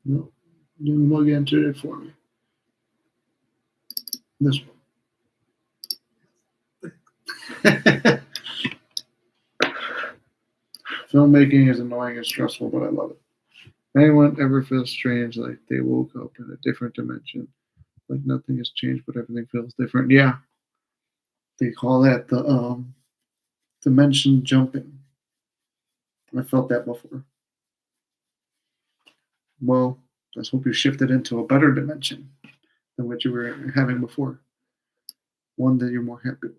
No. Then Mug entered it for me. This one. Filmmaking is annoying and stressful, but I love it. Anyone ever feel strange, like they woke up in a different dimension? Like nothing has changed, but everything feels different? Yeah. they call that the dimension jumping. I felt that before. Well, let's hope you shifted into a better dimension than what you were having before. One that you're more happy with.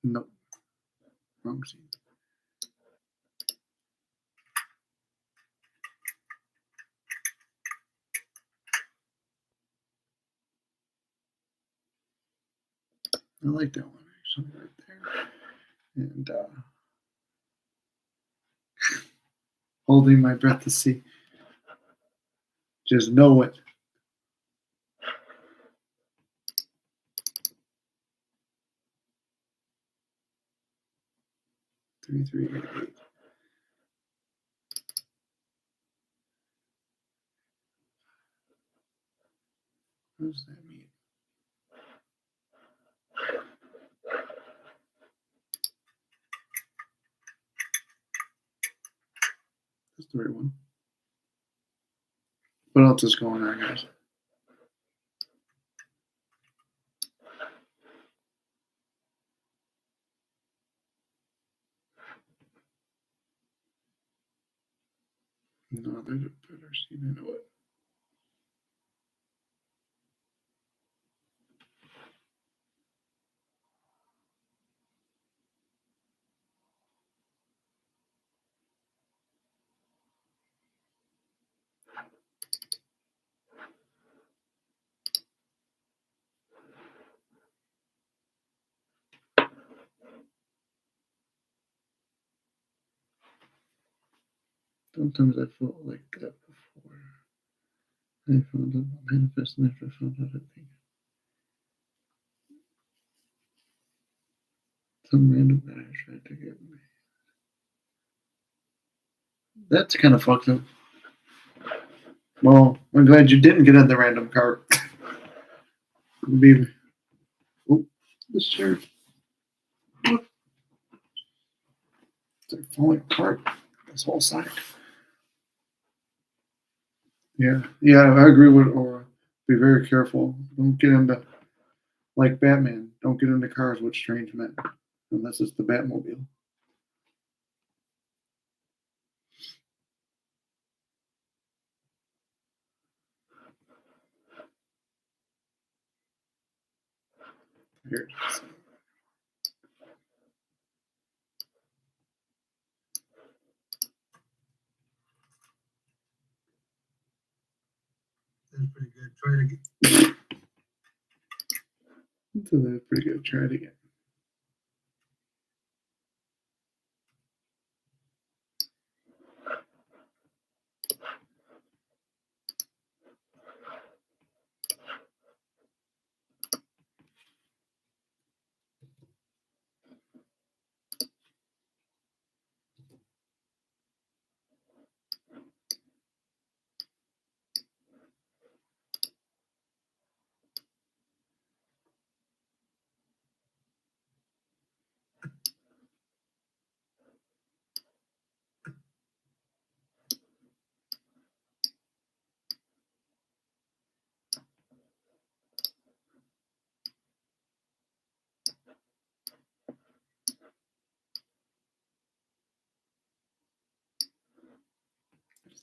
No, wrong scene. I like that one actually right there. And holding my breath to see. Just know it. Three, 8. What does that mean? That's the right one. What else is going on, guys? No, there's a better scene. I know it. Sometimes I felt like that before. I found out manifesting after I found out I think. Some random guy tried to get me. That's kind of fucked up. Well, I'm glad you didn't get in the random cart. Be oh, this chair. What? It's like falling apart. This whole side. Yeah, I agree with Aura. Be very careful. Don't get into like Batman. Don't get into cars with strange men, unless it's the Batmobile. Here. That's pretty good. Try it again. That's pretty good. Try it again.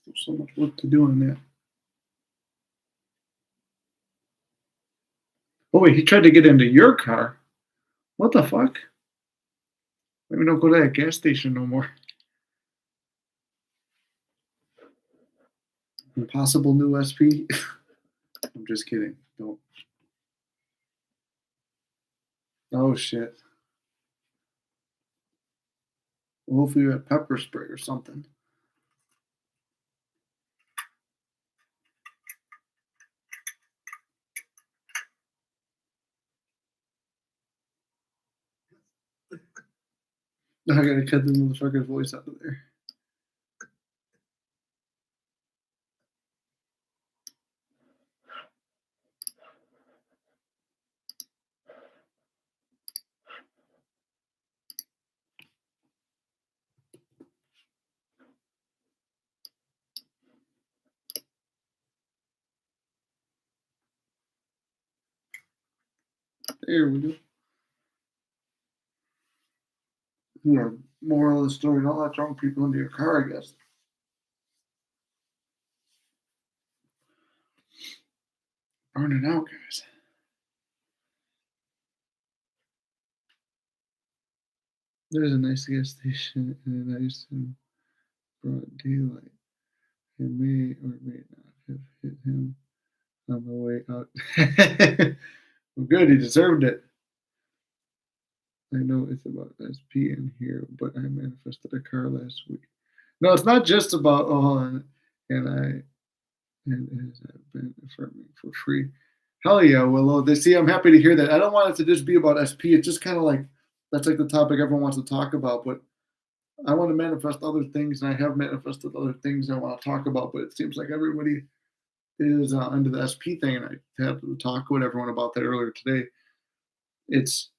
There's so much work to do on that. Oh wait, he tried to get into your car. What the fuck? Maybe don't go to that gas station no more. Impossible new SP. I'm just kidding. Don't. Oh shit. Well, hopefully you had pepper spray or something. Now I gotta cut the motherfucker's voice out of there. There we go. Yeah, moral of the story, don't let drunk people into your car, I guess. Burning out, guys. There's a nice gas station and a nice and broad daylight. It may or may not have hit him on the way out. Well, good, he deserved it. I know it's about SP in here, but I manifested a car last week. No, it's not just about and it has been affirming for free. Hell yeah, Willow. They see I'm happy to hear that. I don't want it to just be about SP. It's just kind of like that's like the topic everyone wants to talk about, but I want to manifest other things, and I have manifested other things I want to talk about, but it seems like everybody is under the SP thing, and I had to talk with everyone about that earlier today. It's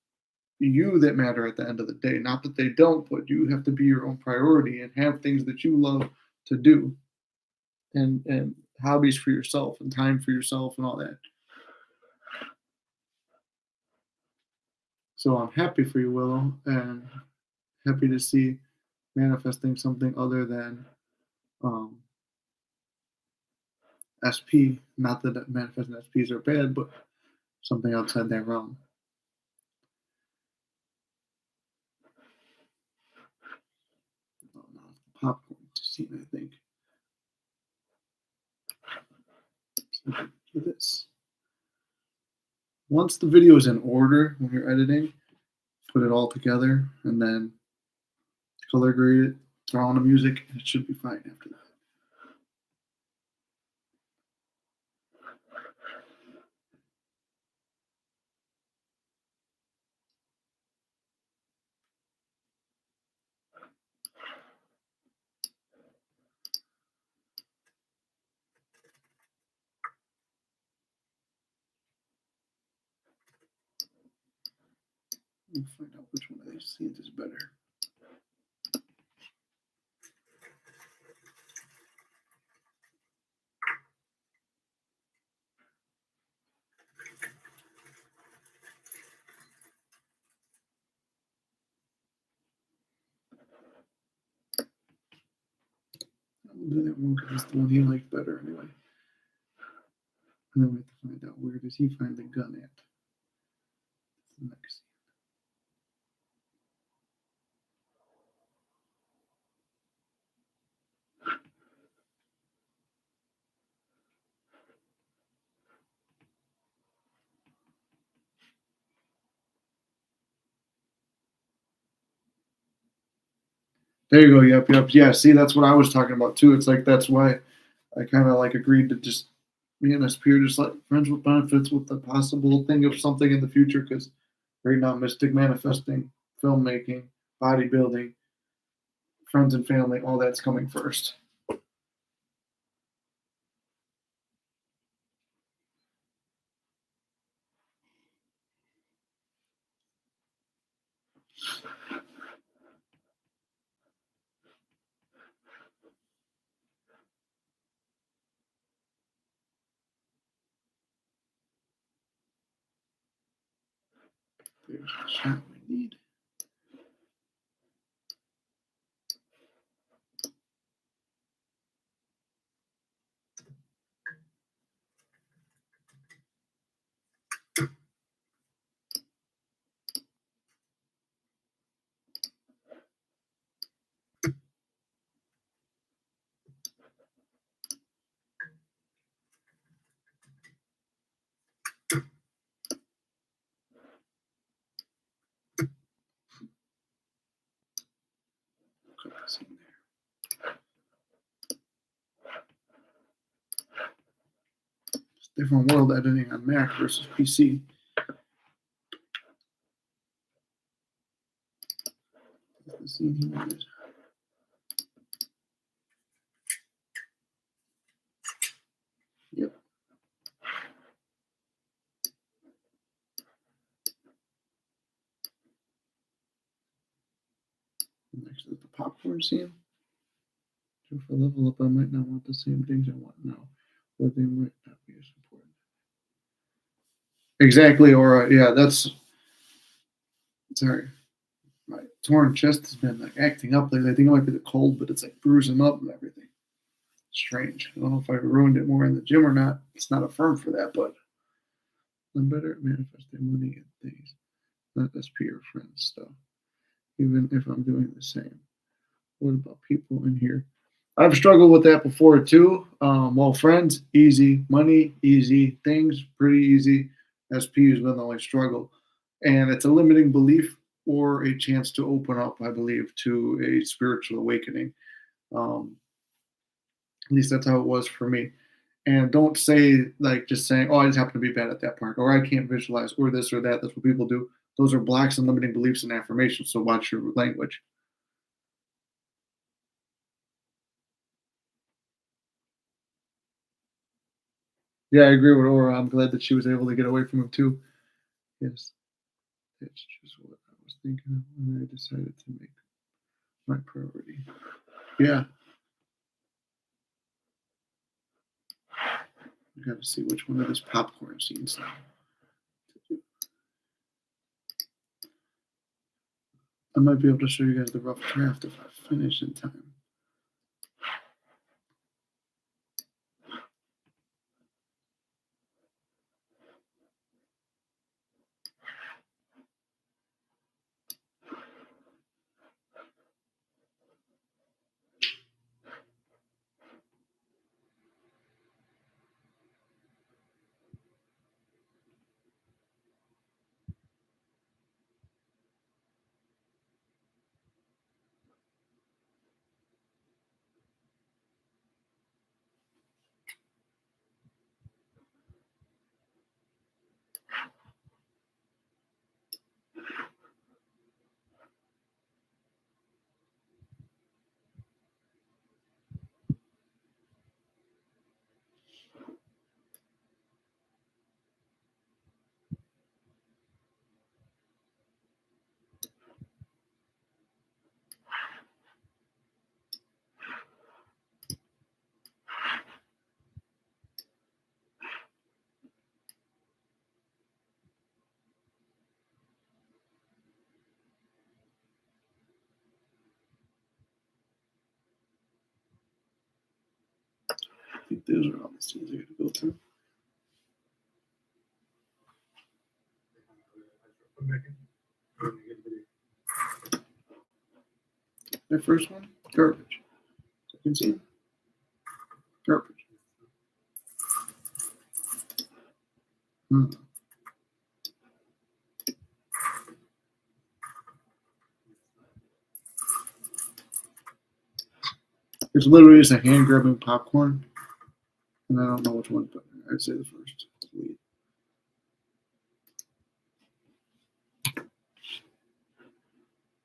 you that matter at the end of the day. Not that they don't, but you have to be your own priority and have things that you love to do and hobbies for yourself and time for yourself and all that. So I'm happy for you, Willow, and happy to see manifesting something other than SP. Not that manifesting SPs are bad, but something outside that realm. Oh, no, popcorn scene, I think. So do this. Once the video is in order when you're editing, put it all together and then color grade it, throw on the music, and it should be fine after that. We'll find out which one of these scenes is better. We'll do that one because it's the one he liked better anyway. And then we have to find out where does he find the gun at. That's the next scene. There you go. Yep. Yeah. See, that's what I was talking about too. It's like that's why I kind of like agreed to just me and SP are just like friends with benefits with the possible thing of something in the future. Because right now, mystic manifesting, filmmaking, bodybuilding, friends and family, all that's coming first. There's the shot we need. Cut this in there. It's different world editing on Mac versus PC. That's the scene he wanted. Yep. Next is the popcorn scene. So for level up, I might not want the same things I want now, or they might not be as important. Exactly, or yeah, that's Sorry. My torn chest has been like acting up lately. I think it might be the cold, but it's like bruising up and everything. Strange. I don't know if I ruined it more in the gym or not. It's not affirmed for that, but I'm better at manifesting money and things, not SP or friends stuff, even if I'm doing the same. What about people in here? I've struggled with that before too. Well, friends, easy. Money, easy. Things, pretty easy. SP has been the only struggle. And it's a limiting belief or a chance to open up, I believe, to a spiritual awakening. At least that's how it was for me. And don't say, like, just saying, oh, I just happen to be bad at that part, or I can't visualize, or this or that. That's what people do. Those are blocks and limiting beliefs and affirmations. So watch your language. Yeah, I agree with Aura. I'm glad that she was able to get away from him too. Yes, that's just what I was thinking of when I decided to make my priority. Yeah, I got to see which one of these popcorn scenes now. I might be able to show you guys the rough draft if I finish in time. I think those are all the scenes I got to go through. The first one, garbage. Second scene, garbage. It's literally just a hand grabbing popcorn, and I don't know which one, but I'd say the first. Lead.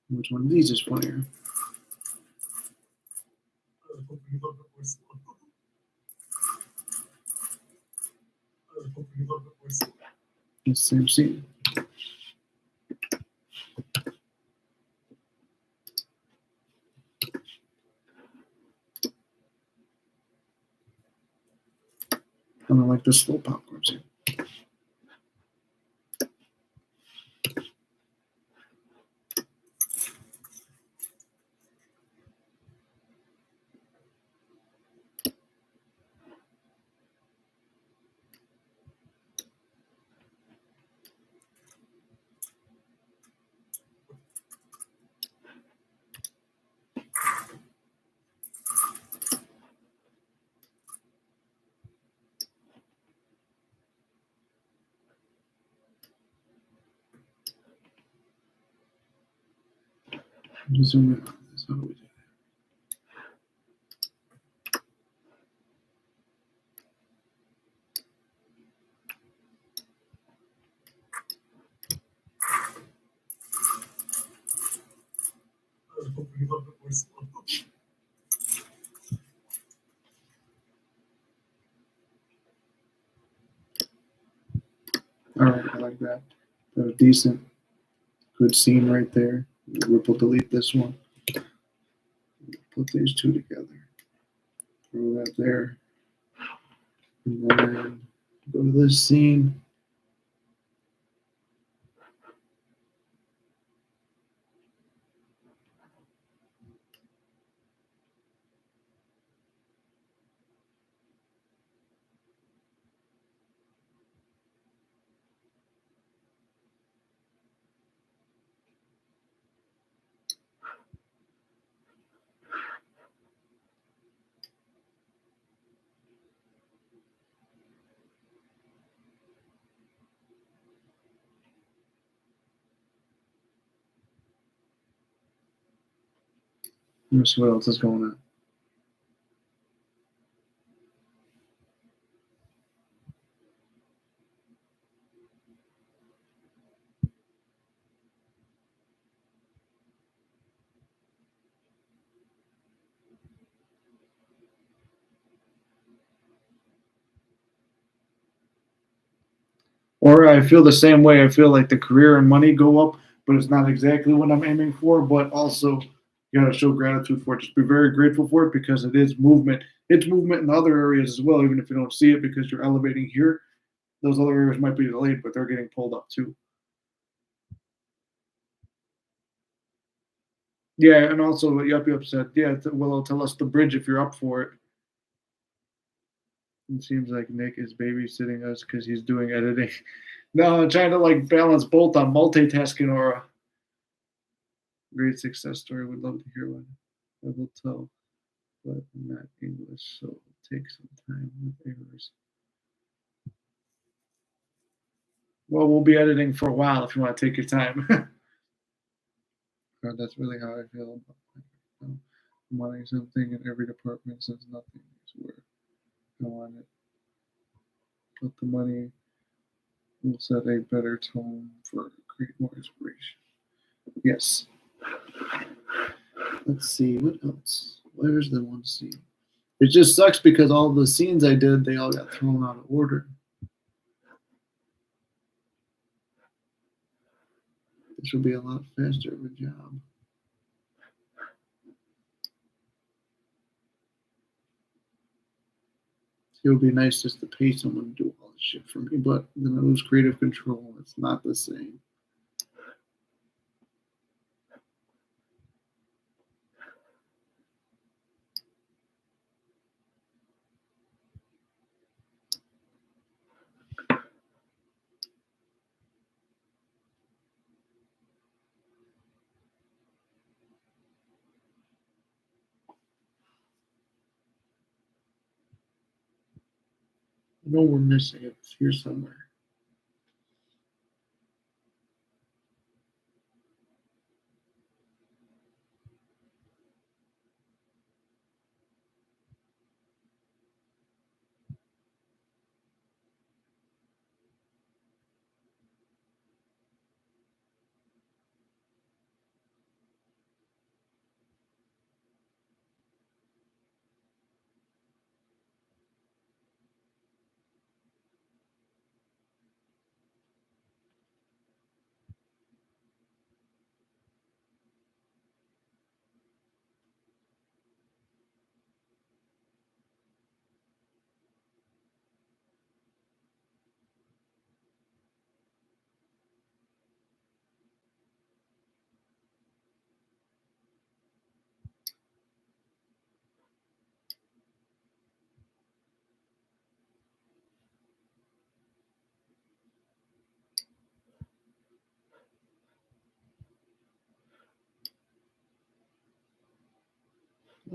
Which one of these is funnier? It's the same scene. I don't like this slow popcorn scene. Zoom in on this. How do we do that? All right, I like that. That was decent. Good scene right there. We'll delete this one. Put these two together. Throw that there. And then go to this scene. Let me see what else is going on. Or I feel the same way. I feel like the career and money go up, but it's not exactly what I'm aiming for. But also, you got to show gratitude for it. Just be very grateful for it because it is movement. It's movement in other areas as well, even if you don't see it because you're elevating here. Those other areas might be delayed, but they're getting pulled up too. Yeah, and also what Yup Yup said, yeah, well, tell us the bridge if you're up for it. It seems like Nick is babysitting us because he's doing editing. No, I'm trying to like balance both on multitasking or a great success story. Would love to hear one. I will tell, but I'm not English, so it'll take some time with errors. Well, we'll be editing for a while if you want to take your time. God, that's really how I feel about I'm wanting something in every department since nothing is where I want it. But the money will set a better tone for create more inspiration. Yes. Let's see, what else? Where's the one scene? It just sucks because all the scenes I did, they all got thrown out of order. This would be a lot faster of a job. It would be nice just to pay someone to do all this shit for me, but then I lose creative control. It's not the same. I know we're missing it. It's here somewhere.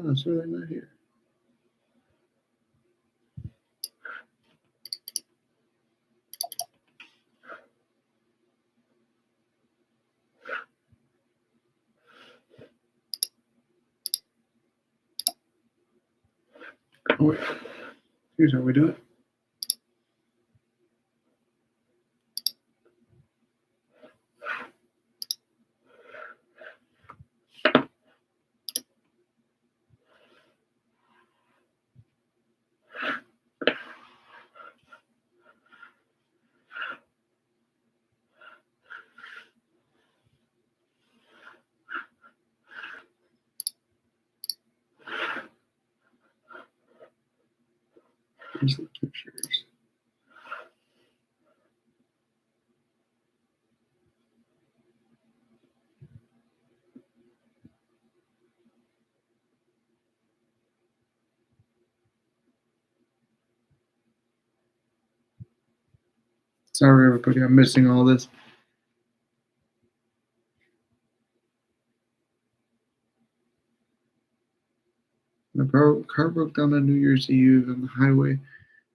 Oh, it's really not here. Oh, wait. Here's how we do it. Here's the pictures. Sorry, everybody, I'm missing all this. My car broke down on New Year's Eve on the highway,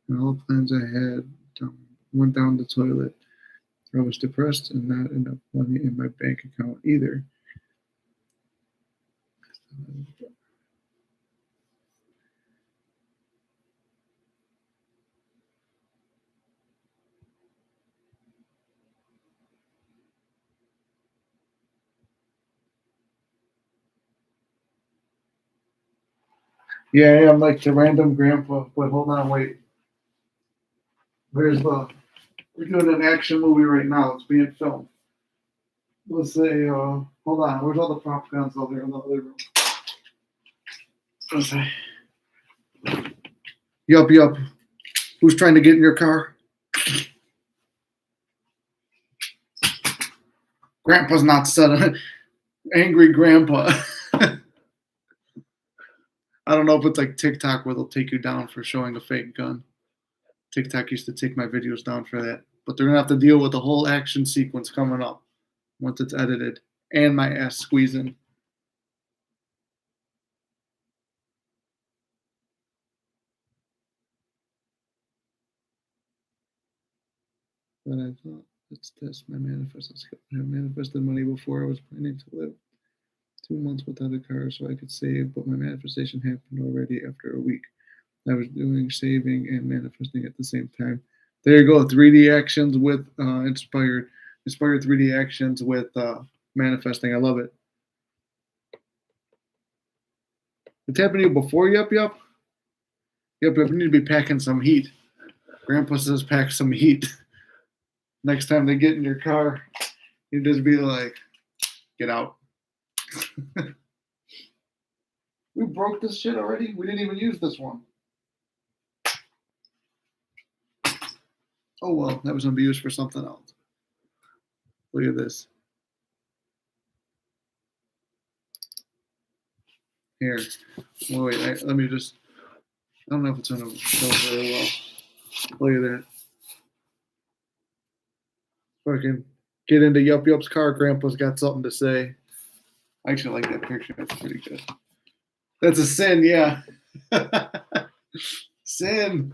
and all the plans I had went down the toilet. I was depressed and not enough money in my bank account either. Yeah, I'm like the random grandpa, but hold on, wait. We're doing an action movie right now. It's being filmed. Let's say, hold on, where's all the prop guns over there in the other room? Okay. Yup. Who's trying to get in your car? Grandpa's not set. Angry grandpa. I don't know if it's like TikTok where they'll take you down for showing a fake gun. TikTok used to take my videos down for that. But they're gonna have to deal with the whole action sequence coming up once it's edited. And my ass squeezing. But I thought, let's test my manifest skill. I have manifested money before. I was planning to live 2 months without a car so I could save, but my manifestation happened already after a week. I was doing saving and manifesting at the same time. There you go. 3D actions with inspired 3D actions with manifesting. I love it. It's happened to you before, Yup. Yup, you need to be packing some heat. Grandpa says pack some heat. Next time they get in your car, you just be like, get out. We broke this shit already? We didn't even use this one. Oh well, that was gonna be used for something else. Look at this. Here. Oh, wait, let me just. I don't know if it's gonna show very well. Look at that. Fucking get into Yup's car. Grandpa's got something to say. I actually like that picture. That's pretty good. That's a sin, yeah. Sin.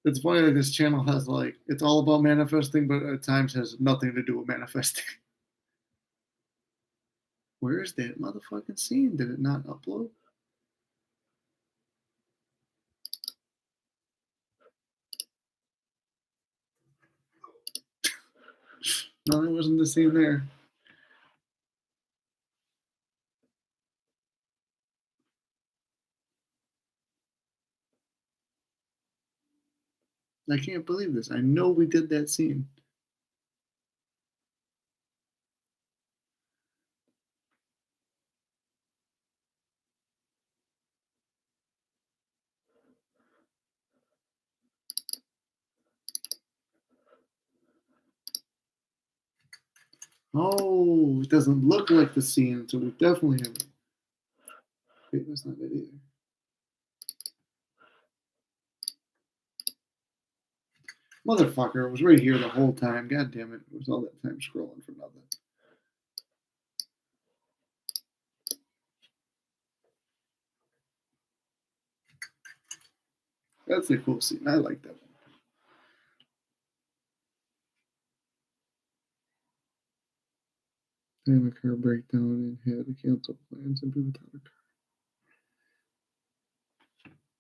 It's funny that this channel has like, it's all about manifesting, but at times has nothing to do with manifesting. Where is that motherfucking scene? Did it not upload? No, there wasn't the scene there. I can't believe this. I know we did that scene. Oh, it doesn't look like the scene, so we definitely have. Wait, that's not it either. Motherfucker, it was right here the whole time. God damn it. It was all that time scrolling for nothing. That's a cool scene. I like that one. I had a car breakdown and had to cancel plans and be without a car.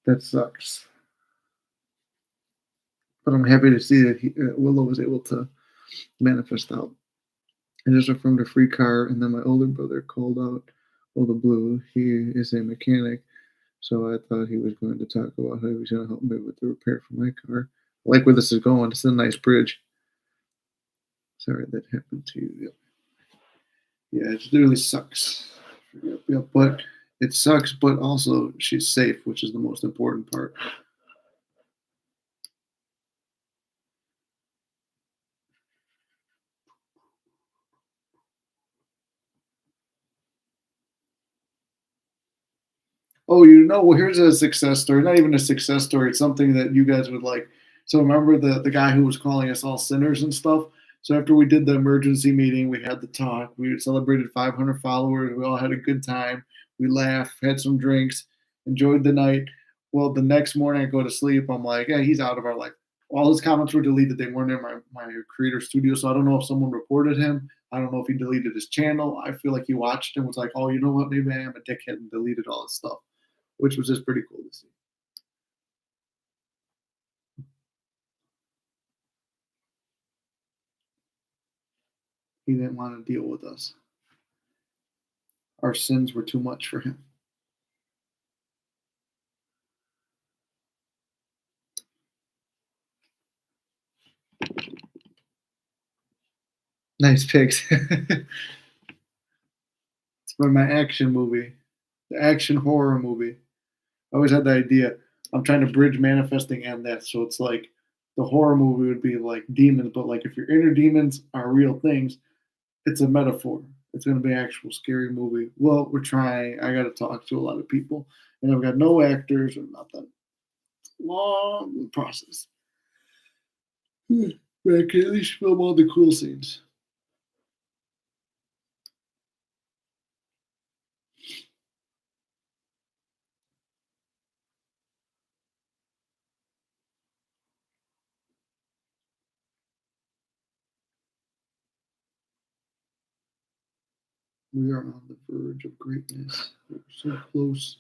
That sucks. But I'm happy to see that Willow was able to manifest out. I just affirmed a free car, and then my older brother called out the blue. He is a mechanic, so I thought he was going to talk about how he was going to help me with the repair for my car. I like where this is going. It's a nice bridge. Sorry that happened to you. Yep. Yeah, it really sucks. Yep, but it sucks, but also she's safe, which is the most important part. Oh, well, here's a success story. Not even a success story. It's something that you guys would like. So remember the guy who was calling us all sinners and stuff? So after we did the emergency meeting, we had the talk. We celebrated 500 followers. We all had a good time. We laughed, had some drinks, enjoyed the night. Well, the next morning I go to sleep. I'm like, yeah, he's out of our life. all his comments were deleted. They weren't in my creator studio. So I don't know if someone reported him. I don't know if he deleted his channel. I feel like he watched and was like, oh, you know what? Maybe I am a dickhead, and deleted all his stuff, which was just pretty cool to see. He didn't want to deal with us. Our sins were too much for him. Nice pics. It's for my action movie, the action horror movie. I always had the idea. I'm trying to bridge manifesting and that. So it's like the horror movie would be like demons, but like if your inner demons are real things, it's a metaphor. It's going to be an actual scary movie. Well, we're trying. I got to talk to a lot of people, and I've got no actors or nothing. Long process. But I can at least film all the cool scenes. We are on the verge of greatness. We're so close.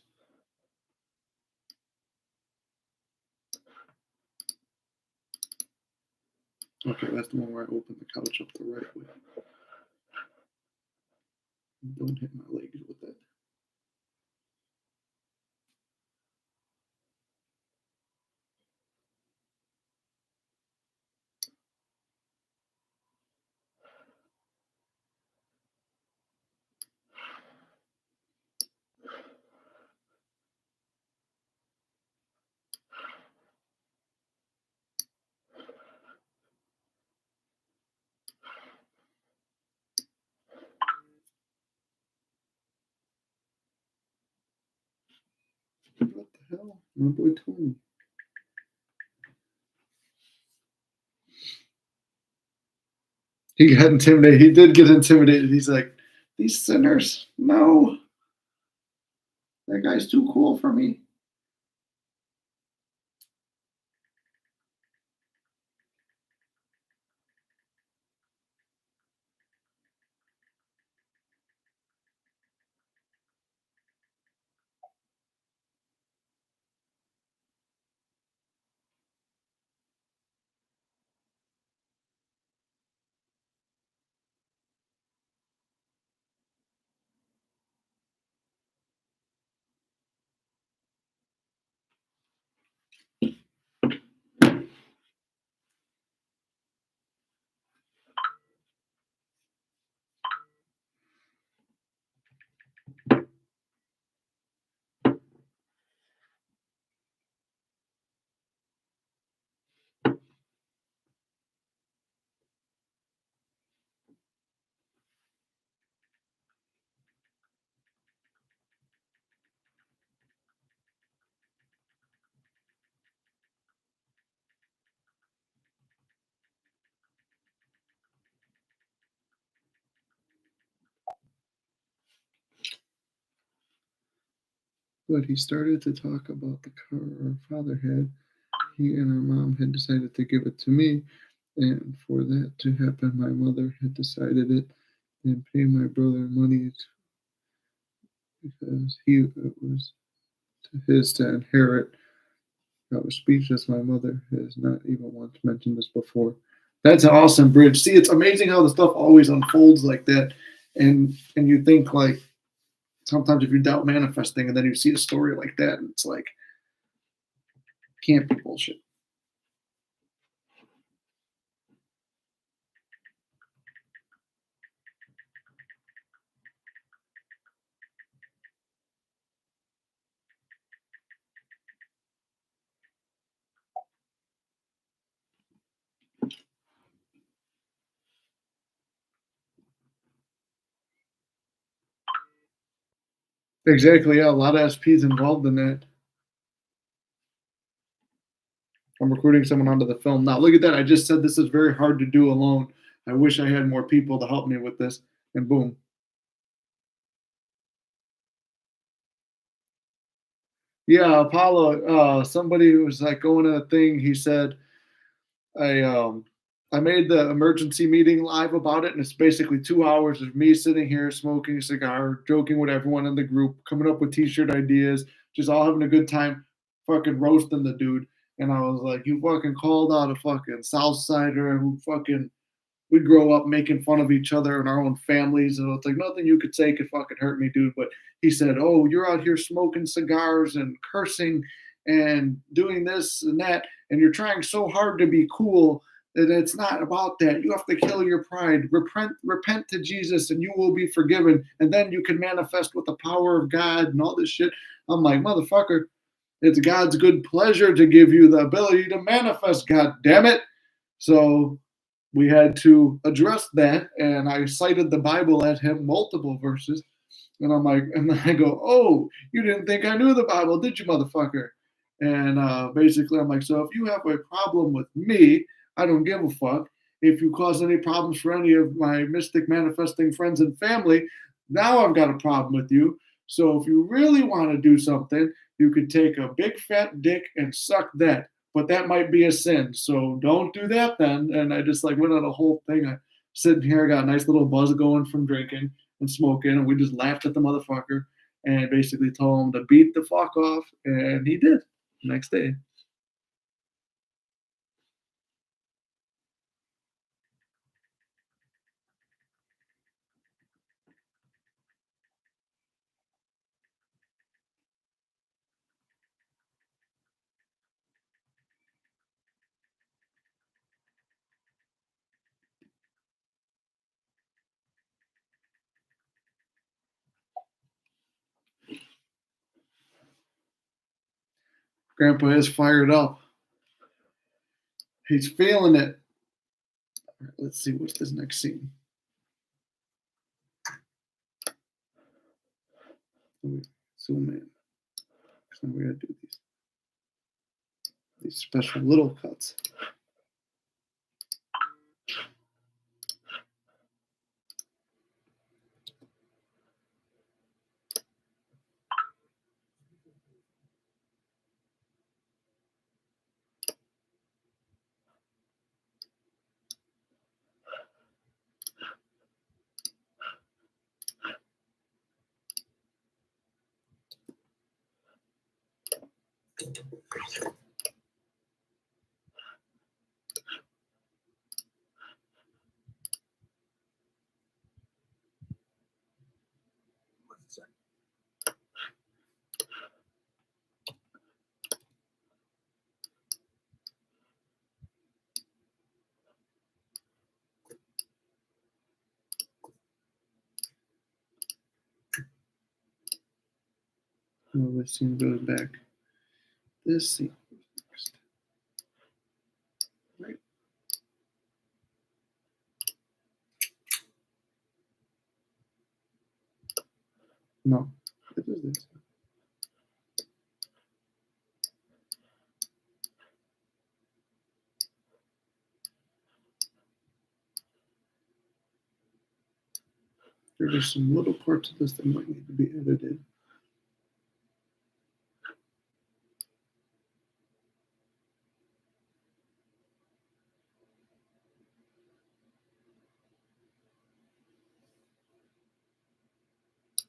Okay, that's the one where I open the couch up the right way. Don't hit my legs with that. What the hell? My boy Tony. He got intimidated. He did get intimidated. He's like, these sinners, no. That guy's too cool for me. But he started to talk about the car our father had. He and our mom had decided to give it to me. And for that to happen, my mother had decided it and pay my brother money because it was to his to inherit. I was speechless. My mother has not even once mentioned this before. That's an awesome bridge. See, it's amazing how the stuff always unfolds like that, and you think like sometimes if you doubt manifesting, and then you see a story like that, and it's like can't be bullshit. Exactly. Yeah, a lot of SPs involved in that. I'm recruiting someone onto the film. Now, look at that. I just said this is very hard to do alone. I wish I had more people to help me with this. And boom. Yeah, Apollo, somebody who was like going to a thing, he said, I made the emergency meeting live about it, and it's basically 2 hours of me sitting here smoking a cigar, joking with everyone in the group, coming up with t-shirt ideas, just all having a good time, fucking roasting the dude. And I was like, you fucking called out a fucking Southsider who fucking we grow up making fun of each other and our own families, and it's like nothing you could say could fucking hurt me, dude. But he said, "Oh, you're out here smoking cigars and cursing and doing this and that, and you're trying so hard to be cool that it's not about that. You have to kill your pride. Repent to Jesus, and you will be forgiven, and then you can manifest with the power of God and all this shit." I'm like, motherfucker, it's God's good pleasure to give you the ability to manifest. God damn it! So we had to address that, and I cited the Bible at him, multiple verses, and I'm like, and then I go, "Oh, you didn't think I knew the Bible, did you, motherfucker?" And basically, I'm like, "So if you have a problem with me, I don't give a fuck. If you cause any problems for any of my mystic manifesting friends and family, now I've got a problem with you. So if you really want to do something, you could take a big fat dick and suck that. But that might be a sin. So don't do that then." And I just like went on a whole thing. I sitting here, got a nice little buzz going from drinking and smoking, and we just laughed at the motherfucker and basically told him to beat the fuck off, and he did the next day. Grandpa is fired up. He's feeling it. All right, let's see what's this next scene. Zoom in. So we gotta do these special little cuts. Oh, this scene goes back. This scene goes next. Right. No, it is this. There's some little parts of this that might need to be edited.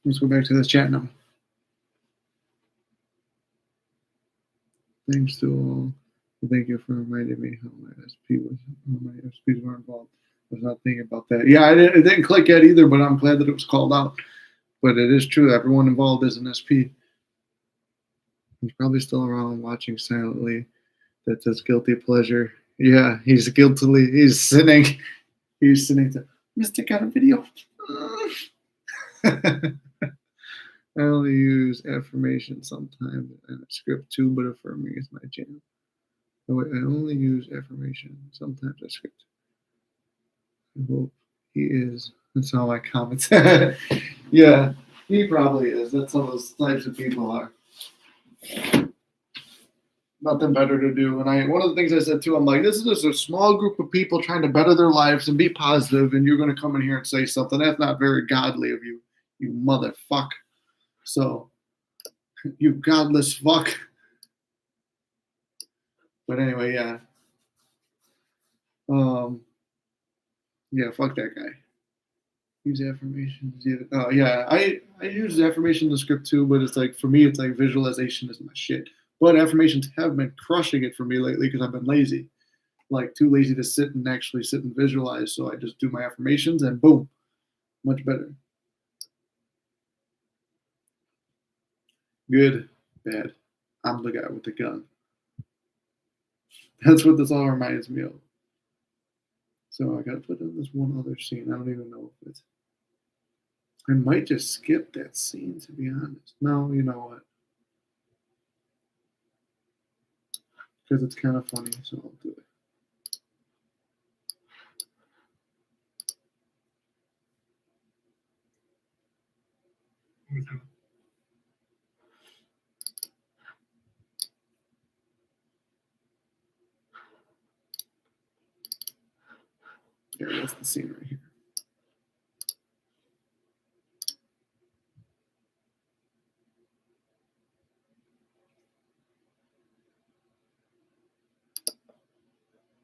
Let's go back to this chat now. Thanks to all. Thank you for reminding me how my SPs were involved. I was not thinking about that. Yeah, it didn't click yet either, but I'm glad that it was called out. But it is true. Everyone involved is an SP. He's probably still around watching silently. That's his guilty pleasure. Yeah, he's sinning. He's sinning to Mystic got a video. I only use affirmation sometimes and a script too, but affirming is my jam. I only use affirmation. Sometimes I script. I hope he is. That's how I comment. Yeah, he probably is. That's how those types of people are. Nothing better to do. And one of the things I said too, I'm like, this is just a small group of people trying to better their lives and be positive, and you're going to come in here and say something. That's not very godly of you, you motherfuck. So, you godless fuck. But anyway, yeah. Yeah, fuck that guy. Use affirmations. Yeah, I use affirmation in the script too, but it's like for me, it's like visualization is my shit. But affirmations have been crushing it for me lately because I've been lazy, like too lazy to sit and actually sit and visualize. So I just do my affirmations and boom, much better. Good, bad. I'm the guy with the gun. That's what this all reminds me of. So I gotta put in this one other scene. I don't even know if it's. I might just skip that scene to be honest. No, you know what? Because it's kind of funny, so I'll do it. Yeah, that's the scene right here.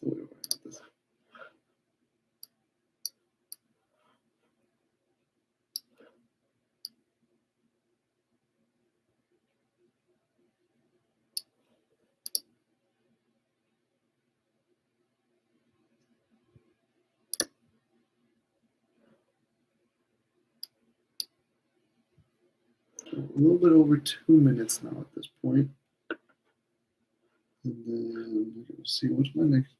Wait, wait, not this. A little bit over 2 minutes now at this point. And then let's see what's my next.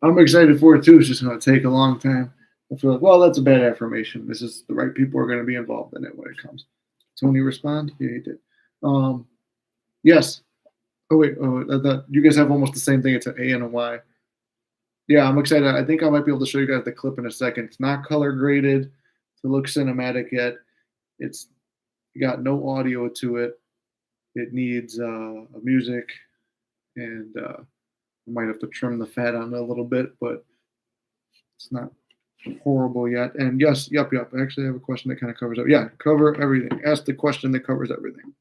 I'm excited for it too. It's just going to take a long time. I feel like, well, that's a bad affirmation. This is the right people are going to be involved in it when it comes. Tony respond? Yeah, he did. Yes. Oh wait, you guys have almost the same thing. It's an A and a Y. Yeah, I'm excited. I think I might be able to show you guys the clip in a second. It's not color graded to look cinematic yet. It's got no audio to it. It needs music, and I might have to trim the fat on it a little bit, but it's not horrible yet. And yes, yep. I actually have a question that kind of covers it. Yeah, cover everything. Ask the question that covers everything.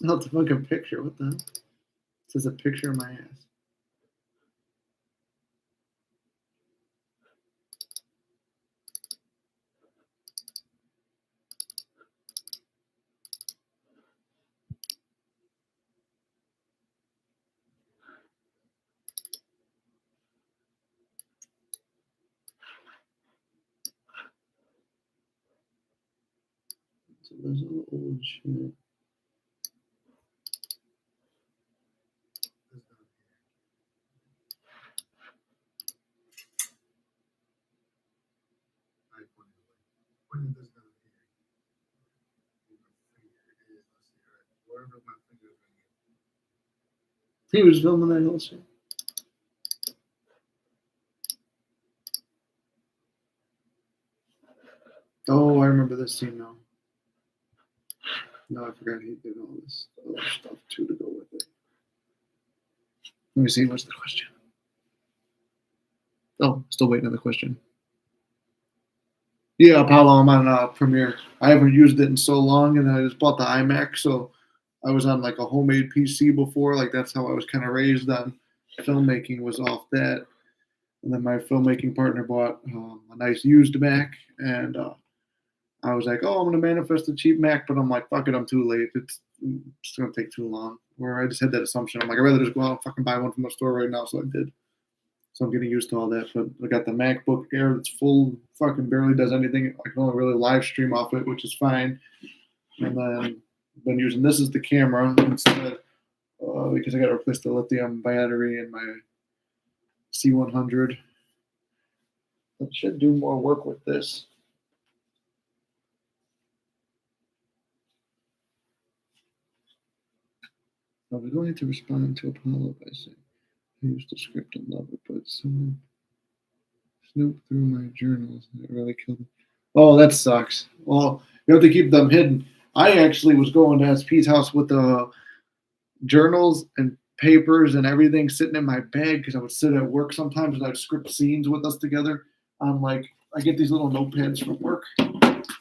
No, it's a fucking picture. What the hell? It says a picture of my ass. So there's all the old shit. He was filming that whole shit. Oh, I remember this scene now. No, I forgot he did all this other stuff too to go with it. Let me see. What's the question? Oh, still waiting on the question. Yeah, Apollo, I'm on Premiere. I haven't used it in so long, and I just bought the iMac, so I was on like a homemade PC before. Like that's how I was kind of raised on filmmaking, was off that. And then my filmmaking partner bought a nice used Mac, and I was like, oh, I'm gonna manifest a cheap Mac, but I'm like, fuck it, I'm too late. It's gonna take too long. Where I just had that assumption. I'm like, I'd rather just go out and fucking buy one from the store right now, so I did. So I'm getting used to all that. But I got the MacBook Air that's full, fucking barely does anything. I can only really live stream off it, which is fine. And then I've been using this as the camera instead because I got to replace the lithium battery in my C100. I should do more work with this. I was going to respond to Apollo by saying I used the script and love it, but someone snooped through my journals and it really killed me. Oh, that sucks. Well, you have to keep them hidden. I actually was going to SP's house with the journals and papers and everything sitting in my bag because I would sit at work sometimes and I'd script scenes with us together. Like I get these little notepads from work,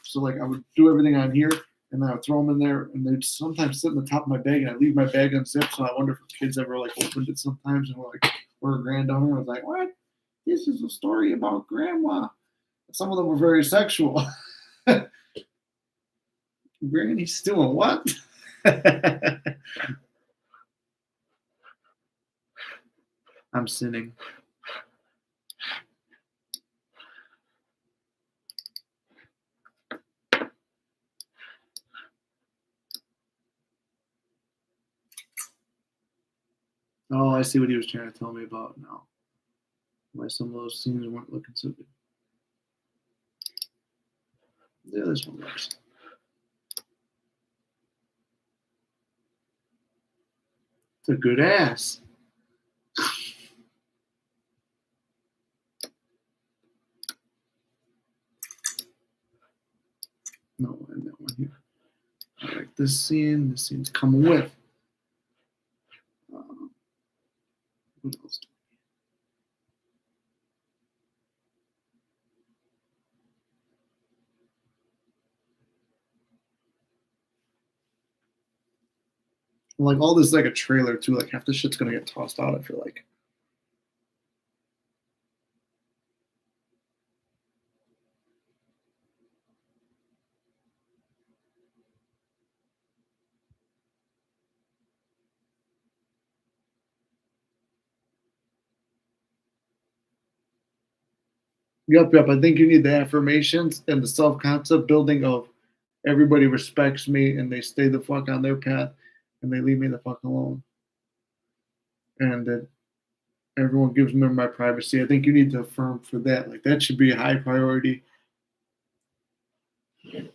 so like I would do everything on here and then I would throw them in there, and they'd sometimes sit in the top of my bag, and I leave my bag unzipped. So I wonder if kids ever like opened it sometimes and were like, "We're a granddaughter." I was like, "What? This is a story about grandma." Some of them were very sexual. Granny's doing what? I'm sinning. Oh, I see what he was trying to tell me about now. Why some of those scenes weren't looking so good. Yeah, this one works. It's a good ass. No, and that one here. I like this scene. This scene's coming with. What else? Like all this, is like a trailer too. Like half the shit's gonna get tossed out. I feel like. Yep, yep. I think you need the affirmations and the self concept building of everybody respects me and they stay the fuck on their path and they leave me the fuck alone. And that everyone gives me my privacy. I think you need to affirm for that. Like that should be a high priority. And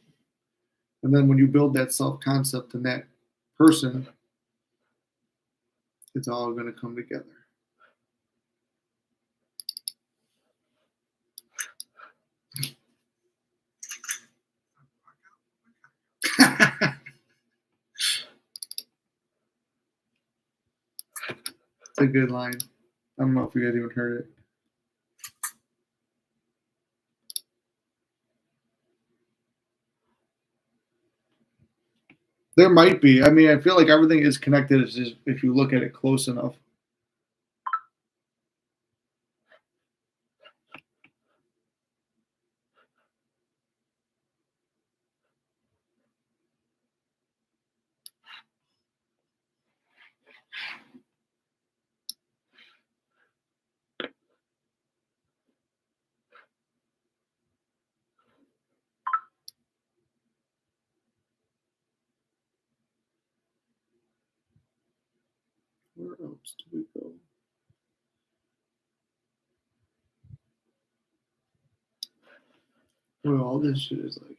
then when you build that self concept in that person, it's all going to come together. It's a good line. I don't know if you guys even heard it. There might be. I mean, I feel like everything is connected. It's just if you look at it close enough. Where else do we go? Well, all this shit is like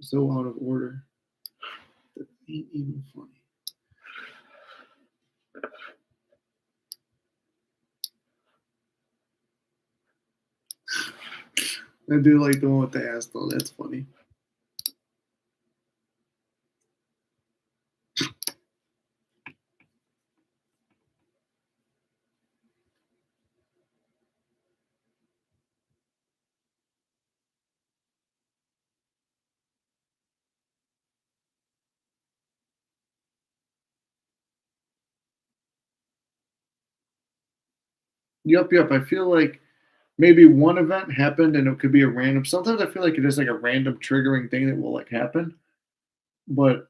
so out of order that ain't even funny. I do like the one with the ass though. That's funny. Yep, yep. I feel like maybe one event happened and it could be a random. Sometimes I feel like it is like a random triggering thing that will like happen, but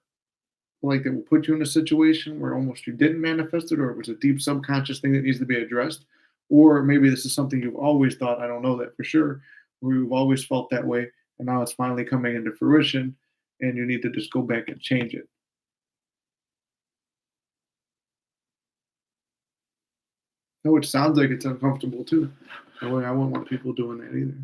like that will put you in a situation where almost you didn't manifest it, or it was a deep subconscious thing that needs to be addressed, or maybe this is something you've always thought. I don't know that for sure, or you've always felt that way, and now it's finally coming into fruition, and you need to just go back and change it. No, it sounds like it's uncomfortable too. That way I wouldn't want people doing that either.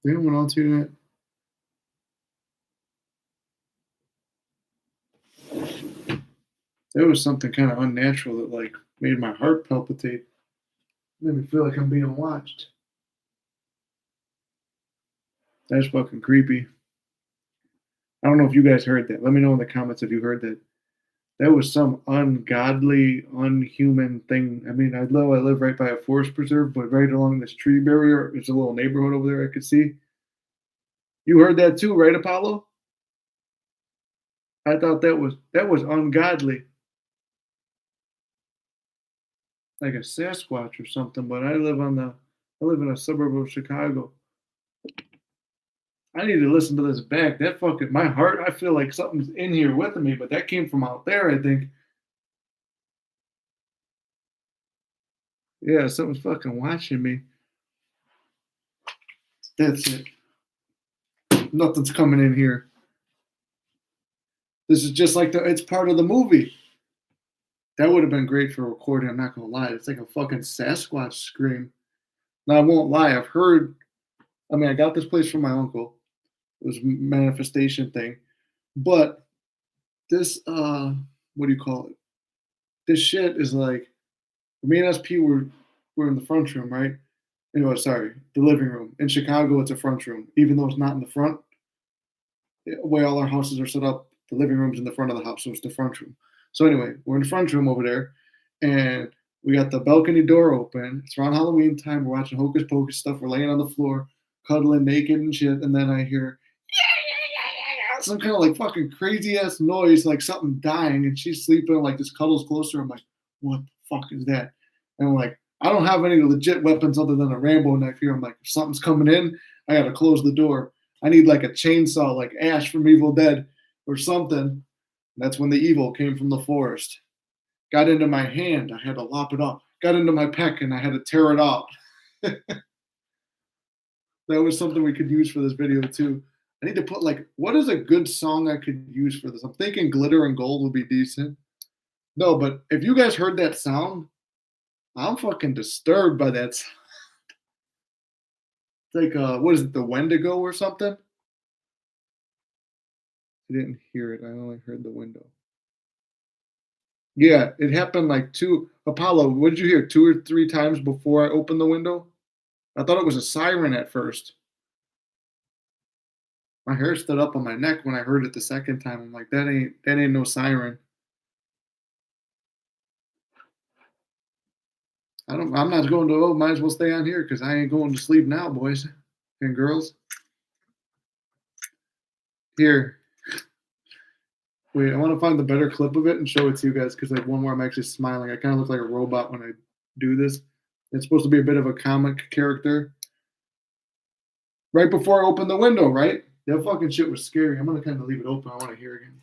Did anyone else hear that? There was something kind of unnatural that like made my heart palpitate. Made me feel like I'm being watched. That's fucking creepy. I don't know if you guys heard that. Let me know in the comments if you heard that. That was some ungodly, unhuman thing. I mean, I live right by a forest preserve, but right along this tree barrier, there's a little neighborhood over there I could see. You heard that too, right, Apollo? I thought that was ungodly. Like a Sasquatch or something, but I live in a suburb of Chicago. I need to listen to this back. That fucking my heart, I feel like something's in here with me, but that came from out there, I think. Yeah, something's fucking watching me. That's it. Nothing's coming in here. This is just like it's part of the movie. That would have been great for recording, I'm not gonna lie. It's like a fucking Sasquatch scream. Now I won't lie, I got this place from my uncle. It was a manifestation thing. But this what do you call it? This shit is like me and SP were in the front room, right? The living room. In Chicago, it's a front room, even though it's not in the front. The way all our houses are set up, the living room's in the front of the house, so it's the front room. So anyway, we're in the front room over there, and we got the balcony door open. It's around Halloween time. We're watching Hocus Pocus stuff. We're laying on the floor, cuddling naked and shit, and then I hear some kind of like fucking crazy ass noise, like something dying, and she's sleeping, like this cuddles closer. I'm like, what the fuck is that? And I'm like, I don't have any legit weapons other than a Rambo knife here. I'm like, if something's coming in, I gotta close the door. I need like a chainsaw, like Ash from Evil Dead or something. And that's when the evil came from the forest. Got into my hand, I had to lop it off. Got into my pec and I had to tear it off. That was something we could use for this video too. I need to put like, what is a good song I could use for this? I'm thinking Glitter and Gold would be decent. No, but if you guys heard that sound, I'm fucking disturbed by that sound. It's like, what is it, the Wendigo or something? I didn't hear it. I only heard the window. Yeah, it happened like Apollo, what did you hear? 2 or 3 times before I opened the window? I thought it was a siren at first. My hair stood up on my neck when I heard it the second time. I'm like, that ain't no siren. I'm not going to, might as well stay on here because I ain't going to sleep now, boys and girls. Here. Wait, I want to find the better clip of it and show it to you guys because like one where I'm actually smiling. I kind of look like a robot when I do this. It's supposed to be a bit of a comic character. Right before I opened the window, right? That fucking shit was scary. I'm going to kind of leave it open. I want to hear again.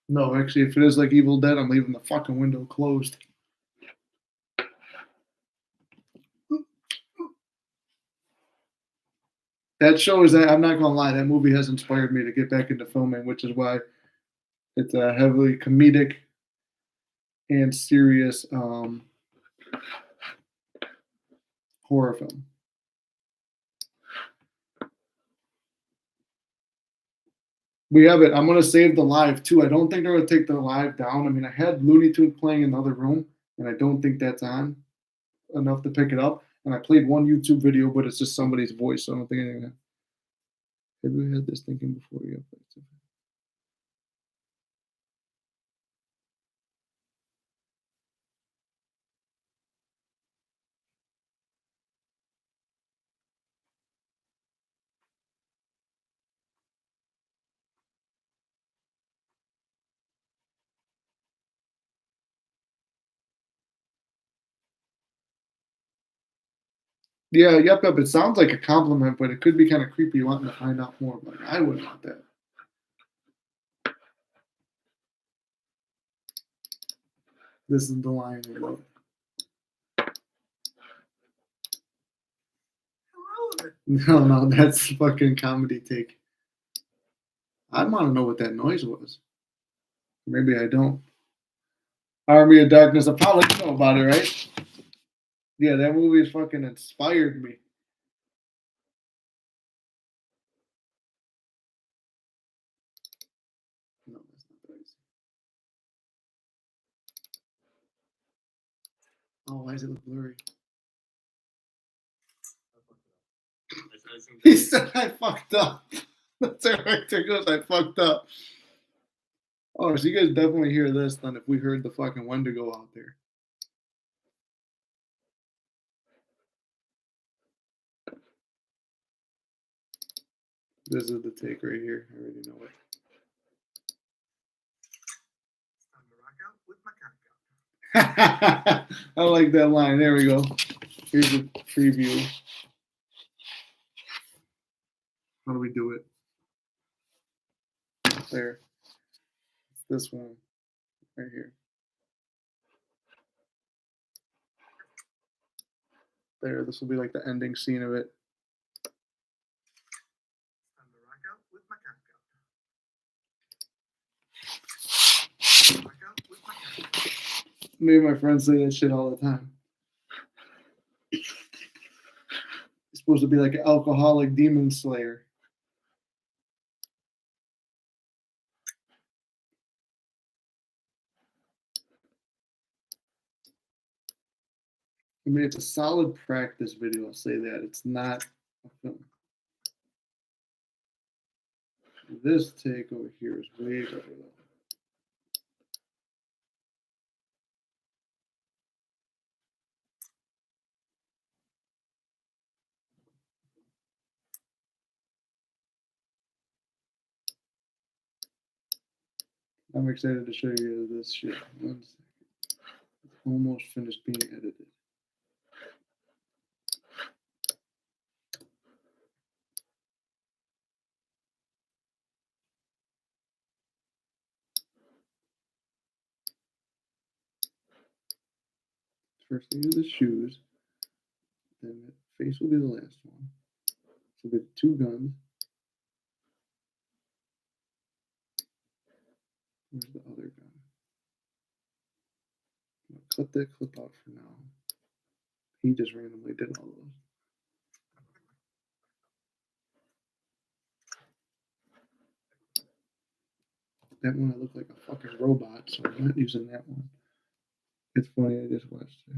No, actually, if it is like Evil Dead, I'm leaving the fucking window closed. That shows that, I'm not gonna lie, that movie has inspired me to get back into filming, which is why it's a heavily comedic and serious horror film. We have it. I'm gonna save the live too. I don't think they're gonna take the live down. I mean, I had Looney Tunes playing in the other room, and I don't think that's on enough to pick it up. And I played one YouTube video, but it's just somebody's voice. So I don't think anything. Have you had this thinking before you have played something? Yeah, yep. It sounds like a compliment, but it could be kind of creepy wanting to find out more. Like, I wouldn't want that. This is the line. Irrelevant. No, that's fucking comedy take. I want to know what that noise was. Maybe I don't. Army of Darkness. I probably know about it, right? Yeah, that movie has fucking inspired me. No, that's not the right. Oh, why does it look blurry? He said I fucked up. That's it right there goes, I fucked up. Oh, so you guys definitely hear this then if we heard the fucking Wendigo out there. This is the take right here. I already know it. Time to rock out with my cock out. I like that line. There we go. Here's a preview. How do we do it? There. This one. Right here. There. This will be like the ending scene of it. Time to rock out with my cock out. Rock out with my cock out. Me and my friends say that shit all the time. It's supposed to be like an alcoholic demon slayer. I mean, it's a solid practice video. I'll say that. It's not a film. This take over here is way better though. I'm excited to show you this shit. 1 second. It's almost finished being edited. First thing is the shoes. Then the face will be the last one. So we have 2 guns. Where's the other gun? I'm gonna cut that clip out for now. He just randomly did all those. That one I look like a fucking robot, so I'm not using that one. It's funny, I just watched it.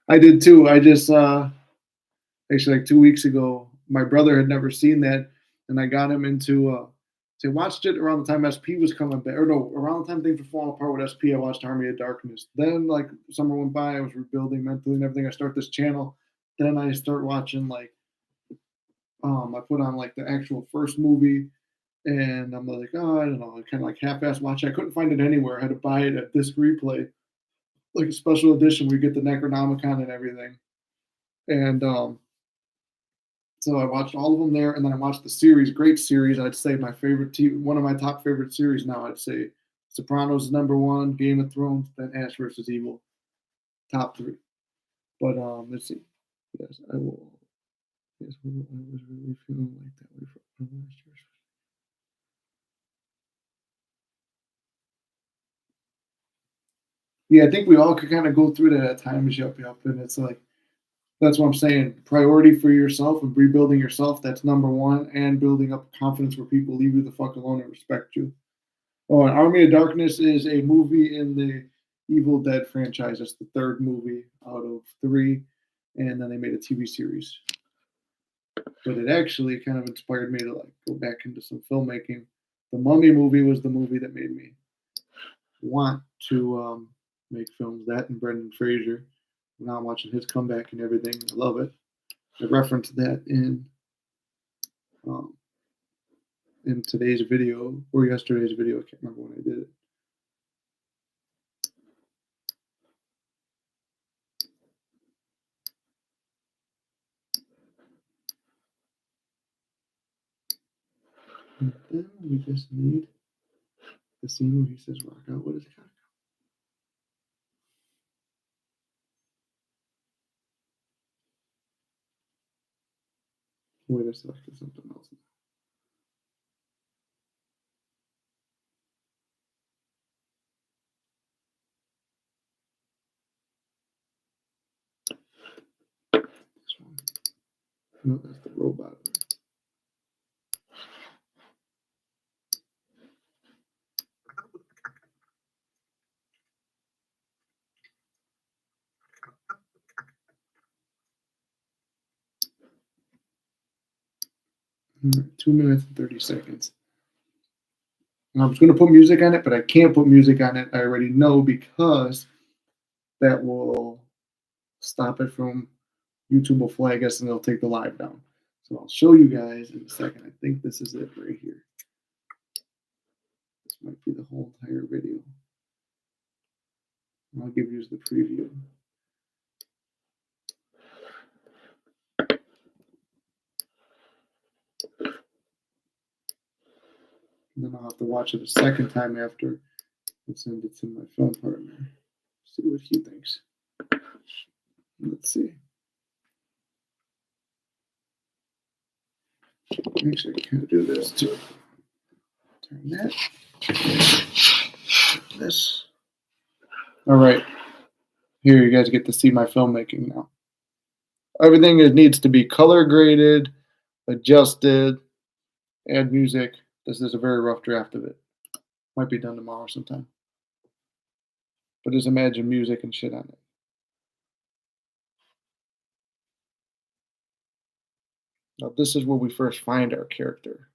I did too. I just actually like 2 weeks ago, my brother had never seen that, and I got him into so I watched it around the time SP was coming back, or no, around the time things were falling apart with SP. I watched Army of Darkness. Then like summer went by, I was rebuilding mentally and everything. I start this channel. Then I start watching like I put on like the actual first movie, and I'm like, oh, I don't know, I kind of like half-ass watch. I couldn't find it anywhere. I had to buy it at Disc Replay, like a special edition where you get the Necronomicon and everything. And so I watched all of them there, and then I watched the series. Great series, I'd say my favorite TV, one of my top favorite series now. I'd say Sopranos is #1, Game of Thrones, then Ash vs. Evil, top 3. But let's see. Yes, I will. Yes, I was really feeling like that way for last year. Yeah, I think we all could kind of go through that at times. Yup, and it's like that's what I'm saying. Priority for yourself and rebuilding yourself. That's #1, and building up confidence where people leave you the fuck alone and respect you. Oh, and Army of Darkness is a movie in the Evil Dead franchise. It's the 3rd movie out of 3. and then they made a TV series. But it actually kind of inspired me to like go back into some filmmaking. The Mummy movie was the movie that made me want to make films. That and Brendan Fraser. Now I'm watching his comeback and everything. I love it. I referenced that in today's video or yesterday's video. I can't remember when I did it. And then we just need the scene where he says, "Rock out with his cock." Wait, I selected something else. This one. No, that's the robot. All right, 2 minutes and 30 seconds. And I was going to put music on it, but I can't put music on it. I already know because that will stop it from YouTube will flag us and they'll take the live down. So I'll show you guys in a second. I think this is it right here. This might be the whole entire video. I'll give you the preview. And then I'll have to watch it a second time after and send it to my film partner. See what he thinks. Let's see. Actually, I can do this too. Turn that. This. All right. Here, you guys get to see my filmmaking now. Everything needs to be color graded, adjusted, add music. This is a very rough draft of it. Might be done tomorrow sometime. But just imagine music and shit on it. Now, this is where we first find our character.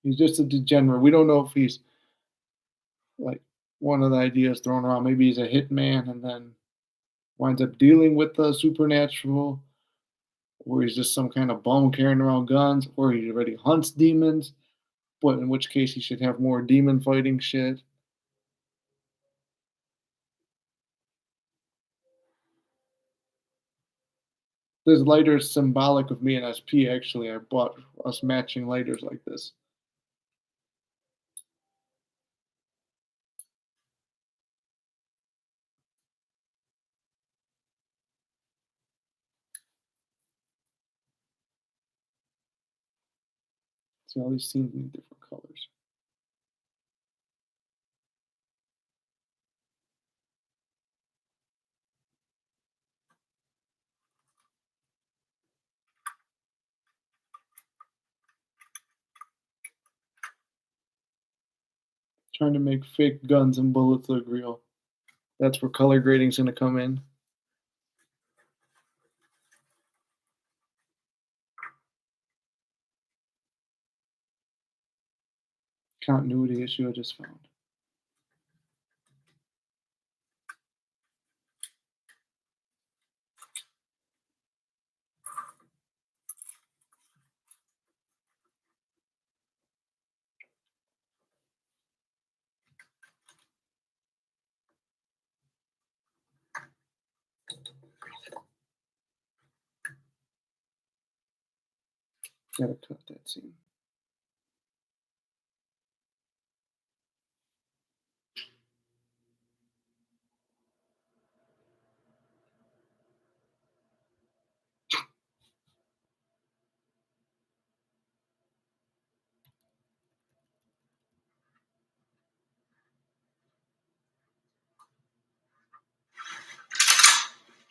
He's just a degenerate. We don't know if he's like one of the ideas thrown around. Maybe he's a hitman and then winds up dealing with the supernatural, or he's just some kind of bum carrying around guns, or he already hunts demons, but in which case he should have more demon fighting shit. This lighter is symbolic of me and SP, actually. I bought us matching lighters like this. See, all these scenes need different colors. Trying to make fake guns and bullets look real. That's where color grading's going to come in. Continuity issue I just found. Gotta cut that scene.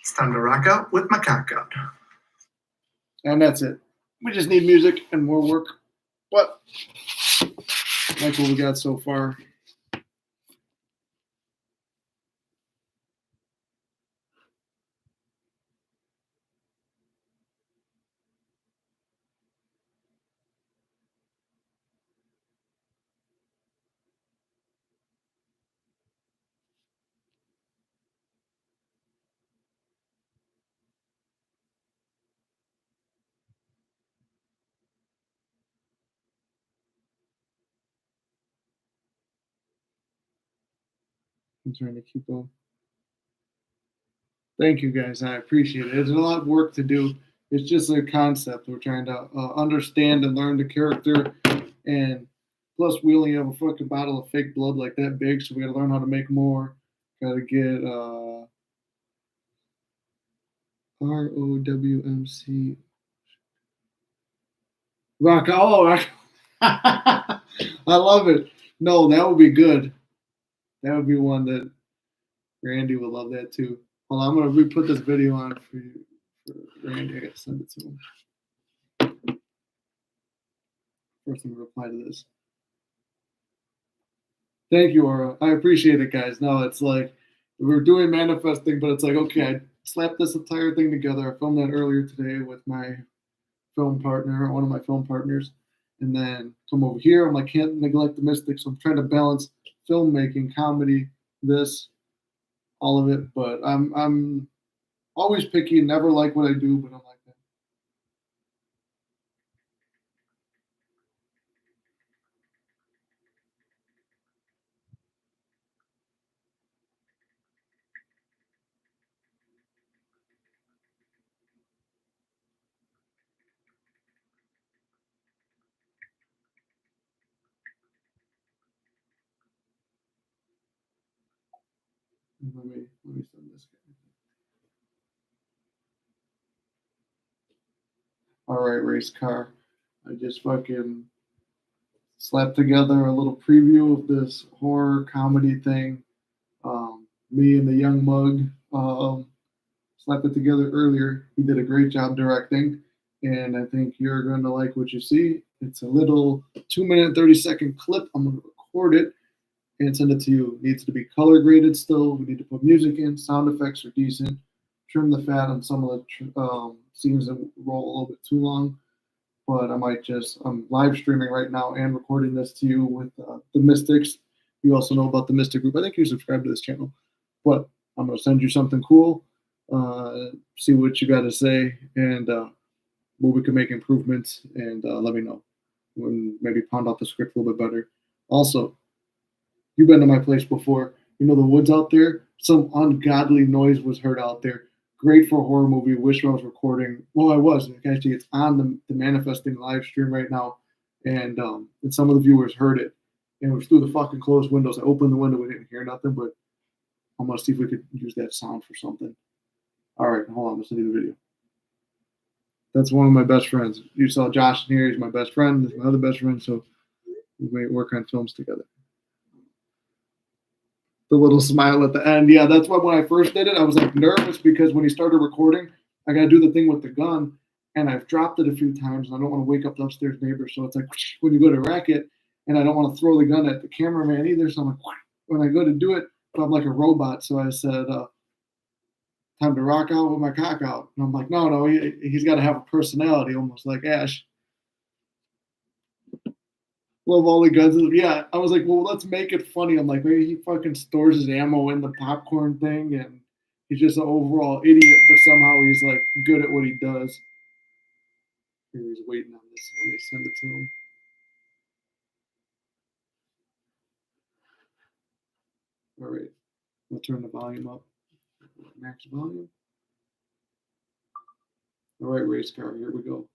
It's time to rock out with my cock out. And that's it. We just need music and more work. But Like what we got so far. I'm trying to keep up. Thank you guys. I appreciate it. There's a lot of work to do. It's just a concept. We're trying to understand and learn the character. And plus, we only have a fucking bottle of fake blood like that big, so we got to learn how to make more. Got to get ROWMC. Rock. Oh, rock. I love it. No, that would be good. That would be one that Randy would love that too. Hold on, I'm gonna re-put this video on for you, for Randy. I gotta send it to him. First, I'm gonna reply to this. Thank you, Aura. I appreciate it, guys. No, it's like we're doing manifesting, but it's like, okay, I slapped this entire thing together. I filmed that earlier today with my film partner, one of my film partners, and then come over here. I'm like, can't neglect the Mystics. So I'm trying to balance filmmaking, comedy, this, all of it. But I'm always picky, never like what I do, but I'm like that. Let me send this guy. All right, race car. I just fucking slapped together a little preview of this horror comedy thing. Me and the young mug slapped it together earlier. He did a great job directing, and I think you're going to like what you see. It's a little 2-minute, 30-second clip. I'm going to record it and send it to you. It needs to be color graded still. We need to put music in. Sound effects are decent. Trim the fat on some of the scenes that roll a little bit too long. But I'm live streaming right now and recording this to you with the Mystics. You also know about the Mystic Group. I think you subscribe to this channel. But I'm going to send you something cool, see what you got to say, and where we can make improvements, and let me know. When maybe pound out the script a little bit better. Also, you've been to my place before. You know the woods out there? Some ungodly noise was heard out there. Great for a horror movie. Wish I was recording. Well, I was. Actually, it's on the Manifesting live stream right now. And some of the viewers heard it. And it was through the fucking closed windows. I opened the window. We didn't hear nothing. But I'm going to see if we could use that sound for something. All right. Hold on. Let's do the video. That's one of my best friends. You saw Josh in here. He's my best friend. He's my other best friend. So we may work on films together. The little smile at the end. Yeah, that's why when I first did it, I was like nervous because when he started recording, I got to do the thing with the gun, and I've dropped it a few times, and I don't want to wake up the upstairs neighbors. So it's like when you go to rack it, and I don't want to throw the gun at the cameraman either. So I'm like, when I go to do it, I'm like a robot. So I said, time to rock out with my cock out. And I'm like, no, he's got to have a personality, almost like Ash. Love all the guns. Yeah, I was like, well, let's make it funny. I'm like, maybe he fucking stores his ammo in the popcorn thing, and he's just an overall idiot, but somehow he's like good at what he does. Here he's waiting on this. Let me send it to him. All right, we'll turn the volume up. Max volume. All right, race car. Here we go.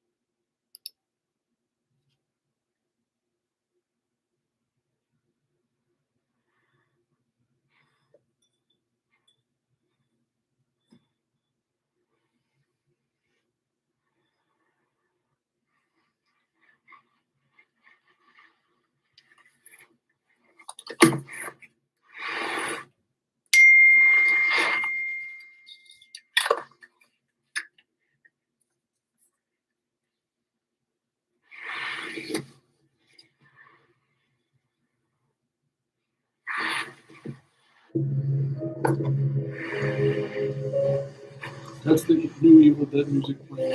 That's the new Evil Dead music playing.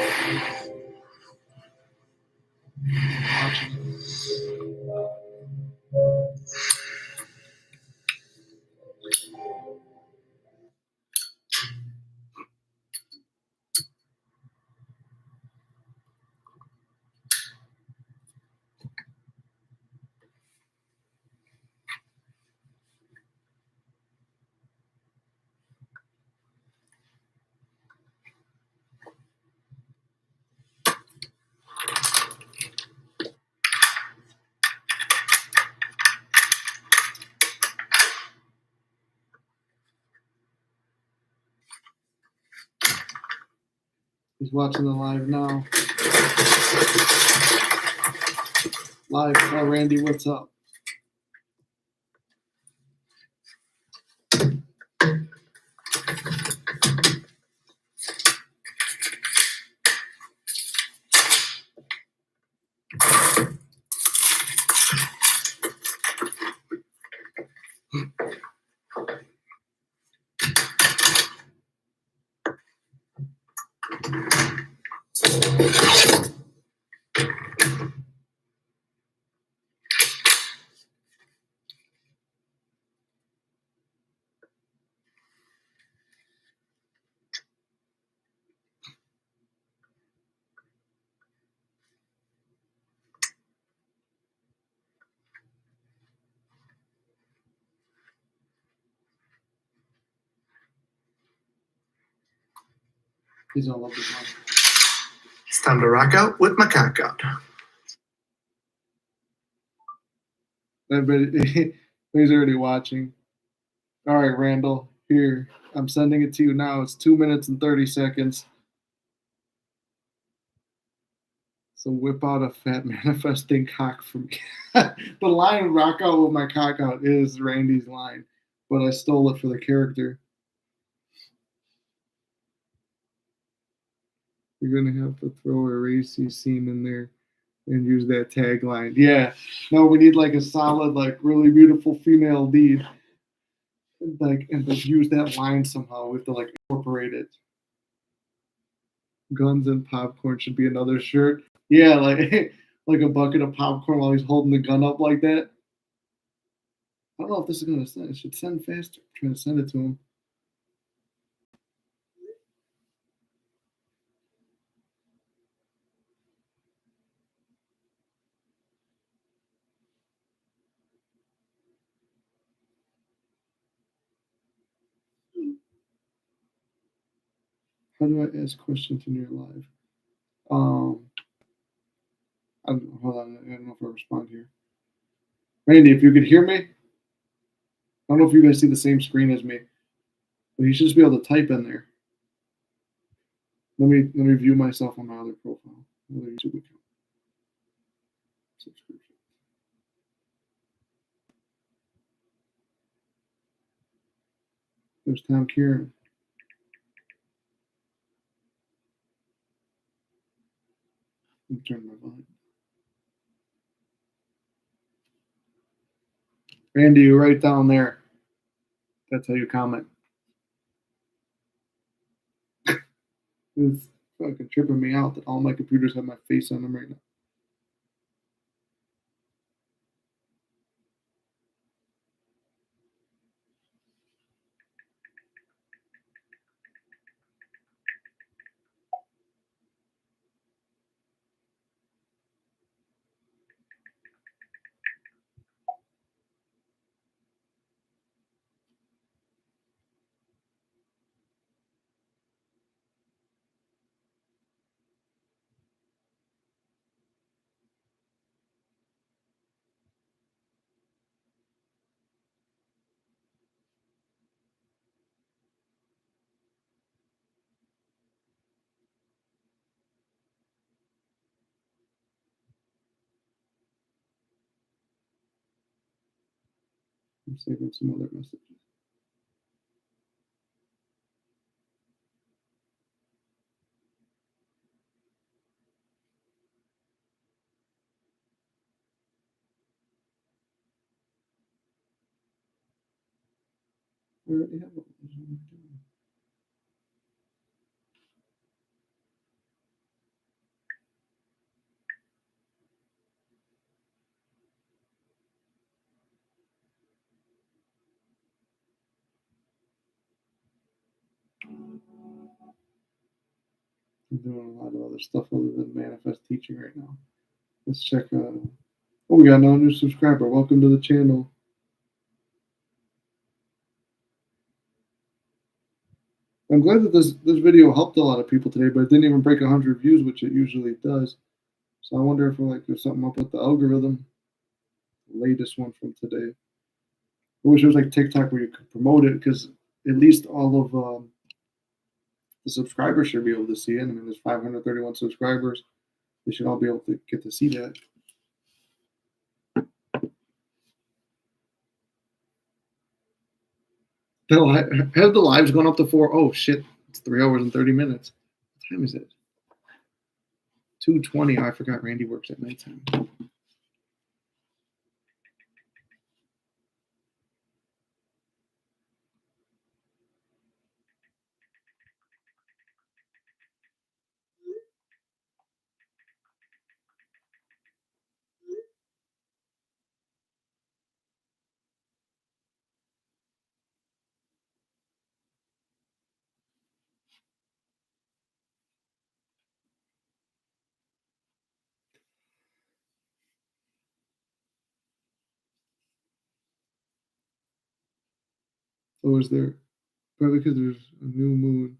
Watching it. He's watching the live now. Live. Oh, Randy, what's up? He's gonna love this one. It's time to rock out with my cock out. Everybody, he's already watching. All right, Randall, here. I'm sending it to you now. It's 2 minutes and 30 seconds. So whip out a fat manifesting cock for me. The line rock out with my cock out is Randy's line, but I stole it for the character. You're gonna have to throw a racy scene in there and use that tagline. Yeah. No, we need like a solid, like really beautiful female lead. Like and like use that line somehow. We have to like incorporate it. Guns and popcorn should be another shirt. Yeah, like like a bucket of popcorn while he's holding the gun up like that. I don't know if this is gonna send. It should send faster. I'm trying to send it to him. How do I ask questions in your live? Hold on. I don't know if I respond here. Randy, if you could hear me, I don't know if you guys see the same screen as me, but you should just be able to type in there. Let me view myself on my other profile, other YouTube account. Subscription. There's Tom Kieran. Let me turn my volume. Randy, you're right down there. That's how you comment. It's fucking tripping me out that all my computers have my face on them right now. I'm saving some other messages. already have it. I'm doing a lot of other stuff other than manifest teaching right now. Let's check. Oh, we got another new subscriber. Welcome to the channel. I'm glad that this video helped a lot of people today, but it didn't even break 100 views, which it usually does. So I wonder if there's something up with the algorithm. The latest one from today. I wish it was like TikTok where you could promote it, because at least all of the subscribers should be able to see it. I mean, there's 531 subscribers. They should all be able to get to see that. Have the lives gone up to 4? Oh shit! It's 3 hours and 30 minutes. What time is it? 2:20. Oh, I forgot Randy works at nighttime. Oh, is there? Probably because there's a new moon.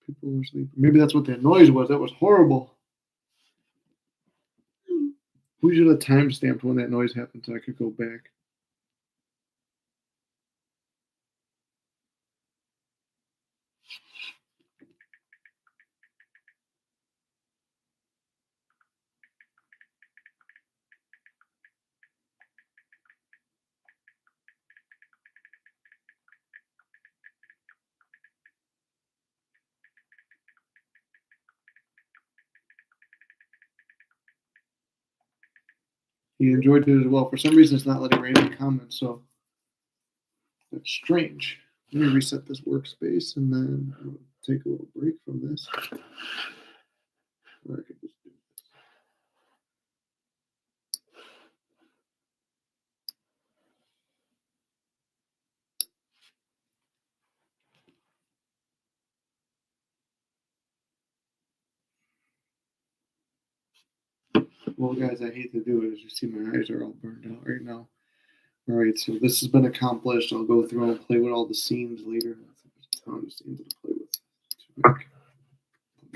People were sleeping. Maybe that's what that noise was. That was horrible. We should have time stamped when that noise happened so I could go back. He enjoyed it as well. For some reason, it's not letting Randy comment, so that's strange. Let me reset this workspace and then I'll take a little break from this. Or I could just do this. Well, guys, I hate to do it. As you see, my eyes are all burned out right now. All right, so this has been accomplished. I'll go through and play with all the scenes later. There's a ton of scenes to play with.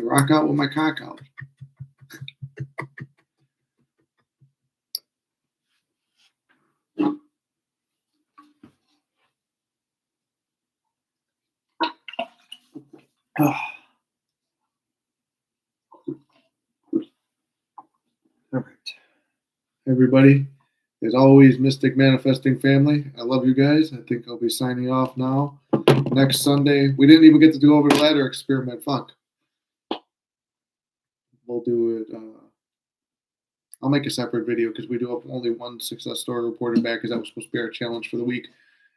Rock out with my cock out. All right, everybody. As always, Mystic Manifesting family, I love you guys. I think I'll be signing off now. Next Sunday, we didn't even get to go over the ladder experiment. Fuck. We'll do it. I'll make a separate video because we do have only one success story reported back because that was supposed to be our challenge for the week.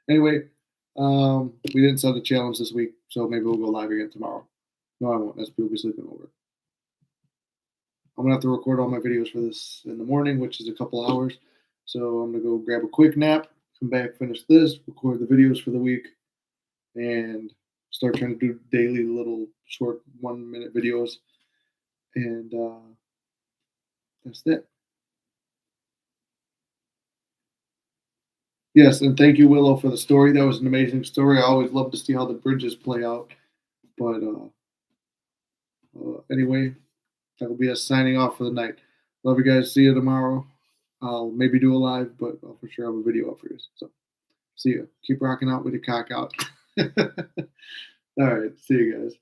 Anyway, we didn't set a challenge this week, so maybe we'll go live again tomorrow. No, I won't. SP will be sleeping over. I'm gonna have to record all my videos for this in the morning, which is a couple hours. So I'm gonna go grab a quick nap, come back, finish this, record the videos for the week, and start trying to do daily little short 1-minute videos. And that's it. Yes, and thank you, Willow, for the story. That was an amazing story. I always love to see how the bridges play out. But anyway, that'll be us signing off for the night. Love you guys. See you tomorrow. I'll maybe do a live, but I'll for sure have a video up for you. So see you. Keep rocking out with your cock out. All right. See you guys.